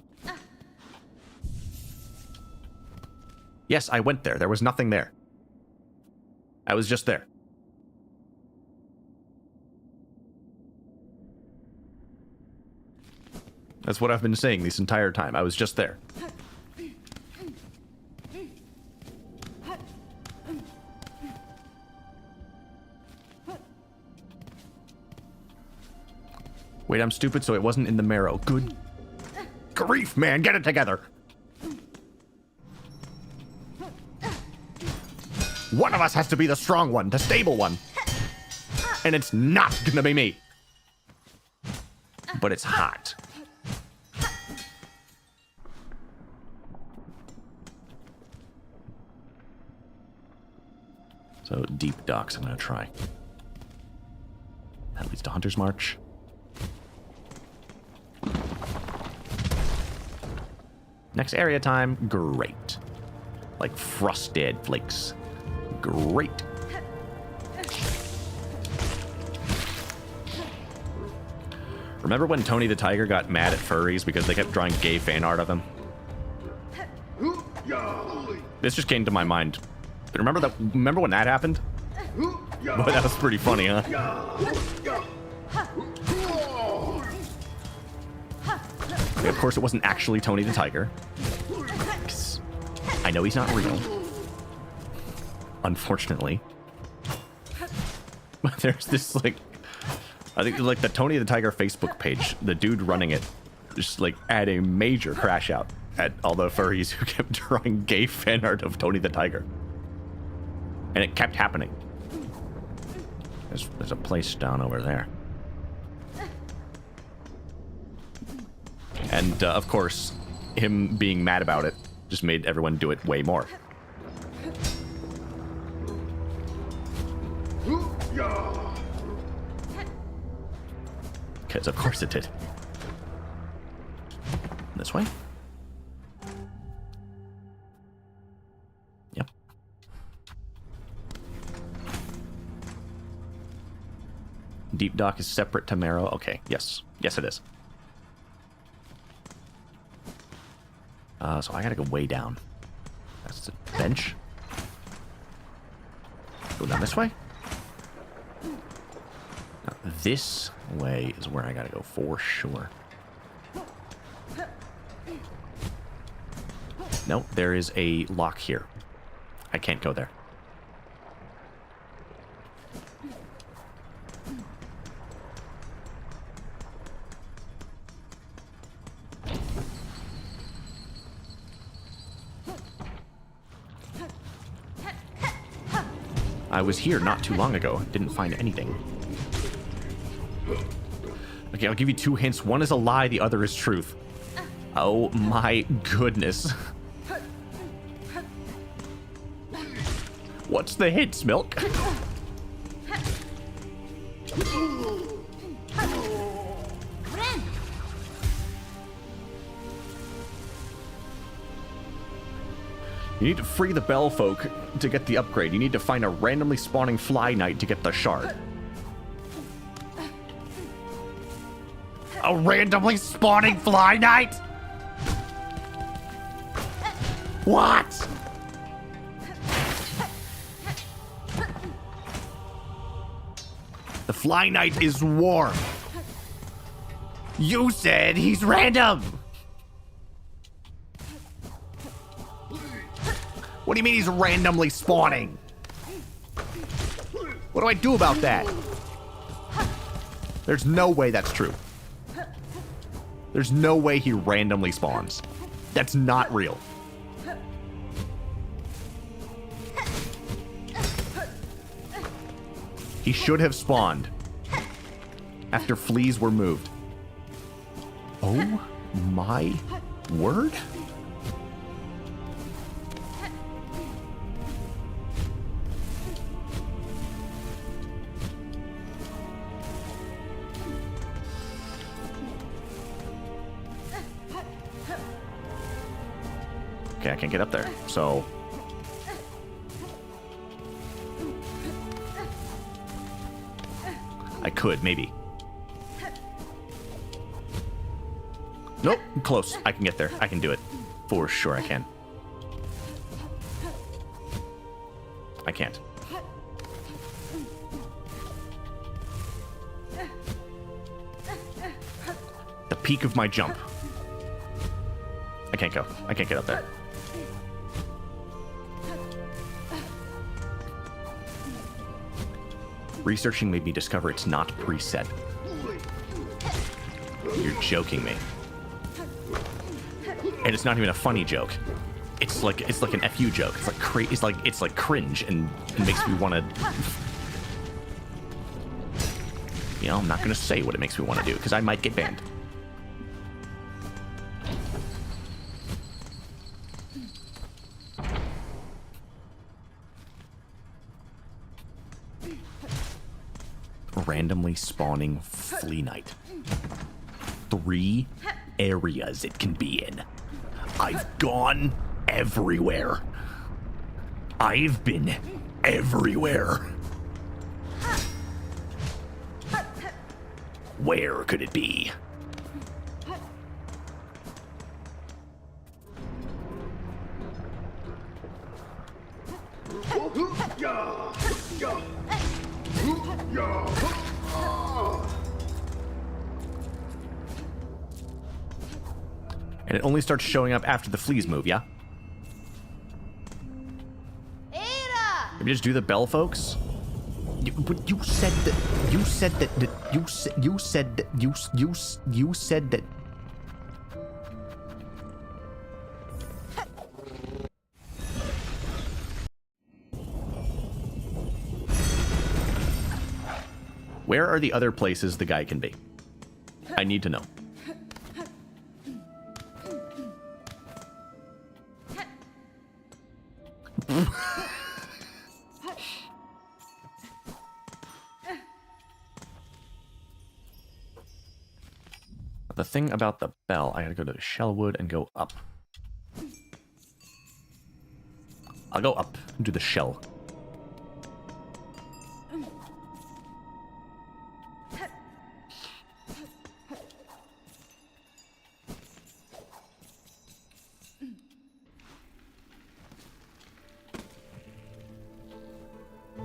Yes, I went there. There was nothing there. I was just there. That's what I've been saying this entire time. I was just there. Wait, I'm stupid, so it wasn't in the marrow. Good grief, man. Get it together. One of us has to be the strong one, the stable one. And it's not gonna be me. But it's hot. So, deep docks, I'm gonna try. That leads to Hunter's March. Next area time, great. Like frosted flakes. Great. Remember when Tony the Tiger got mad at furries because they kept drawing gay fan art of him? This just came to my mind. Remember when that happened? Boy, that was pretty funny, huh? Of course, it wasn't actually Tony the Tiger. 'Cause I know he's not real. Unfortunately. But there's this, like... I think, like, the Tony the Tiger Facebook page, the dude running it, just, like, had a major crash out at all the furries who kept drawing gay fan art of Tony the Tiger. And it kept happening. There's a place down over there. And, of course, him being mad about it just made everyone do it way more. Because, of course it did. This way? Yep. Deep dock is separate to Marrow. Okay, yes. Yes, it is. So I gotta go way down. That's the bench. Go down this way. Now, this way is where I gotta go for sure. No, there is a lock here. I can't go there. I was here not too long ago. Didn't find anything. Okay, I'll give you 2 hints. One is a lie, the other is truth. Oh my goodness. What's the hits, Milk? You need to free the Bell folk to get the upgrade. You need to find a randomly spawning Fly Knight to get the shard. A randomly spawning Fly Knight? What? The Fly Knight is warm. You said he's random. What do you mean he's randomly spawning? What do I do about that? There's no way that's true. There's no way he randomly spawns. That's not real. He should have spawned after fleas were moved. Oh my word? Okay, I can't get up there, so... I could, maybe. Nope, close. I can get there. I can do it. For sure I can. I can't. The peak of my jump. I can't go. I can't get up there. Researching made me discover it's not preset. You're joking me. And it's not even a funny joke. It's like an FU joke. It's like cringe and it makes me want to. You know, I'm not gonna say what it makes me want to do because I might get banned. Randomly spawning Flea Knight. 3 areas it can be in. I've gone everywhere. I've been everywhere. Where could it be? And it only starts showing up after the fleas move, yeah? Ada! Maybe just do the bell, folks? You said that... You said that... You said that... You said that... Where are the other places the guy can be? I need to know. The thing about the bell, I gotta go to the Shellwood and go up. I'll go up and do the shell.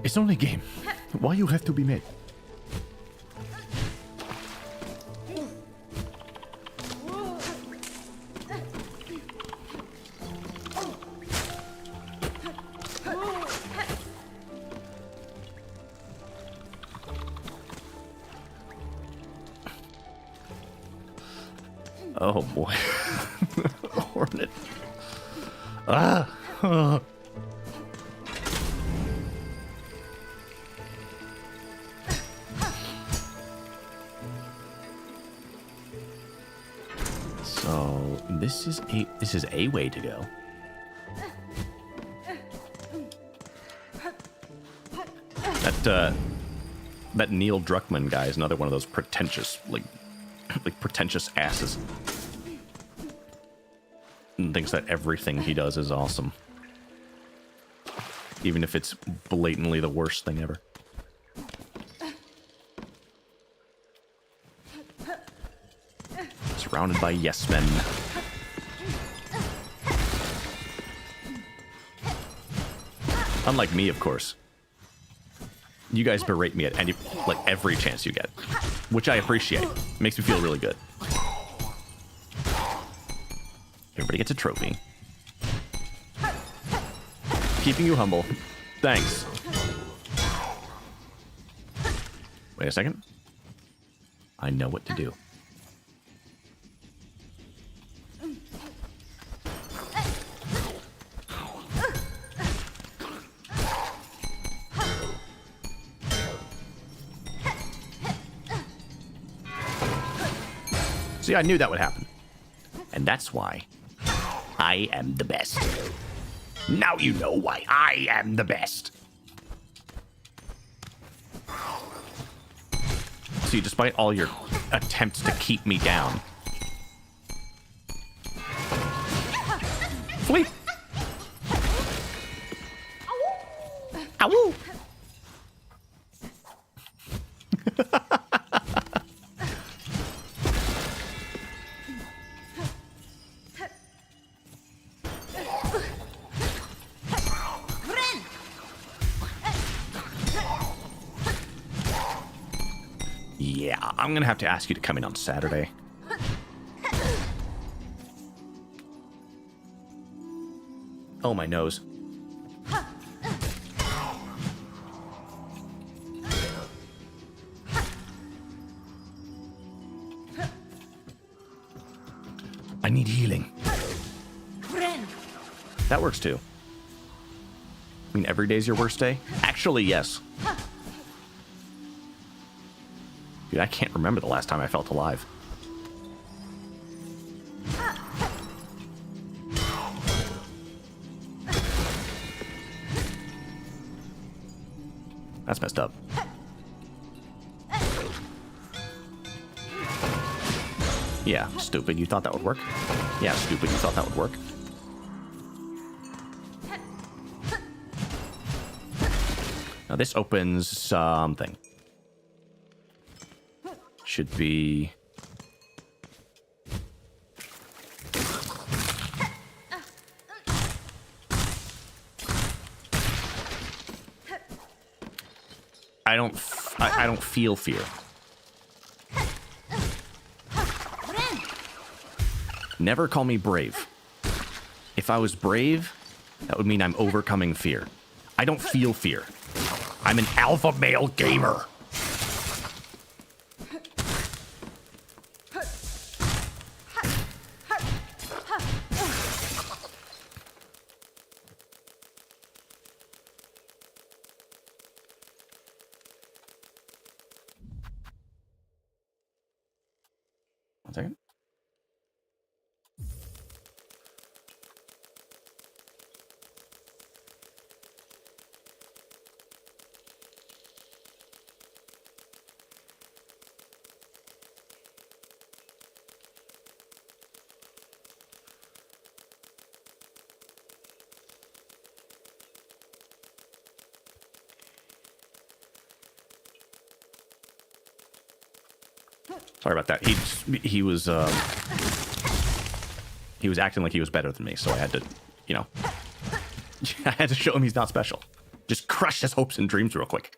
It's only a game. Why you have to be mad? Oh boy. Hornet. Ah. So this is a way to go. That Neil Druckmann guy is another one of those pretentious, like pretentious asses. And thinks that everything he does is awesome. Even if it's blatantly the worst thing ever. Surrounded by yes men. Unlike me, of course. You guys berate me at every chance you get, which I appreciate. Makes me feel really good. Everybody gets a trophy. Keeping you humble. Thanks. Wait a second. I know what to do. See, I knew that would happen. And that's why I am the best. Now you know why I am the best. See, despite all your attempts to keep me down. Flee! Ow! Yeah, I'm gonna have to ask you to come in on Saturday. Oh, my nose. I need healing. That works too. I mean, every day's your worst day? Actually, yes. Dude, I can't remember the last time I felt alive. That's messed up. Yeah, stupid. You thought that would work? Yeah, stupid. You thought that would work? Now this opens something. Should be... I don't feel fear. Never call me brave. If I was brave, that would mean I'm overcoming fear. I don't feel fear. I'm an alpha male gamer. One second. Sorry about that. He was acting like he was better than me, so I had to, you know, I had to show him he's not special. Just crush his hopes and dreams real quick.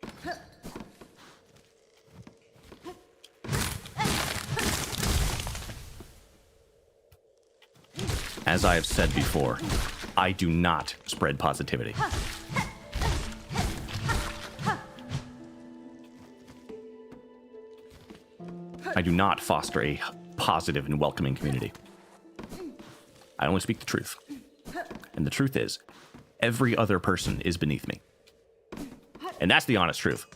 As I have said before, I do not spread positivity. I do not foster a positive and welcoming community. I only speak the truth. And the truth is, every other person is beneath me. And that's the honest truth.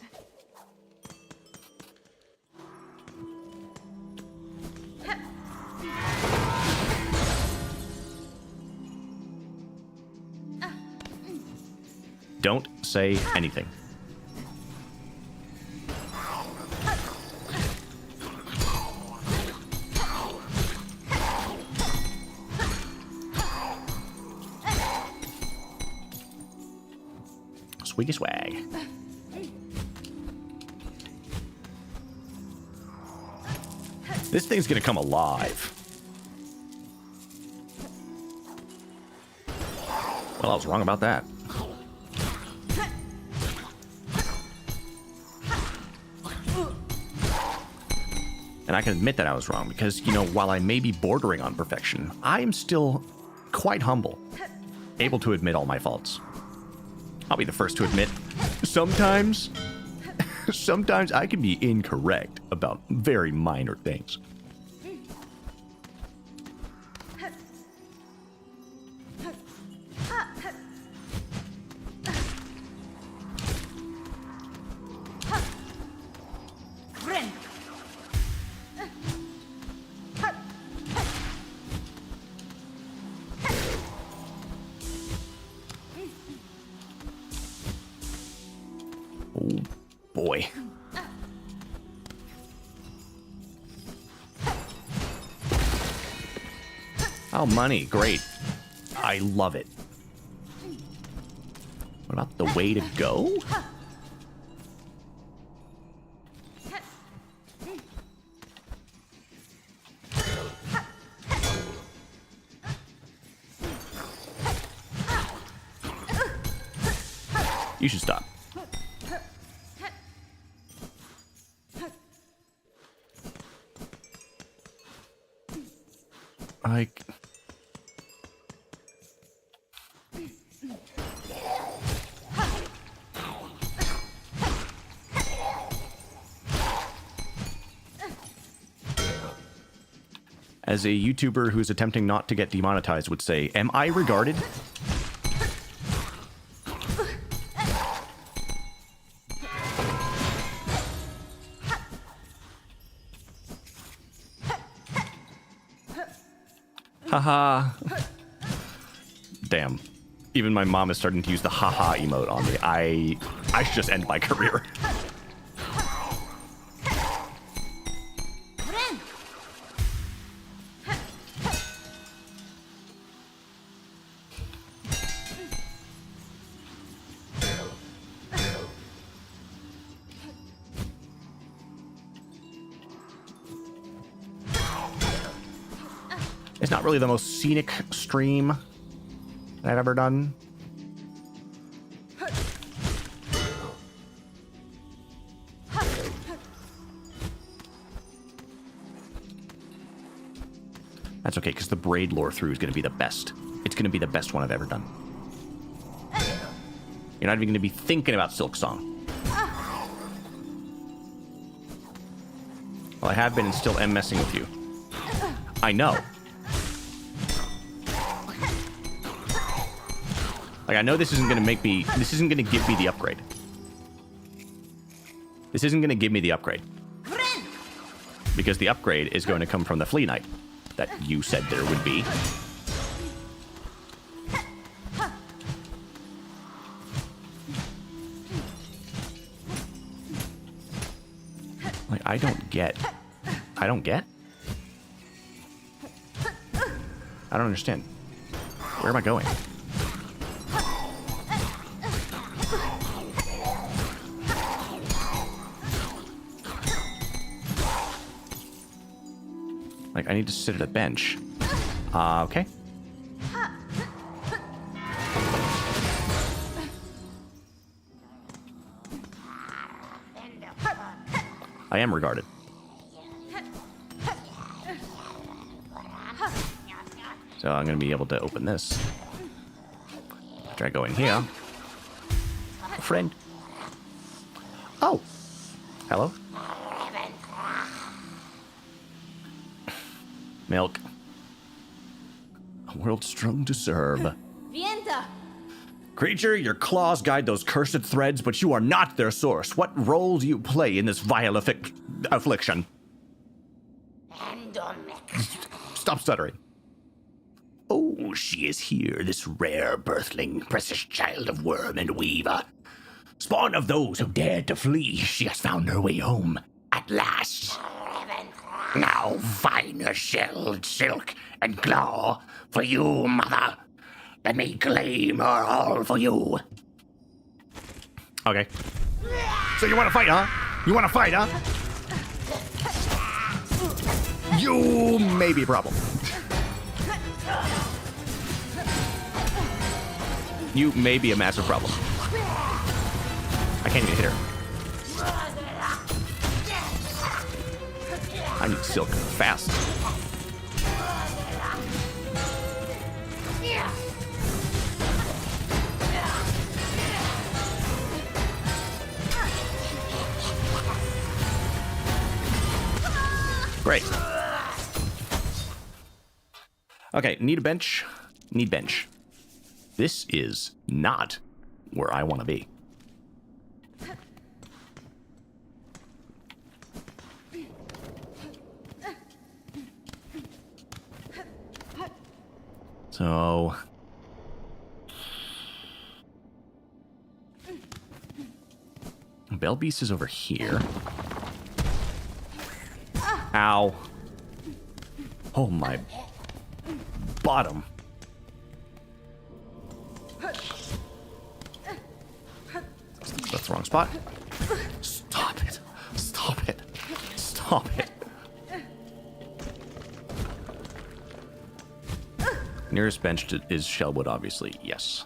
Don't say anything. Swiggy swag. This thing's gonna come alive. Well, I was wrong about that. And I can admit that I was wrong because, you know, while I may be bordering on perfection, I am still quite humble, able to admit all my faults. I'll be the first to admit, sometimes I can be incorrect about very minor things. Oh boy. Oh, money, great. I love it. What about the way to go? You should stop. Like... As a YouTuber who's attempting not to get demonetized would say, am I regarded? Haha. Damn. Even my mom is starting to use the haha emote on me. I should just end my career. It's not really the most scenic stream that I've ever done. That's okay, because the braid lore through is going to be the best. It's going to be the best one I've ever done. You're not even going to be thinking about Silk Song. Well, I have been and still am messing with you. I know. Like, I know this isn't going to make me... This isn't going to give me the upgrade. This isn't going to give me the upgrade. Because the upgrade is going to come from the Flea Knight that you said there would be. Like, I don't get. I don't understand. Where am I going? Like, I need to sit at a bench. Okay. I am regarded. So I'm going to be able to open this. Try going here. Friend. Oh. Hello. Milk. A world strung to serve. Vienta. Creature, your claws guide those cursed threads, but you are not their source. What role do you play in this vile affliction? Stop stuttering. Oh, she is here, this rare birthling, precious child of worm and weaver. Spawn of those who dared to flee, she has found her way home, at last. Now finer shelled silk and claw for you, mother. Let me claim her all for you. Okay. So you want to fight, huh? You want to fight, huh? You may be a problem. You may be a massive problem. I can't even hit her. I need silk fast. Great. Okay, need a bench. Need bench. This is not where I want to be. So... Bell Beast is over here. Ow. Oh my bottom. That's the wrong spot. Stop it. Stop it. Stop it. Nearest bench is Shellwood, obviously. Yes.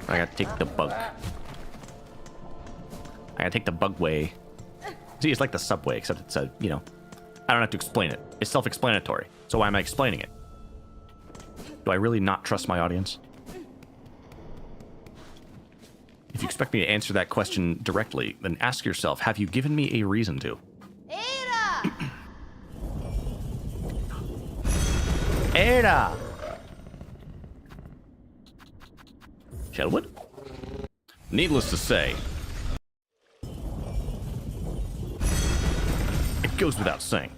I gotta take the bug. I gotta take the bug way. See, it's like the subway, except it's a, you know, I don't have to explain it. It's self-explanatory. So why am I explaining it? Do I really not trust my audience? If you expect me to answer that question directly, then ask yourself, have you given me a reason to? Era! Shellwood? Needless to say, it goes without saying.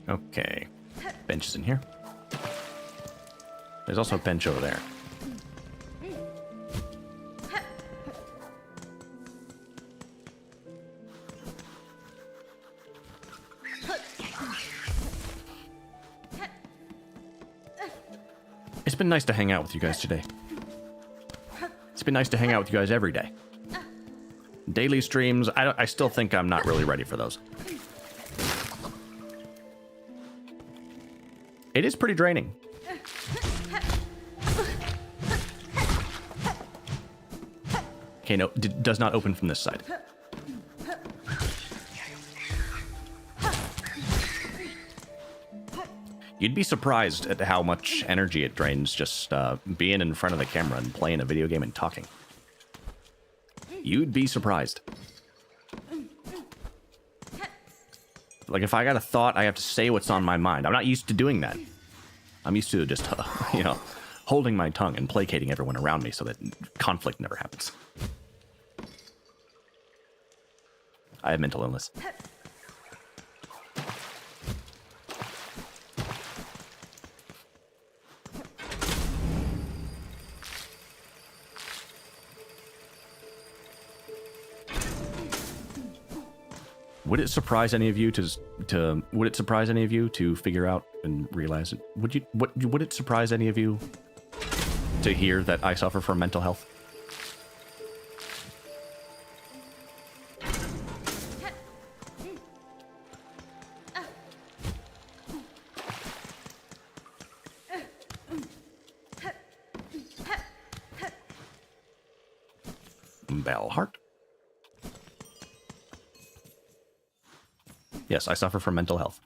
Okay. Bench is in here. There's also a bench over there. It's been nice to hang out with you guys today. It's been nice to hang out with you guys every day. Daily streams, I still think I'm not really ready for those. It is pretty draining. Okay, no, does not open from this side. You'd be surprised at how much energy it drains just being in front of the camera and playing a video game and talking. You'd be surprised. Like, if I got a thought, I have to say what's on my mind. I'm not used to doing that. I'm used to just, you know, holding my tongue and placating everyone around me so that conflict never happens. I have mental illness. Would it surprise any of you would it surprise any of you to figure out and realize it? Would it surprise any of you to hear that I suffer from mental health? Bell heart. Yes, I suffer from mental health.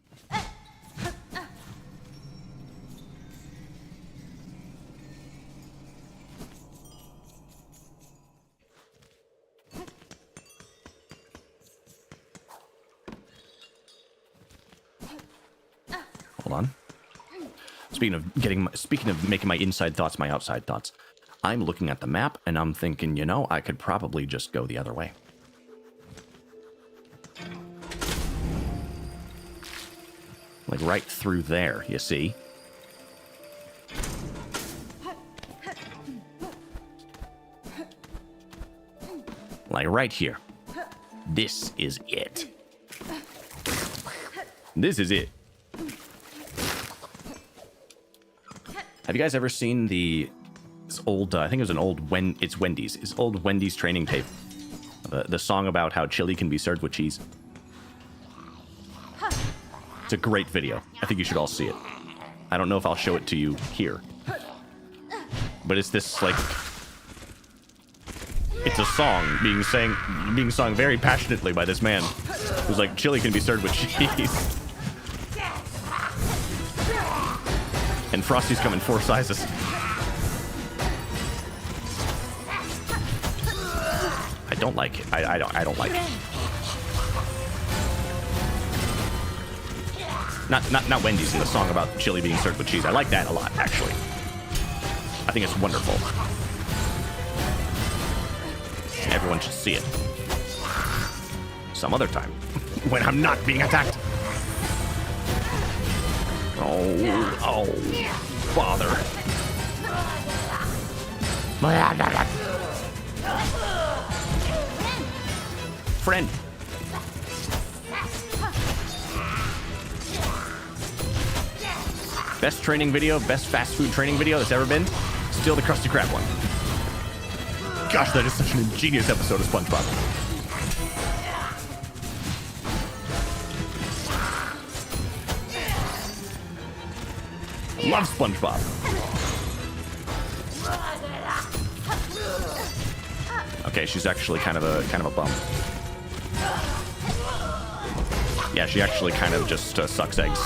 Hold on. Speaking of making my inside thoughts my outside thoughts, I'm looking at the map and I'm thinking, you know, I could probably just go the other way. Like right through there, you see? Like right here. This is it. This is it. Have you guys ever seen this old, I think it was an old, it's Wendy's. It's old Wendy's training tape. The song about how chili can be served with cheese. It's a great video. I think you should all see it. I don't know if I'll show it to you here. But it's this, like... It's a song being sung very passionately by this man. Who's like, chili can be served with cheese. And Frosty's come in 4 sizes. I don't like it. I don't like it. Not Wendy's in the song about chili being served with cheese. I like that a lot, actually. I think it's wonderful. Everyone should see it. Some other time. When I'm not being attacked. Oh, father. Friend. Best training video, best fast food training video that's ever been. Still the Krusty Krab one. Gosh, that is such an ingenious episode of SpongeBob. Love SpongeBob. Okay, she's actually kind of a bum. Yeah, she actually kind of just sucks eggs.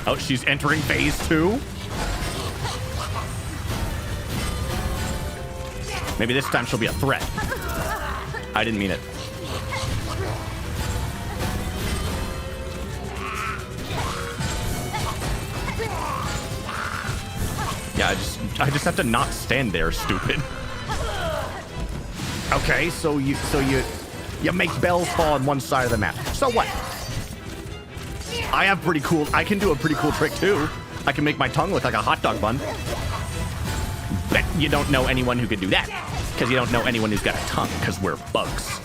Oh, she's entering phase 2. Maybe this time she'll be a threat. I didn't mean it. Yeah, I just have to not stand there, stupid. Okay, so you make bells fall on one side of the map. So what? I can do a pretty cool trick too. I can make my tongue look like a hot dog bun. Bet you don't know anyone who could do that. Because you don't know anyone who's got a tongue, because we're bugs.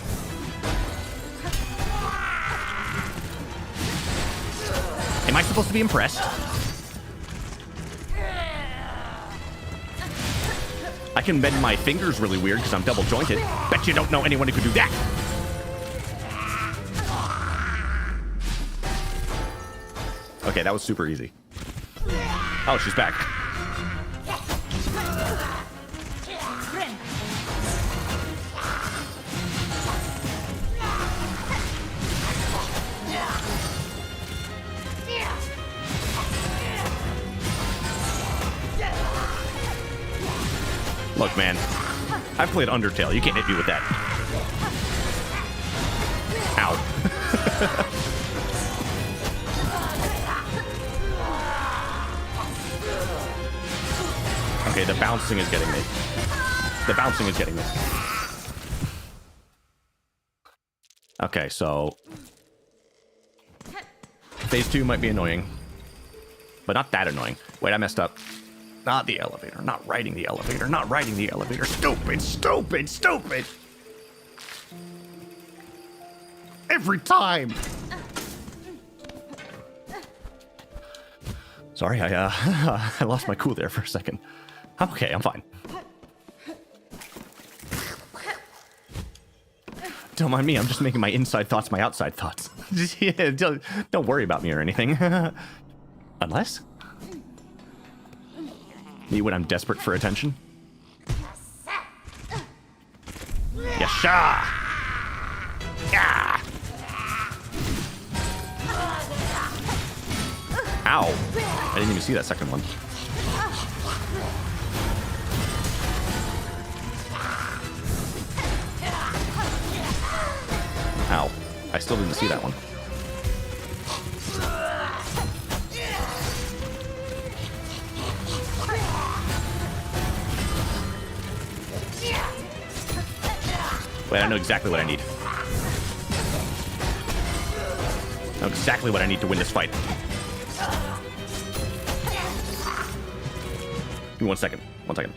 Am I supposed to be impressed? I can bend my fingers really weird because I'm double jointed. Bet you don't know anyone who could do that. Okay, that was super easy. Oh, she's back. Look, man. I've played Undertale. You can't hit me with that. Ow. Okay, the bouncing is getting me. The bouncing is getting me. Okay, so... Phase 2 might be annoying. But not that annoying. Wait, I messed up. Not the elevator. Not riding the elevator. Not riding the elevator. Stupid, stupid, stupid! Every time! Sorry, I lost my cool there for a second. I'm okay, I'm fine. Don't mind me, I'm just making my inside thoughts my outside thoughts. Yeah, don't worry about me or anything. Unless? Me when I'm desperate for attention? Yasha! Yeah! Ow! I didn't even see that second one. Ow. I still didn't see that one. Wait, I know exactly what I need. I know exactly what I need to win this fight. Give me 1 second. 1 second.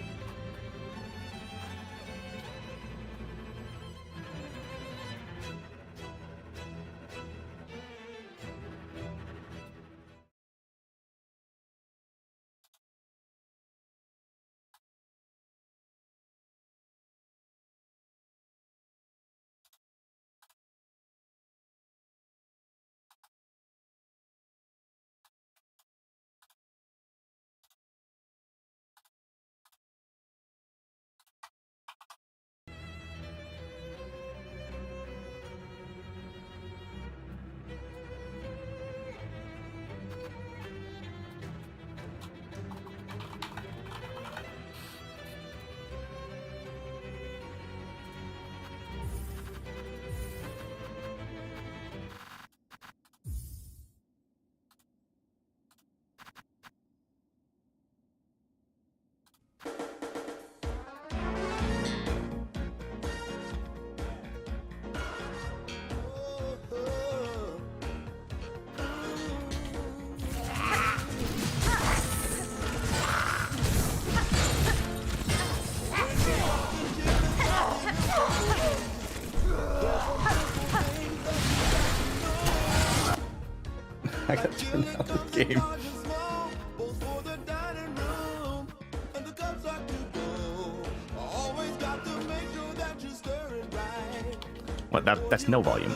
I gotta turn down the game. What? That's no volume.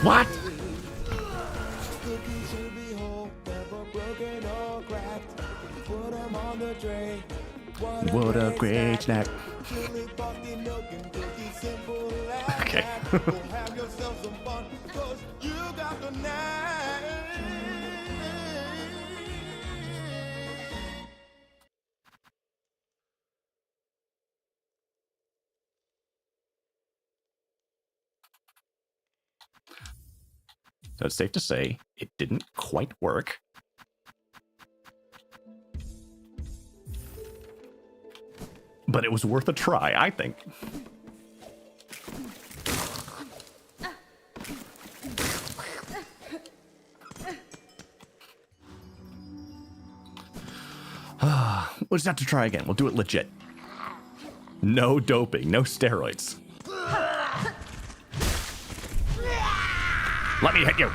What? What a great snack. Okay. have yourself some fun, 'cause you got the knack. So it's safe to say it didn't quite work. But it was worth a try, I think. We'll just have to try again. We'll do it legit. No doping, no steroids. Let me hit you.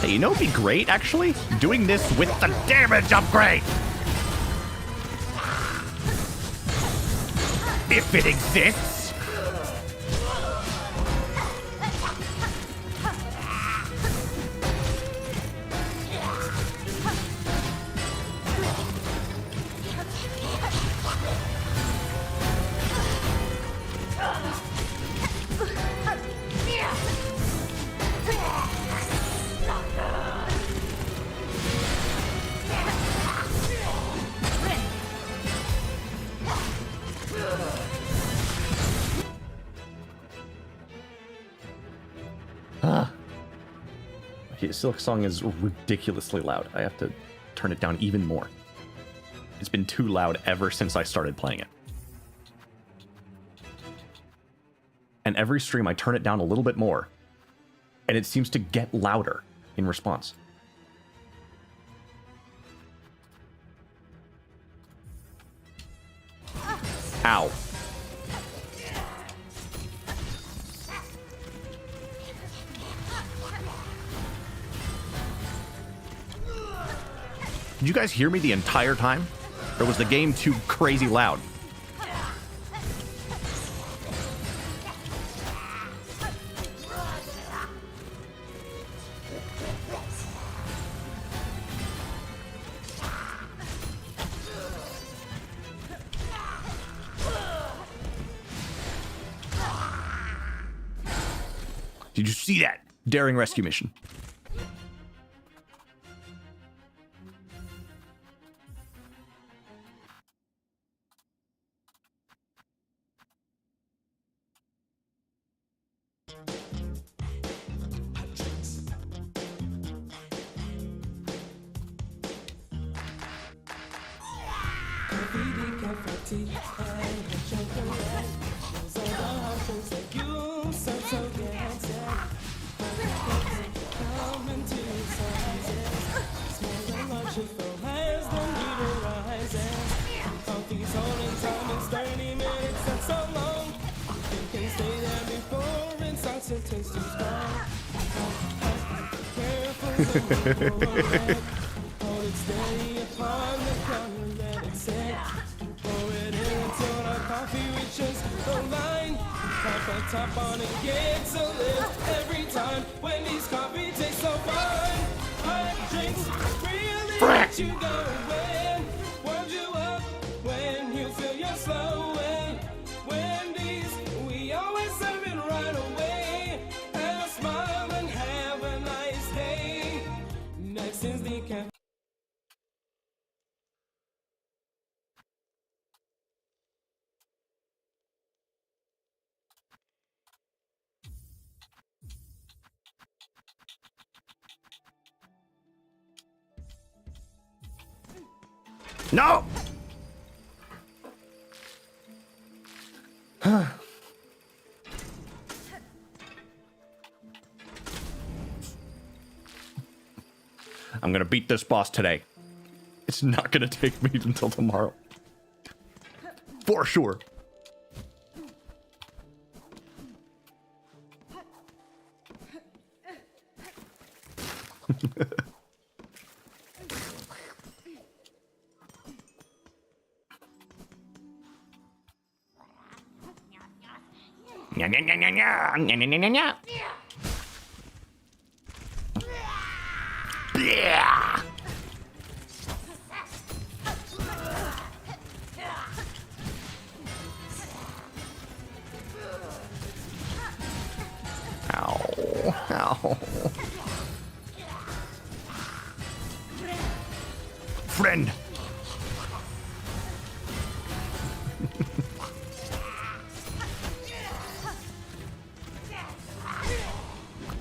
Hey, you know what'd be great, actually? Doing this with the damage upgrade. If it exists. Okay, Silk Song is ridiculously loud. I have to turn it down even more. It's been too loud ever since I started playing it. And every stream I turn it down a little bit more, and it seems to get louder in response. Ow. Did you guys hear me the entire time? Or was the game too crazy loud? Did you see that? Daring rescue mission. Top on it gets a lift every time. Wendy's coffee tastes so fine. Hot drinks really let you go away. Warms you up when you feel you're slowing. Wendy's, we always serve it right away. Have a smile and have a nice day. Next is the cafe. No! I'm gonna beat this boss today. It's not gonna take me until tomorrow. For sure. Nya, nya, nya, nya, nya. Nya, nya, nya, nya, nya. Yeah. Oh. Friend.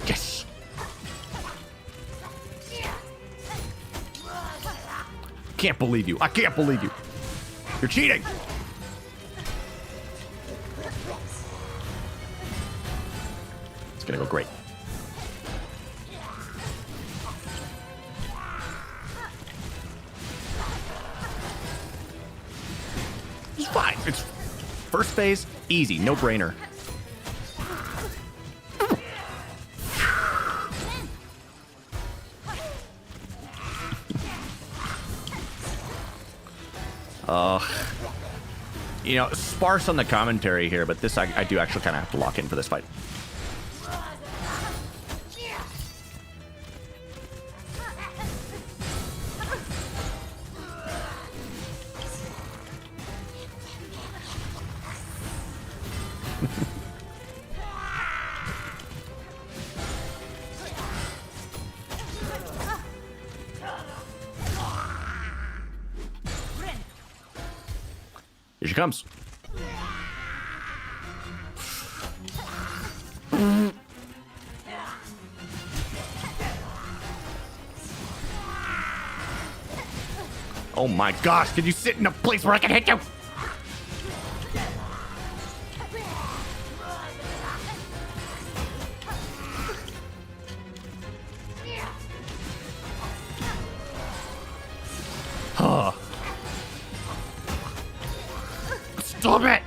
Yes. Can't believe you. I can't believe you. You're cheating. It's gonna go great. It's fine. It's first phase, easy, no brainer. You know, sparse on the commentary here, but this I do actually kind of have to lock in for this fight. Here she comes. Oh my gosh, can you sit in a place where I can hit you? Stop it!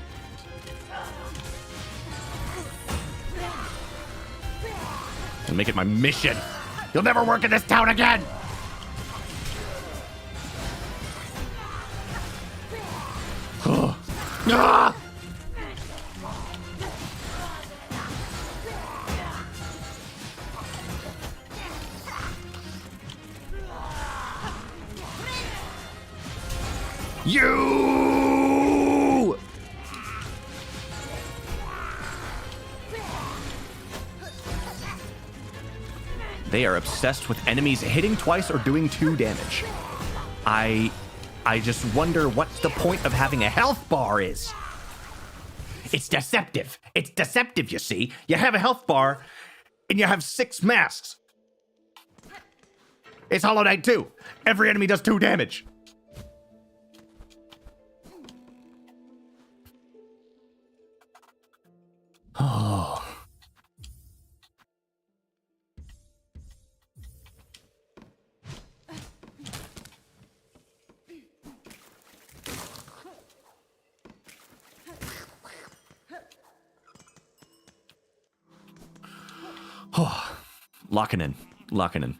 I'll make it my mission. You'll never work in this town again! Ah! You! They are obsessed with enemies hitting twice or doing 2 damage. I just wonder what the point of having a health bar is. It's deceptive. It's deceptive, you see. You have a health bar, and you have 6 masks. It's Hollow Knight 2. Every enemy does 2 damage. Oh. Oh. Locking in. Locking in.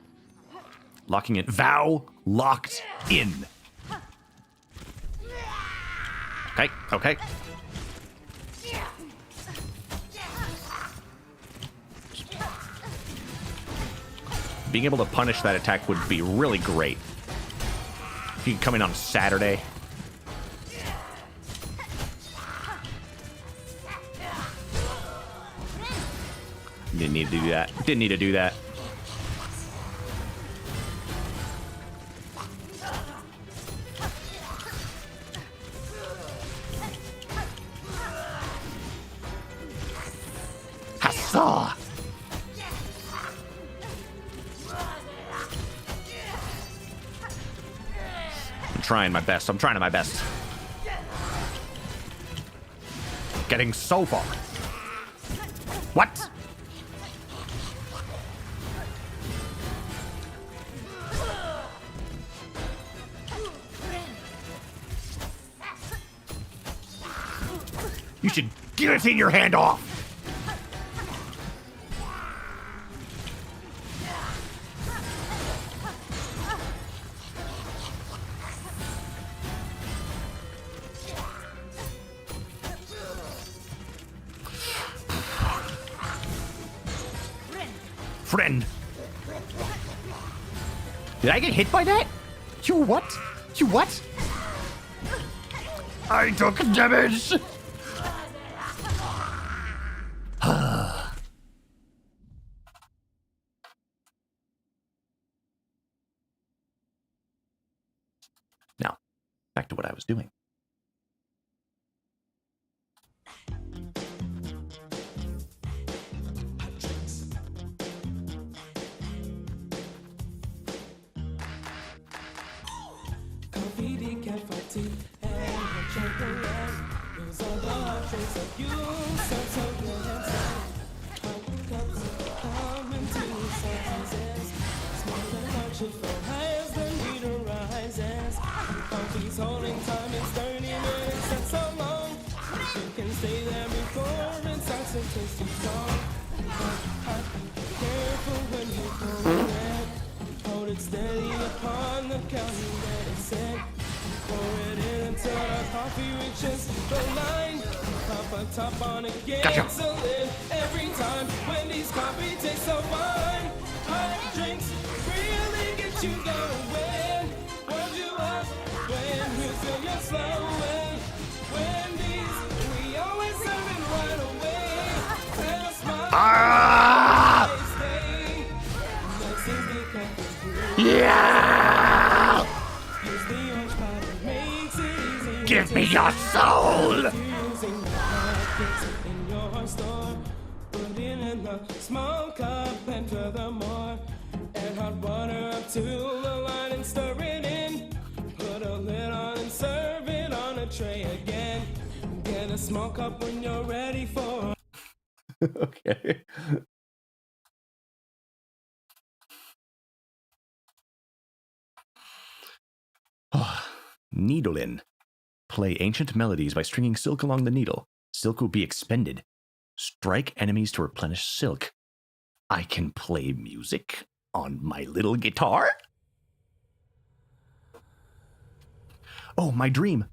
Locking in. Vow locked in. Okay, okay. Being able to punish that attack would be really great. If you could come in on Saturday. Didn't need to do that. Didn't need to do that. Huzzah! I'm trying my best. I'm trying my best. Getting so far. What? You should guillotine your hand off. Friend. Did I get hit by that? You what? You what? I took damage. doing. Coffee, decaf, hot tea, and hot chocolate. Those are the hot drinks that you serve so good and sad. Hot cups come in two sizes. Small and large, you flow high as the meter rises. Coffee's holding time, it's 30 minutes, that's so long. You can stay there before it starts to taste too strong. Hot, careful when you pour it. Hold it steady upon the counter, let it sit. Pour it in until our coffee reaches the line. Pop a top on it, gets a lid every time. Wendy's coffee tastes so fine. Hot drinks really get you going. Warm you up when you feel you're slowing. Wendy's, we always serve it right away. And a smile. Yeah! Give me your soul! Put it in a small cup and furthermore, and hot water up to the line and stir it in. Put a lid on and serve it on a tray again. Get a small cup when you're ready for. Okay. Needle-in. Play ancient melodies by stringing silk along the needle. Silk will be expended. Strike enemies to replenish silk. I can play music on my little guitar? Oh, my dream.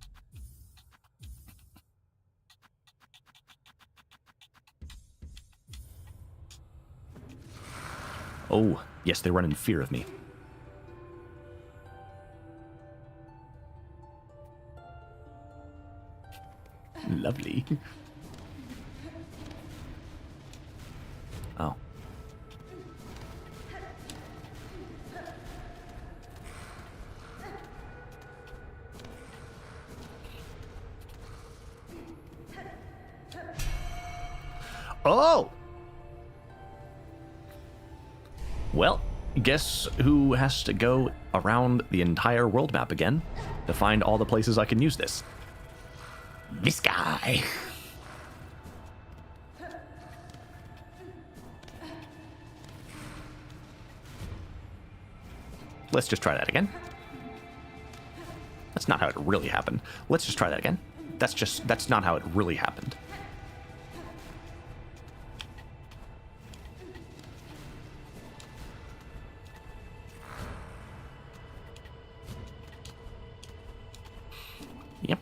Oh, yes, they run in fear of me. Lovely. Oh. Oh! Well, guess who has to go around the entire world map again to find all the places I can use this? This guy. Let's just try that again. That's not how it really happened. Let's just try that again. That's not how it really happened. Yep.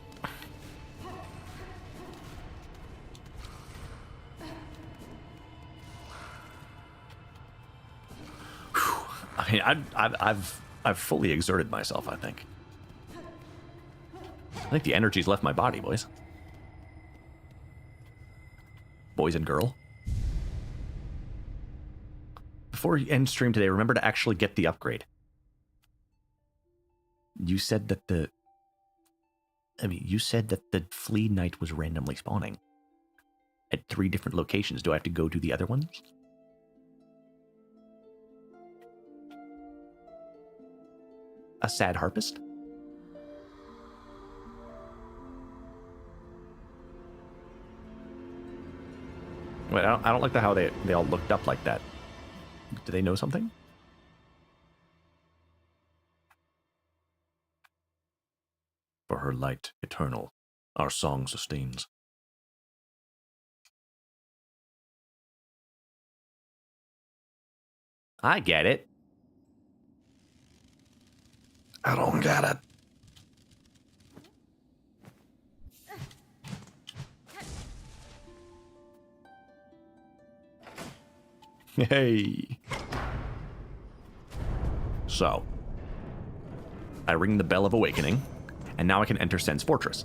I mean, I've fully exerted myself, I think. I think the energy's left my body, boys. Boys and girl. Before you end stream today, remember to actually get the upgrade. You said that the flea knight was randomly spawning at 3 different locations. Do I have to go to the other ones? A sad harpist? Wait, I don't like how they all looked up like that. Do they know something? For her light eternal, our song sustains. I get it. I don't get it. Hey. So, I ring the bell of awakening, and now I can enter Sen's fortress.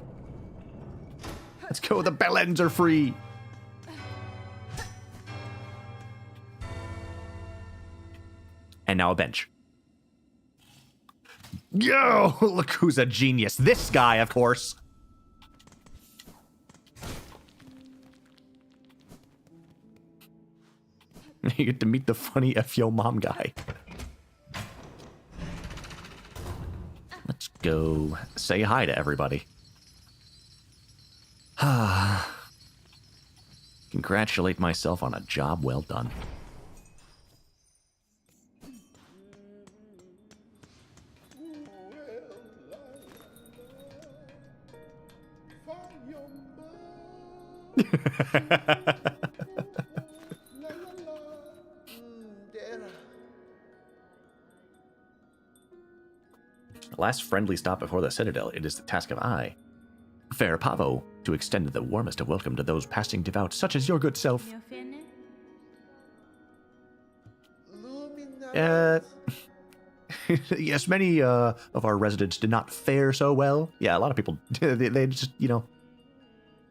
Let's go, the bell ends are free. And now a bench. Yo, look who's a genius. This guy, of course. You get to meet the funny F yo mom guy. Let's go say hi to everybody. Congratulate myself on a job well done. Last friendly stop before the Citadel, it is the task of I, fair Pavo, to extend the warmest of welcome to those passing devout, such as your good self. Yes, many of our residents did not fare so well. Yeah, a lot of people, they just, you know,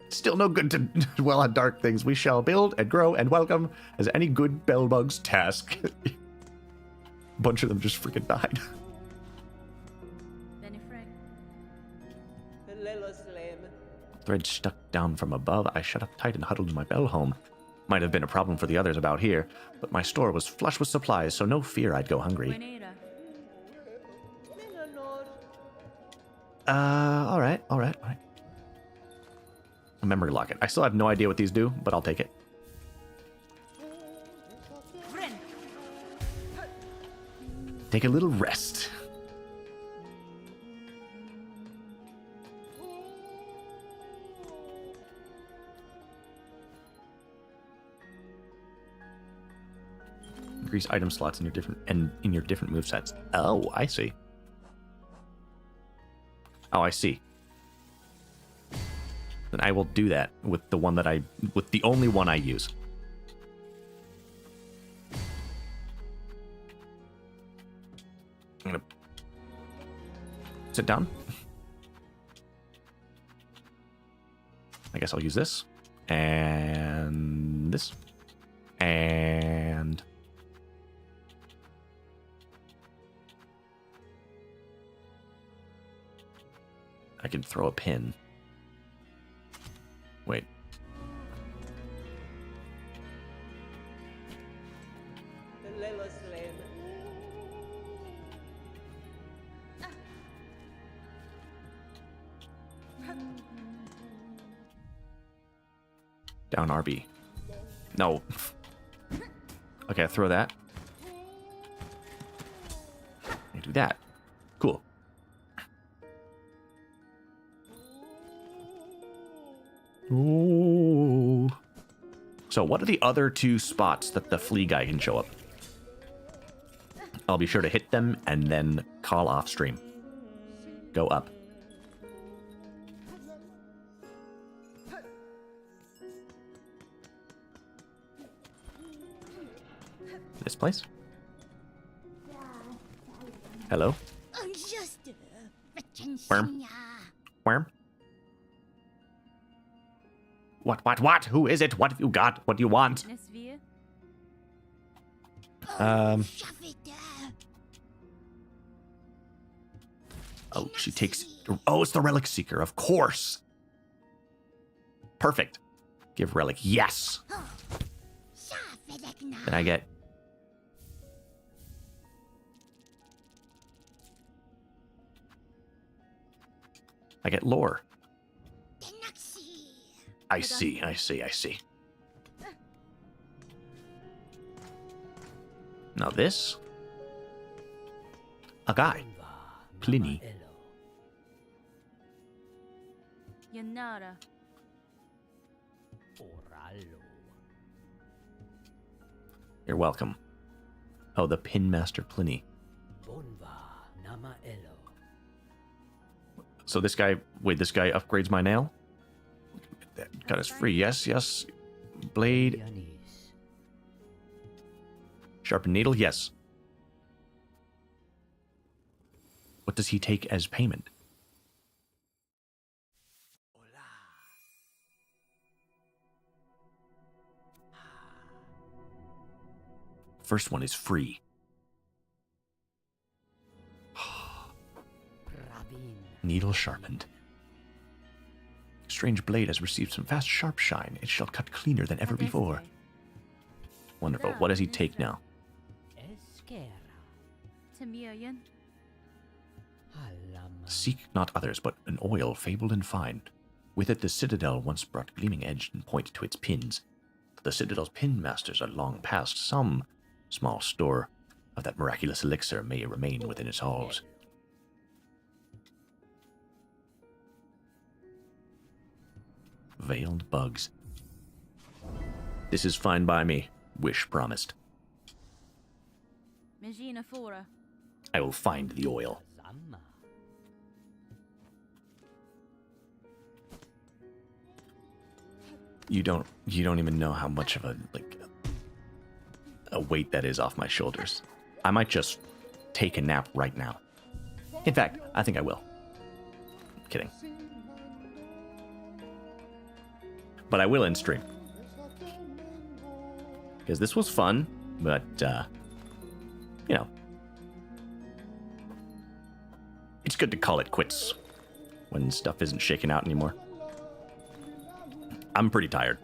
still no good to dwell on dark things. We shall build and grow and welcome as any good bellbug's task. A bunch of them just freaking died. Thread stuck down from above, I shut up tight and huddled in my bell home. Might have been a problem for the others about here, but my store was flush with supplies, so no fear I'd go hungry. Alright. A memory locket. I still have no idea what these do, but I'll take it. Take a little rest. Increase item slots in your different movesets. Oh, I see. Oh, I see. Then I will do that with the one that with the only one I use. I'm gonna sit down. I guess I'll use this and this and I can throw a pin. Wait. Down RB. No. Okay, I throw that. I do that. Cool. Ooh. So what are the other two spots that the flea guy can show up? I'll be sure to hit them and then call off stream. Go up. This place? Hello? Worm? Worm? What? Who is it? What have you got? What do you want? Oh, she takes... Oh, it's the Relic Seeker, of course. Perfect. Give Relic. Yes. Then I get... lore. I see. Now this? A guy. Pliny. You're welcome. Oh, the Pin Master Pliny. So this guy, wait, this guy upgrades my nail? That got us free. Yes. Blade. Sharpened needle, yes. What does he take as payment? First one is free. Needle sharpened. Strange blade has received some fast sharp shine. It shall cut cleaner than ever before. Wonderful. What does he take now? Seek not others, but an oil fabled and fine. With it the citadel once brought gleaming edge and point to its pins. The citadel's pin masters are long past. Some small store of that miraculous elixir may remain within its halls. Veiled bugs. This is fine by me. Wish promised. I will find the oil. You don't even know how much of a weight that is off my shoulders. I might just take a nap right now. In fact, I think I will. I'm kidding. But I will in stream. Because this was fun, but, you know. It's good to call it quits when stuff isn't shaking out anymore. I'm pretty tired.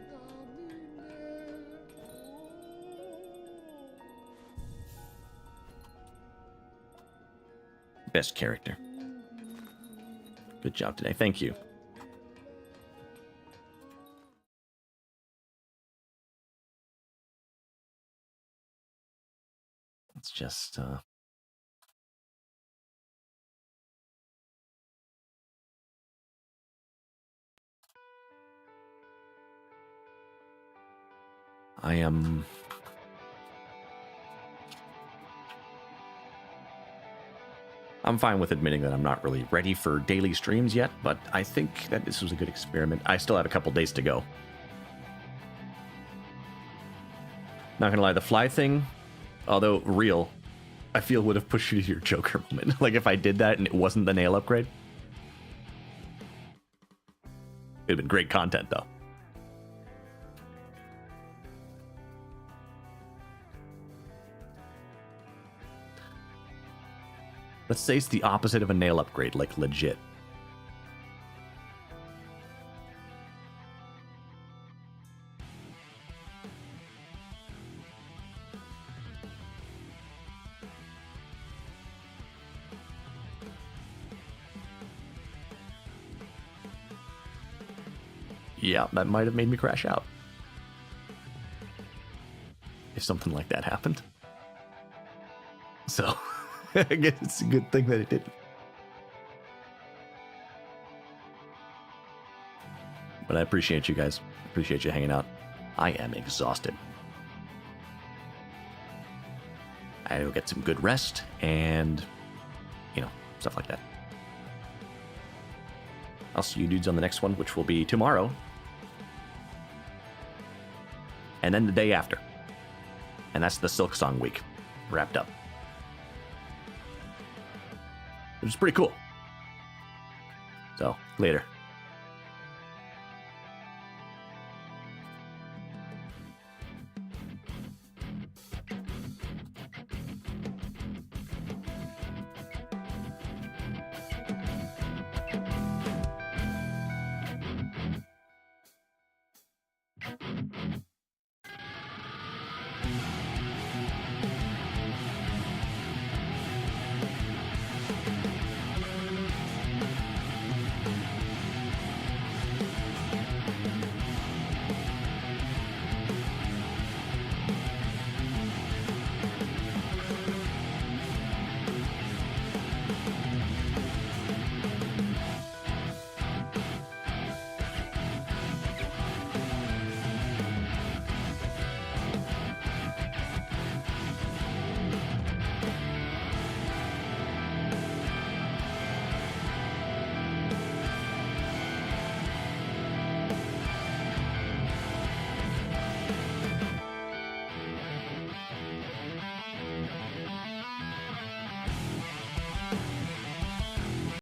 Best character. Good job today. Thank you. It's just, I'm fine with admitting that I'm not really ready for daily streams yet, but I think that this was a good experiment. I still have a couple days to go. Not gonna lie, the fly thing, although real, I feel would have pushed you to your Joker moment. Like if I did that and it wasn't the nail upgrade. It'd been great content though. Let's say it's the opposite of a nail upgrade, like legit. Yeah, that might have made me crash out. If something like that happened. So, I guess it's a good thing that it didn't. But I appreciate you guys. Appreciate you hanging out. I am exhausted. I will get some good rest and, you know, stuff like that. I'll see you dudes on the next one, which will be tomorrow. And then the day after. And that's the Silk Song week wrapped up. Which is pretty cool. So, later.